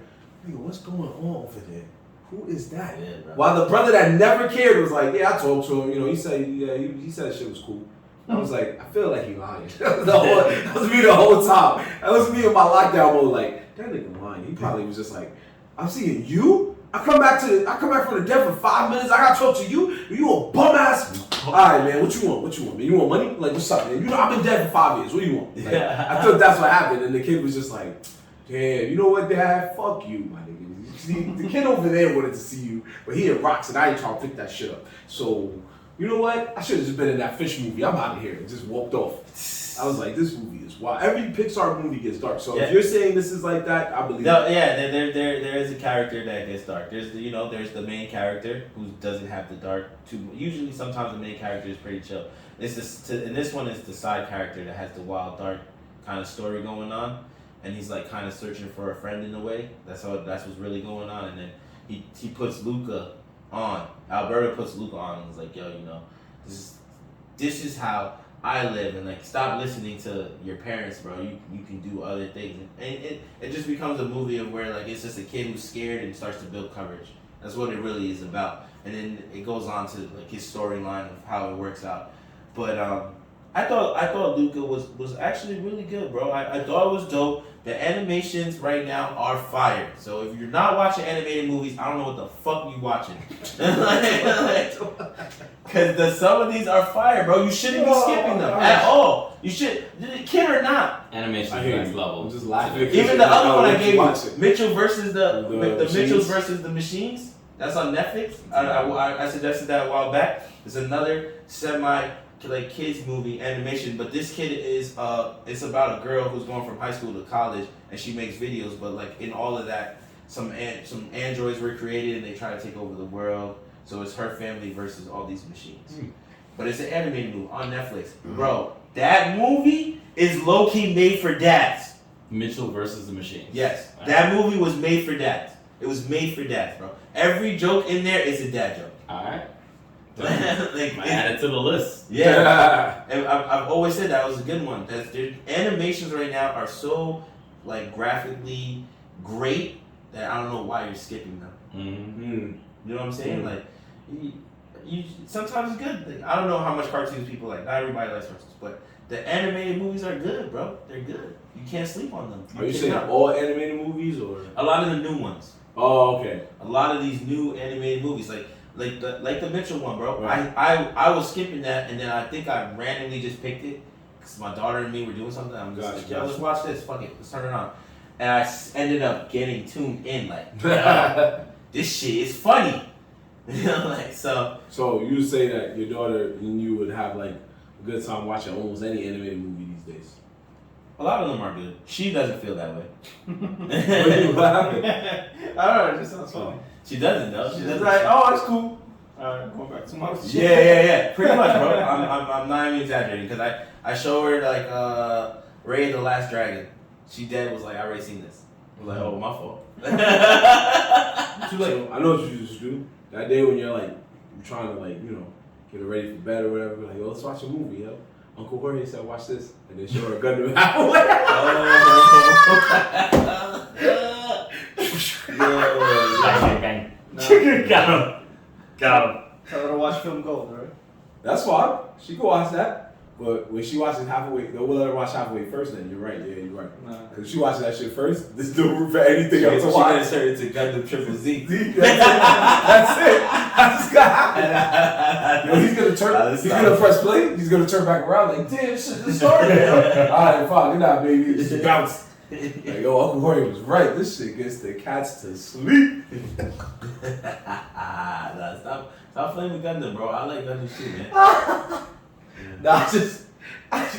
nigga, what's going on over there? Who is that? Yeah, bro. While the brother that never cared was like, yeah, I talked to him. He said, he said shit was cool. I was like, I feel like he lying. That was me the whole time. That was me in my lockdown mode. Like, that nigga lying. He probably was just like, I'm seeing you. I come back from the dead for 5 minutes. I gotta talk to you. You a bum ass. All right, man. What you want, man? You want money? Like, what's up, man? I've been dead for 5 years. What do you want? Like, I thought that's what happened, and the kid was just like, damn. You know what, Dad? Fuck you, my nigga. See, the kid over there wanted to see you, but he had rocks, and I ain't trying to pick that shit up. So, you know what? I should have just been in that fish movie. I'm out of here. And just walked off. I was like, this movie is wild. Every Pixar movie gets dark. So if you're saying this is like that, I believe. No, yeah, there is a character that gets dark. There's the main character who doesn't have the dark too. Usually, sometimes the main character is pretty chill. And this one is the side character that has the wild, dark kind of story going on, and he's like kind of searching for a friend in a way. That's what's really going on. And then he puts Luca on. Alberto puts Luca on, and he's like, yo, this is how I live, and like stop listening to your parents, bro. You can do other things, and it just becomes a movie of where like it's just a kid who's scared and starts to build courage. That's what it really is about, and then it goes on to like his storyline of how it works out. But I thought Luca was actually really good, bro. I thought it was dope. The animations right now are fire. So if you're not watching animated movies, I don't know what the fuck you watching. Cause some of these are fire, bro. You shouldn't be skipping them at all. You should, kid or not. Animation I is hear next you. level. I'm just laughing. Even the other one I gave you, Watch it. Mitchell versus the Machines? Mitchells versus the Machines. That's on Netflix. I suggested that a while back. It's another semi like kids movie animation, but this kid is it's about a girl who's going from high school to college, and she makes videos. But like in all of that, some androids were created, and they try to take over the world. So it's her family versus all these machines. But it's an animated movie on Netflix, bro. That movie is low key made for dads. Mitchell versus the Machines. Yes, that movie was made for dads. It was made for dads, bro. Every joke in there is a dad joke. Alright. Like, I add it to the list. yeah, and I've always said that was a good one. That their animations right now are so like graphically great that I don't know why you're skipping them. Mm-hmm. You know what I'm saying? Like, you sometimes it's good. Like, I don't know how much cartoons people like. Not everybody likes cartoons, but the animated movies are good, bro. They're good. You can't sleep on them. Are you saying all animated movies or? A lot of the new ones. Oh, okay. A lot of these new animated movies, like the Mitchell one, bro. Right. I was skipping that, and then I think I randomly just picked it because my daughter and me were doing something. I'm just like, yo, let's watch this. Fuck it, let's turn it on. And I ended up getting tuned in, like, yo, this shit is funny. You know, like so. So you would say that your daughter and you would have like a good time watching almost any animated movie these days. A lot of them are good. She doesn't feel that way. What are you laughing? I don't know, it just sounds funny. She doesn't though. She She's doesn't. like, oh, that's cool. Alright, going back to my Yeah. Pretty much, bro. I'm not even exaggerating because I show her like Ray and the Last Dragon. She dead was like, I already seen this. I was like, oh, my fault. So I know what you just do. That day when you're like you're trying to like, you know, get her ready for bed or whatever, like, yo, let's watch a movie, yo. Uncle Jorge said watch this, and then show her a Gundam halfway. Bang, bang, bang. Got him. Tell her to watch Film Gold, right? That's fine. She can watch that. But when she watches halfway, we'll let her watch halfway first. Then you're right. Yeah, you're right. Nah. Because if she watches that shit first, there's no room for anything else to She watch. gonna turn into Gundam Triple Z. That's it. That's just gonna happen. Yo, he's gonna turn. He's gonna press play. He's gonna turn back around like, damn, shit just started. All right, fine. Good night, baby. Just bounce. Like, yo, Uncle Jorge was right. This shit gets the cats to sleep. Nah, stop playing with Gundam, bro. I like Gundam too, man. Nah, I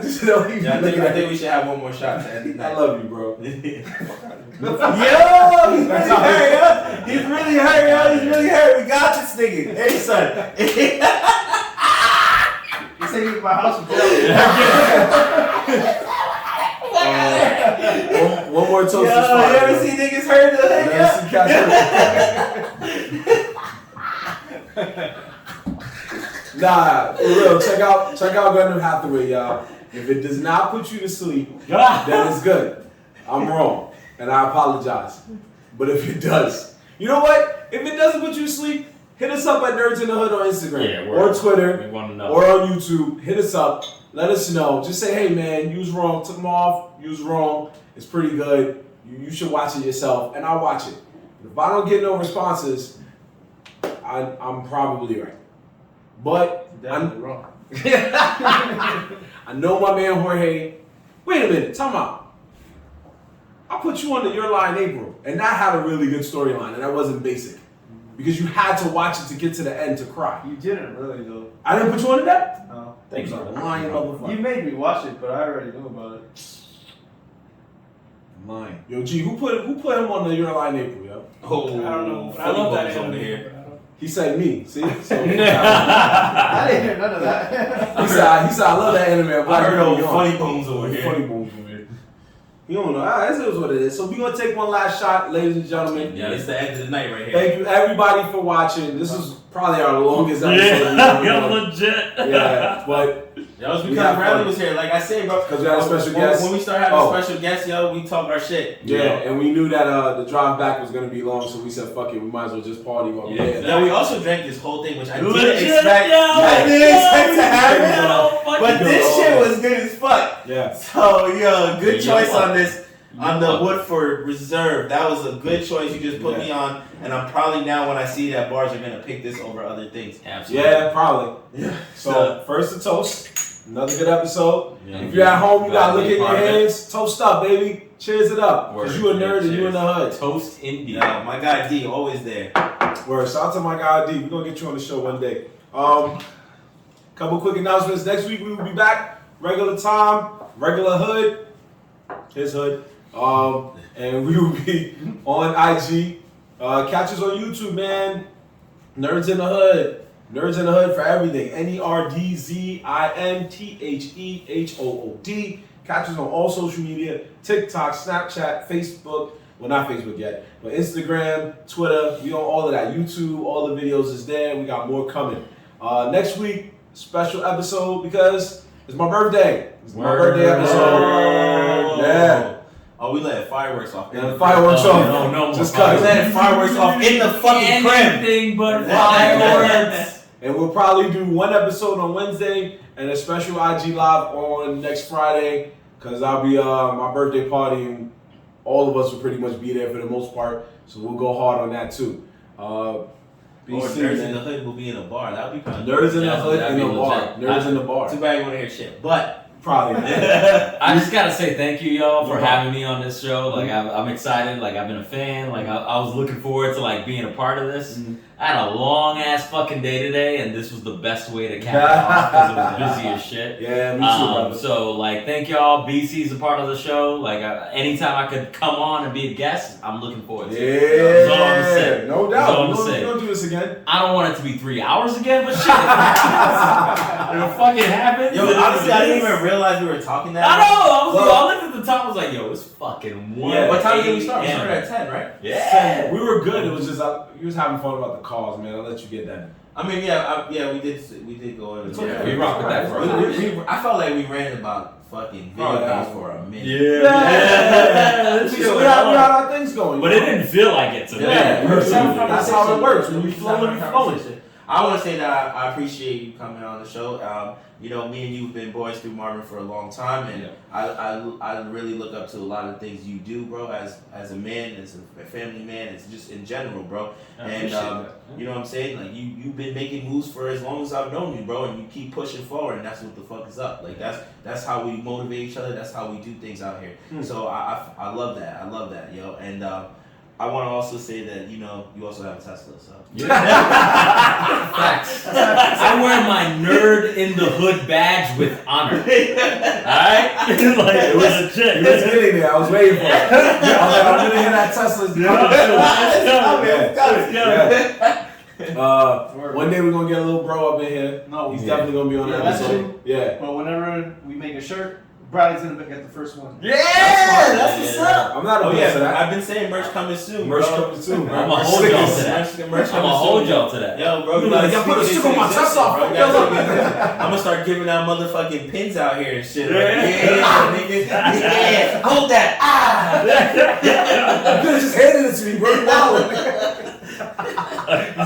just know you. Yeah, I think we should have one more shot to end the night. I love you, bro. Yo, he's really hurt, yo. He's really hurt, yo. He's really hurt. We got this nigga. Hey, son. He's taking me to my house and jail. One more toast Yo, is you fine. ever bro. see niggas hurt? Never see cats hurt. Nah, for real. Check out Gundam Hathaway, y'all. If it does not put you to sleep, then it's good. I'm wrong, and I apologize. But if it does, you know what? If it doesn't put you to sleep, hit us up at Nerdz in the Hood on Instagram or Twitter We want to know. or on YouTube. Hit us up. Let us know. Just say, hey man, you was wrong. Took them off. You was wrong. It's pretty good. You should watch it yourself, and I'll watch it. If I don't get no responses, I'm probably right. But Definitely wrong. I know my man Jorge. Wait a minute, time out. I put you under your line, April, and that had a really good storyline, and that wasn't basic. Because you had to watch it to get to the end to cry. You didn't really, though. I didn't put you under that? No. Thank you. Lying motherfucker. You made me watch it, but I already knew about it. Mine. Yo, G, who put him under your line, April, yo? Oh, I don't know. I funny love that bones over anime, here. but I don't- He said me. See? So, I didn't hear none of that. he said I love that anime. I'm I heard like, old yo, funny bones over here. Funny bones over here. You don't know. This is what it is. So we're gonna take one last shot, ladies and gentlemen. Yeah, it's the end of the night right here. Thank you everybody for watching. This is probably our longest episode. Yeah, legit. Yeah, but That was We because have Bradley fun. was here. Like I said, bro. because we had a special guest. When we start having Oh. special guests, yo, we talk our shit. Yeah, and we knew that the drive back was gonna be long, so we said, "Fuck it, we might as well just party while we're Yeah. there." Yeah, we also drank this whole thing, which I didn't Legit, expect. yo, I didn't expect to have it. yo, But this shit was good as fuck. Yeah. So, yo, good Yeah, choice yo. on this. on the Woodford Reserve. That was a good choice you just put me on, and I'm probably now when I see that bars are gonna pick this over other things. Absolutely. Yeah, probably. Yeah. So first the toast. Another good episode. Yeah. If you're at home, you gotta look at your Part of it. hands. Toast up, baby. Cheers it up. Cause Word. you a nerd and you Cheers. in the hood. Toast indeed. Yeah, my guy D always there. Word. Shout out to my guy D. We're gonna get you on the show one day. Couple quick announcements. Next week we will be back. Regular time, regular hood. His hood. And we will be on IG. Catch us on YouTube, man. Nerds in the Hood. Nerds in the Hood for everything. NERDZINTHEHOOD. Catch us on all social media. TikTok, Snapchat, Facebook. Well, not Facebook yet, but Instagram, Twitter. We on all of that. YouTube, all the videos is there. We got more coming. Next week, special episode because it's my birthday. It's my birthday episode. Yeah. Oh, we let fireworks off. Yeah, fireworks off. No, Just We cut. let fireworks off in the fucking crib. Anything but fireworks. And we'll probably do one episode on Wednesday and a special IG live on next Friday because I'll be my birthday party and all of us will pretty much be there for the most part. So we'll go hard on that too. Or BC, Nerds in man. the Hood will be in a bar. That would be kind of Nerds in the Yeah, Hood that'd in be the bar. legit. Nerds in the bar. Too bad you want to hear shit, but Probably. I just gotta say thank you, y'all, for No problem. having me on this show. Like, I'm excited. Like, I've been a fan. Like, I was looking forward to like being a part of this. I had a long ass fuking day today, and this was the best way to cap it off because it was busy as shit. Yeah, me too, brother. So, like, thank y'all. BC's a part of the show. Like, anytime I could come on and be a guest, I'm looking forward to it. Yeah, That's all I'm gonna say. no That's all doubt. I'm We're gonna say. gonna do this again. I don't want it to be 3 hours again, but shit, it'll fucking happen. yo, honestly, I didn't even realize we were talking that. I know. Well- I looked at the top. I was like, "Yo, it's fucking 1." Yeah, What time did we start? We 8 started at 10, right? Yeah. We were good. It was just we was having fun about the calls, man. I'll let you get that. I mean, we did go over. It's there. okay. We rock with that for a while. I felt like we ran about fucking video Oh, yeah. games for a minute. Yeah. We had our things going. But it didn't feel like it to me. Yeah, personally. that's how it works. When we flowing, we flowing. I want to say that I appreciate you coming on the show. You know, me and you've been boys through Marvin for a long time, and I really look up to a lot of things you do, bro. As a man, as a family man, it's just in general, bro. And you know what I'm saying? Like you've been making moves for as long as I've known you, bro, and you keep pushing forward, and that's what the fuck is up. Like that's how we motivate each other. That's how we do things out here. So I love that. I love that, yo. And I want to also say that you also have a Tesla, so. Facts. I wear my nerd in the hood badge with honor. Alright? Like, it was a chick. You was getting there. I was waiting for it. I was like, I'm gonna hear that Tesla's one day we're gonna get a little bro up in here. No, He's definitely gonna be on that that's episode. Yeah. But whenever we make a shirt, Bradley's gonna get the first one. Yeah, that's what's up. I'm not Oh opposed to yeah, that. I've been saying merch coming soon. Merch bro. coming soon, bro. I'ma hold y'all to that. Merch I'm gonna coming hold soon. y'all to that. Yo, bro, You like, y'all put a sticker on my Tesla, bro. I'm gonna start giving out motherfucking pins out here and shit. Yeah, nigga. Yeah, hold that. You could've just handed it to me, bro. You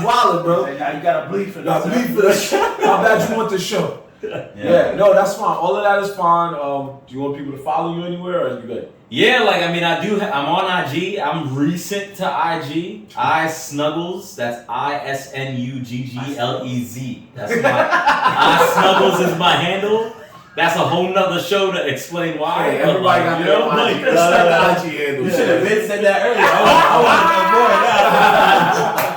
wildin', bro. Hey, now you gotta bleed for Nah, this. leave for that shit. How bad you want this show? Yeah, no, that's fine. All of that is fine. Do you want people to follow you anywhere, or are you good? Yeah, like, I mean, I'm on IG. I'm recent to IG. I Snuggles. That's ISNUGGLEZ. That's my I Snuggles is my handle. That's a whole nother show to explain why. Hey, but, everybody got like, their you know, like, IG handle. You should have been said that earlier. I want to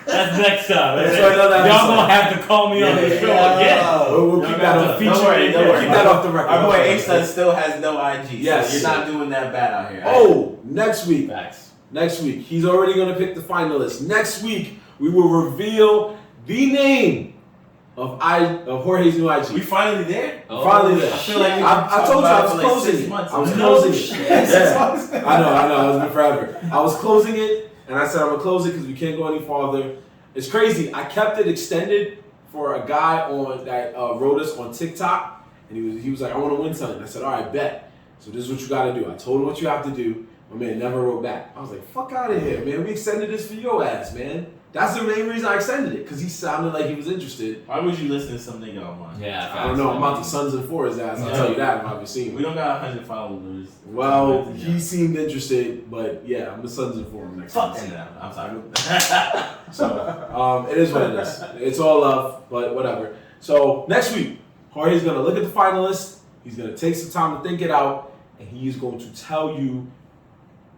that's next time. That's right, another Y'all episode. gonna have to call me on the show again. We'll keep that off. Don't worry, don't worry. Keep that off the record. Our boy H still has no IG. Yes. So you're not doing that bad out here. Oh, next week. Facts. Next week. He's already going to pick the finalists. Next week, we will reveal the name of Jorge's new IG. We finally there? Finally there. I feel like we I told you I was closing it. I was closing it. Yeah. I know. It's been forever. I was closing it, and I said I'm going to close it because we can't go any farther. It's crazy. I kept it extended for a guy on that wrote us on TikTok, and he was like, I want to win something. I said, all right, bet. So this is what you got to do. I told him what you have to do. My man never wrote back. I was like, fuck out of here, man. We extended this for your ass, man. That's the main reason I extended it, because he sounded like he was interested. Why would you listen to some nigga online? Yeah, I don't know. I'm about to Sons and Four his ass. I'll tell you that if I've ever seen him. We don't got 100 followers. Well, he seemed interested, but yeah, I'm the Sons and Four next Fuck time. that. I'm sorry. So, it is what it is. It's all love, but whatever. So, next week, Jorge's going to look at the finalists. He's going to take some time to think it out, and he's going to tell you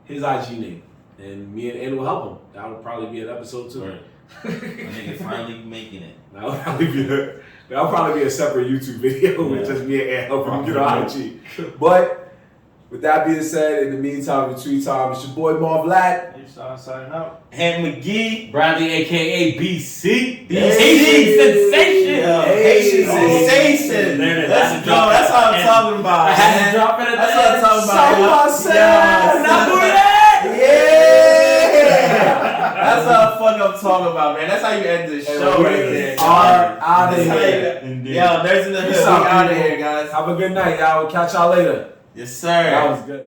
his IG name. And me and Ann will help him. That'll probably be an episode too. Right. My nigga finally making it. That'll probably be a separate YouTube video with just me and Ann helping him get on IG. But with that being said, in the meantime, between time, it's your boy Marv Lat. Signing out. And McGee. Bradley, aka BC. Hey. Haitian sensation. Yo, Haitian sensation. There it is. That's what I'm talking about. I had man. to drop it at That's the what I'm end. talking about. Yes. Now do that. Yeah. That's what I'm talking about, man. That's how you end the show right there. Are out of That's how here. you- Yo, Nerds in the Hood. Peace We out, out of people. here, guys. Have a good night, y'all. We'll catch y'all later. Yes, sir. That was good.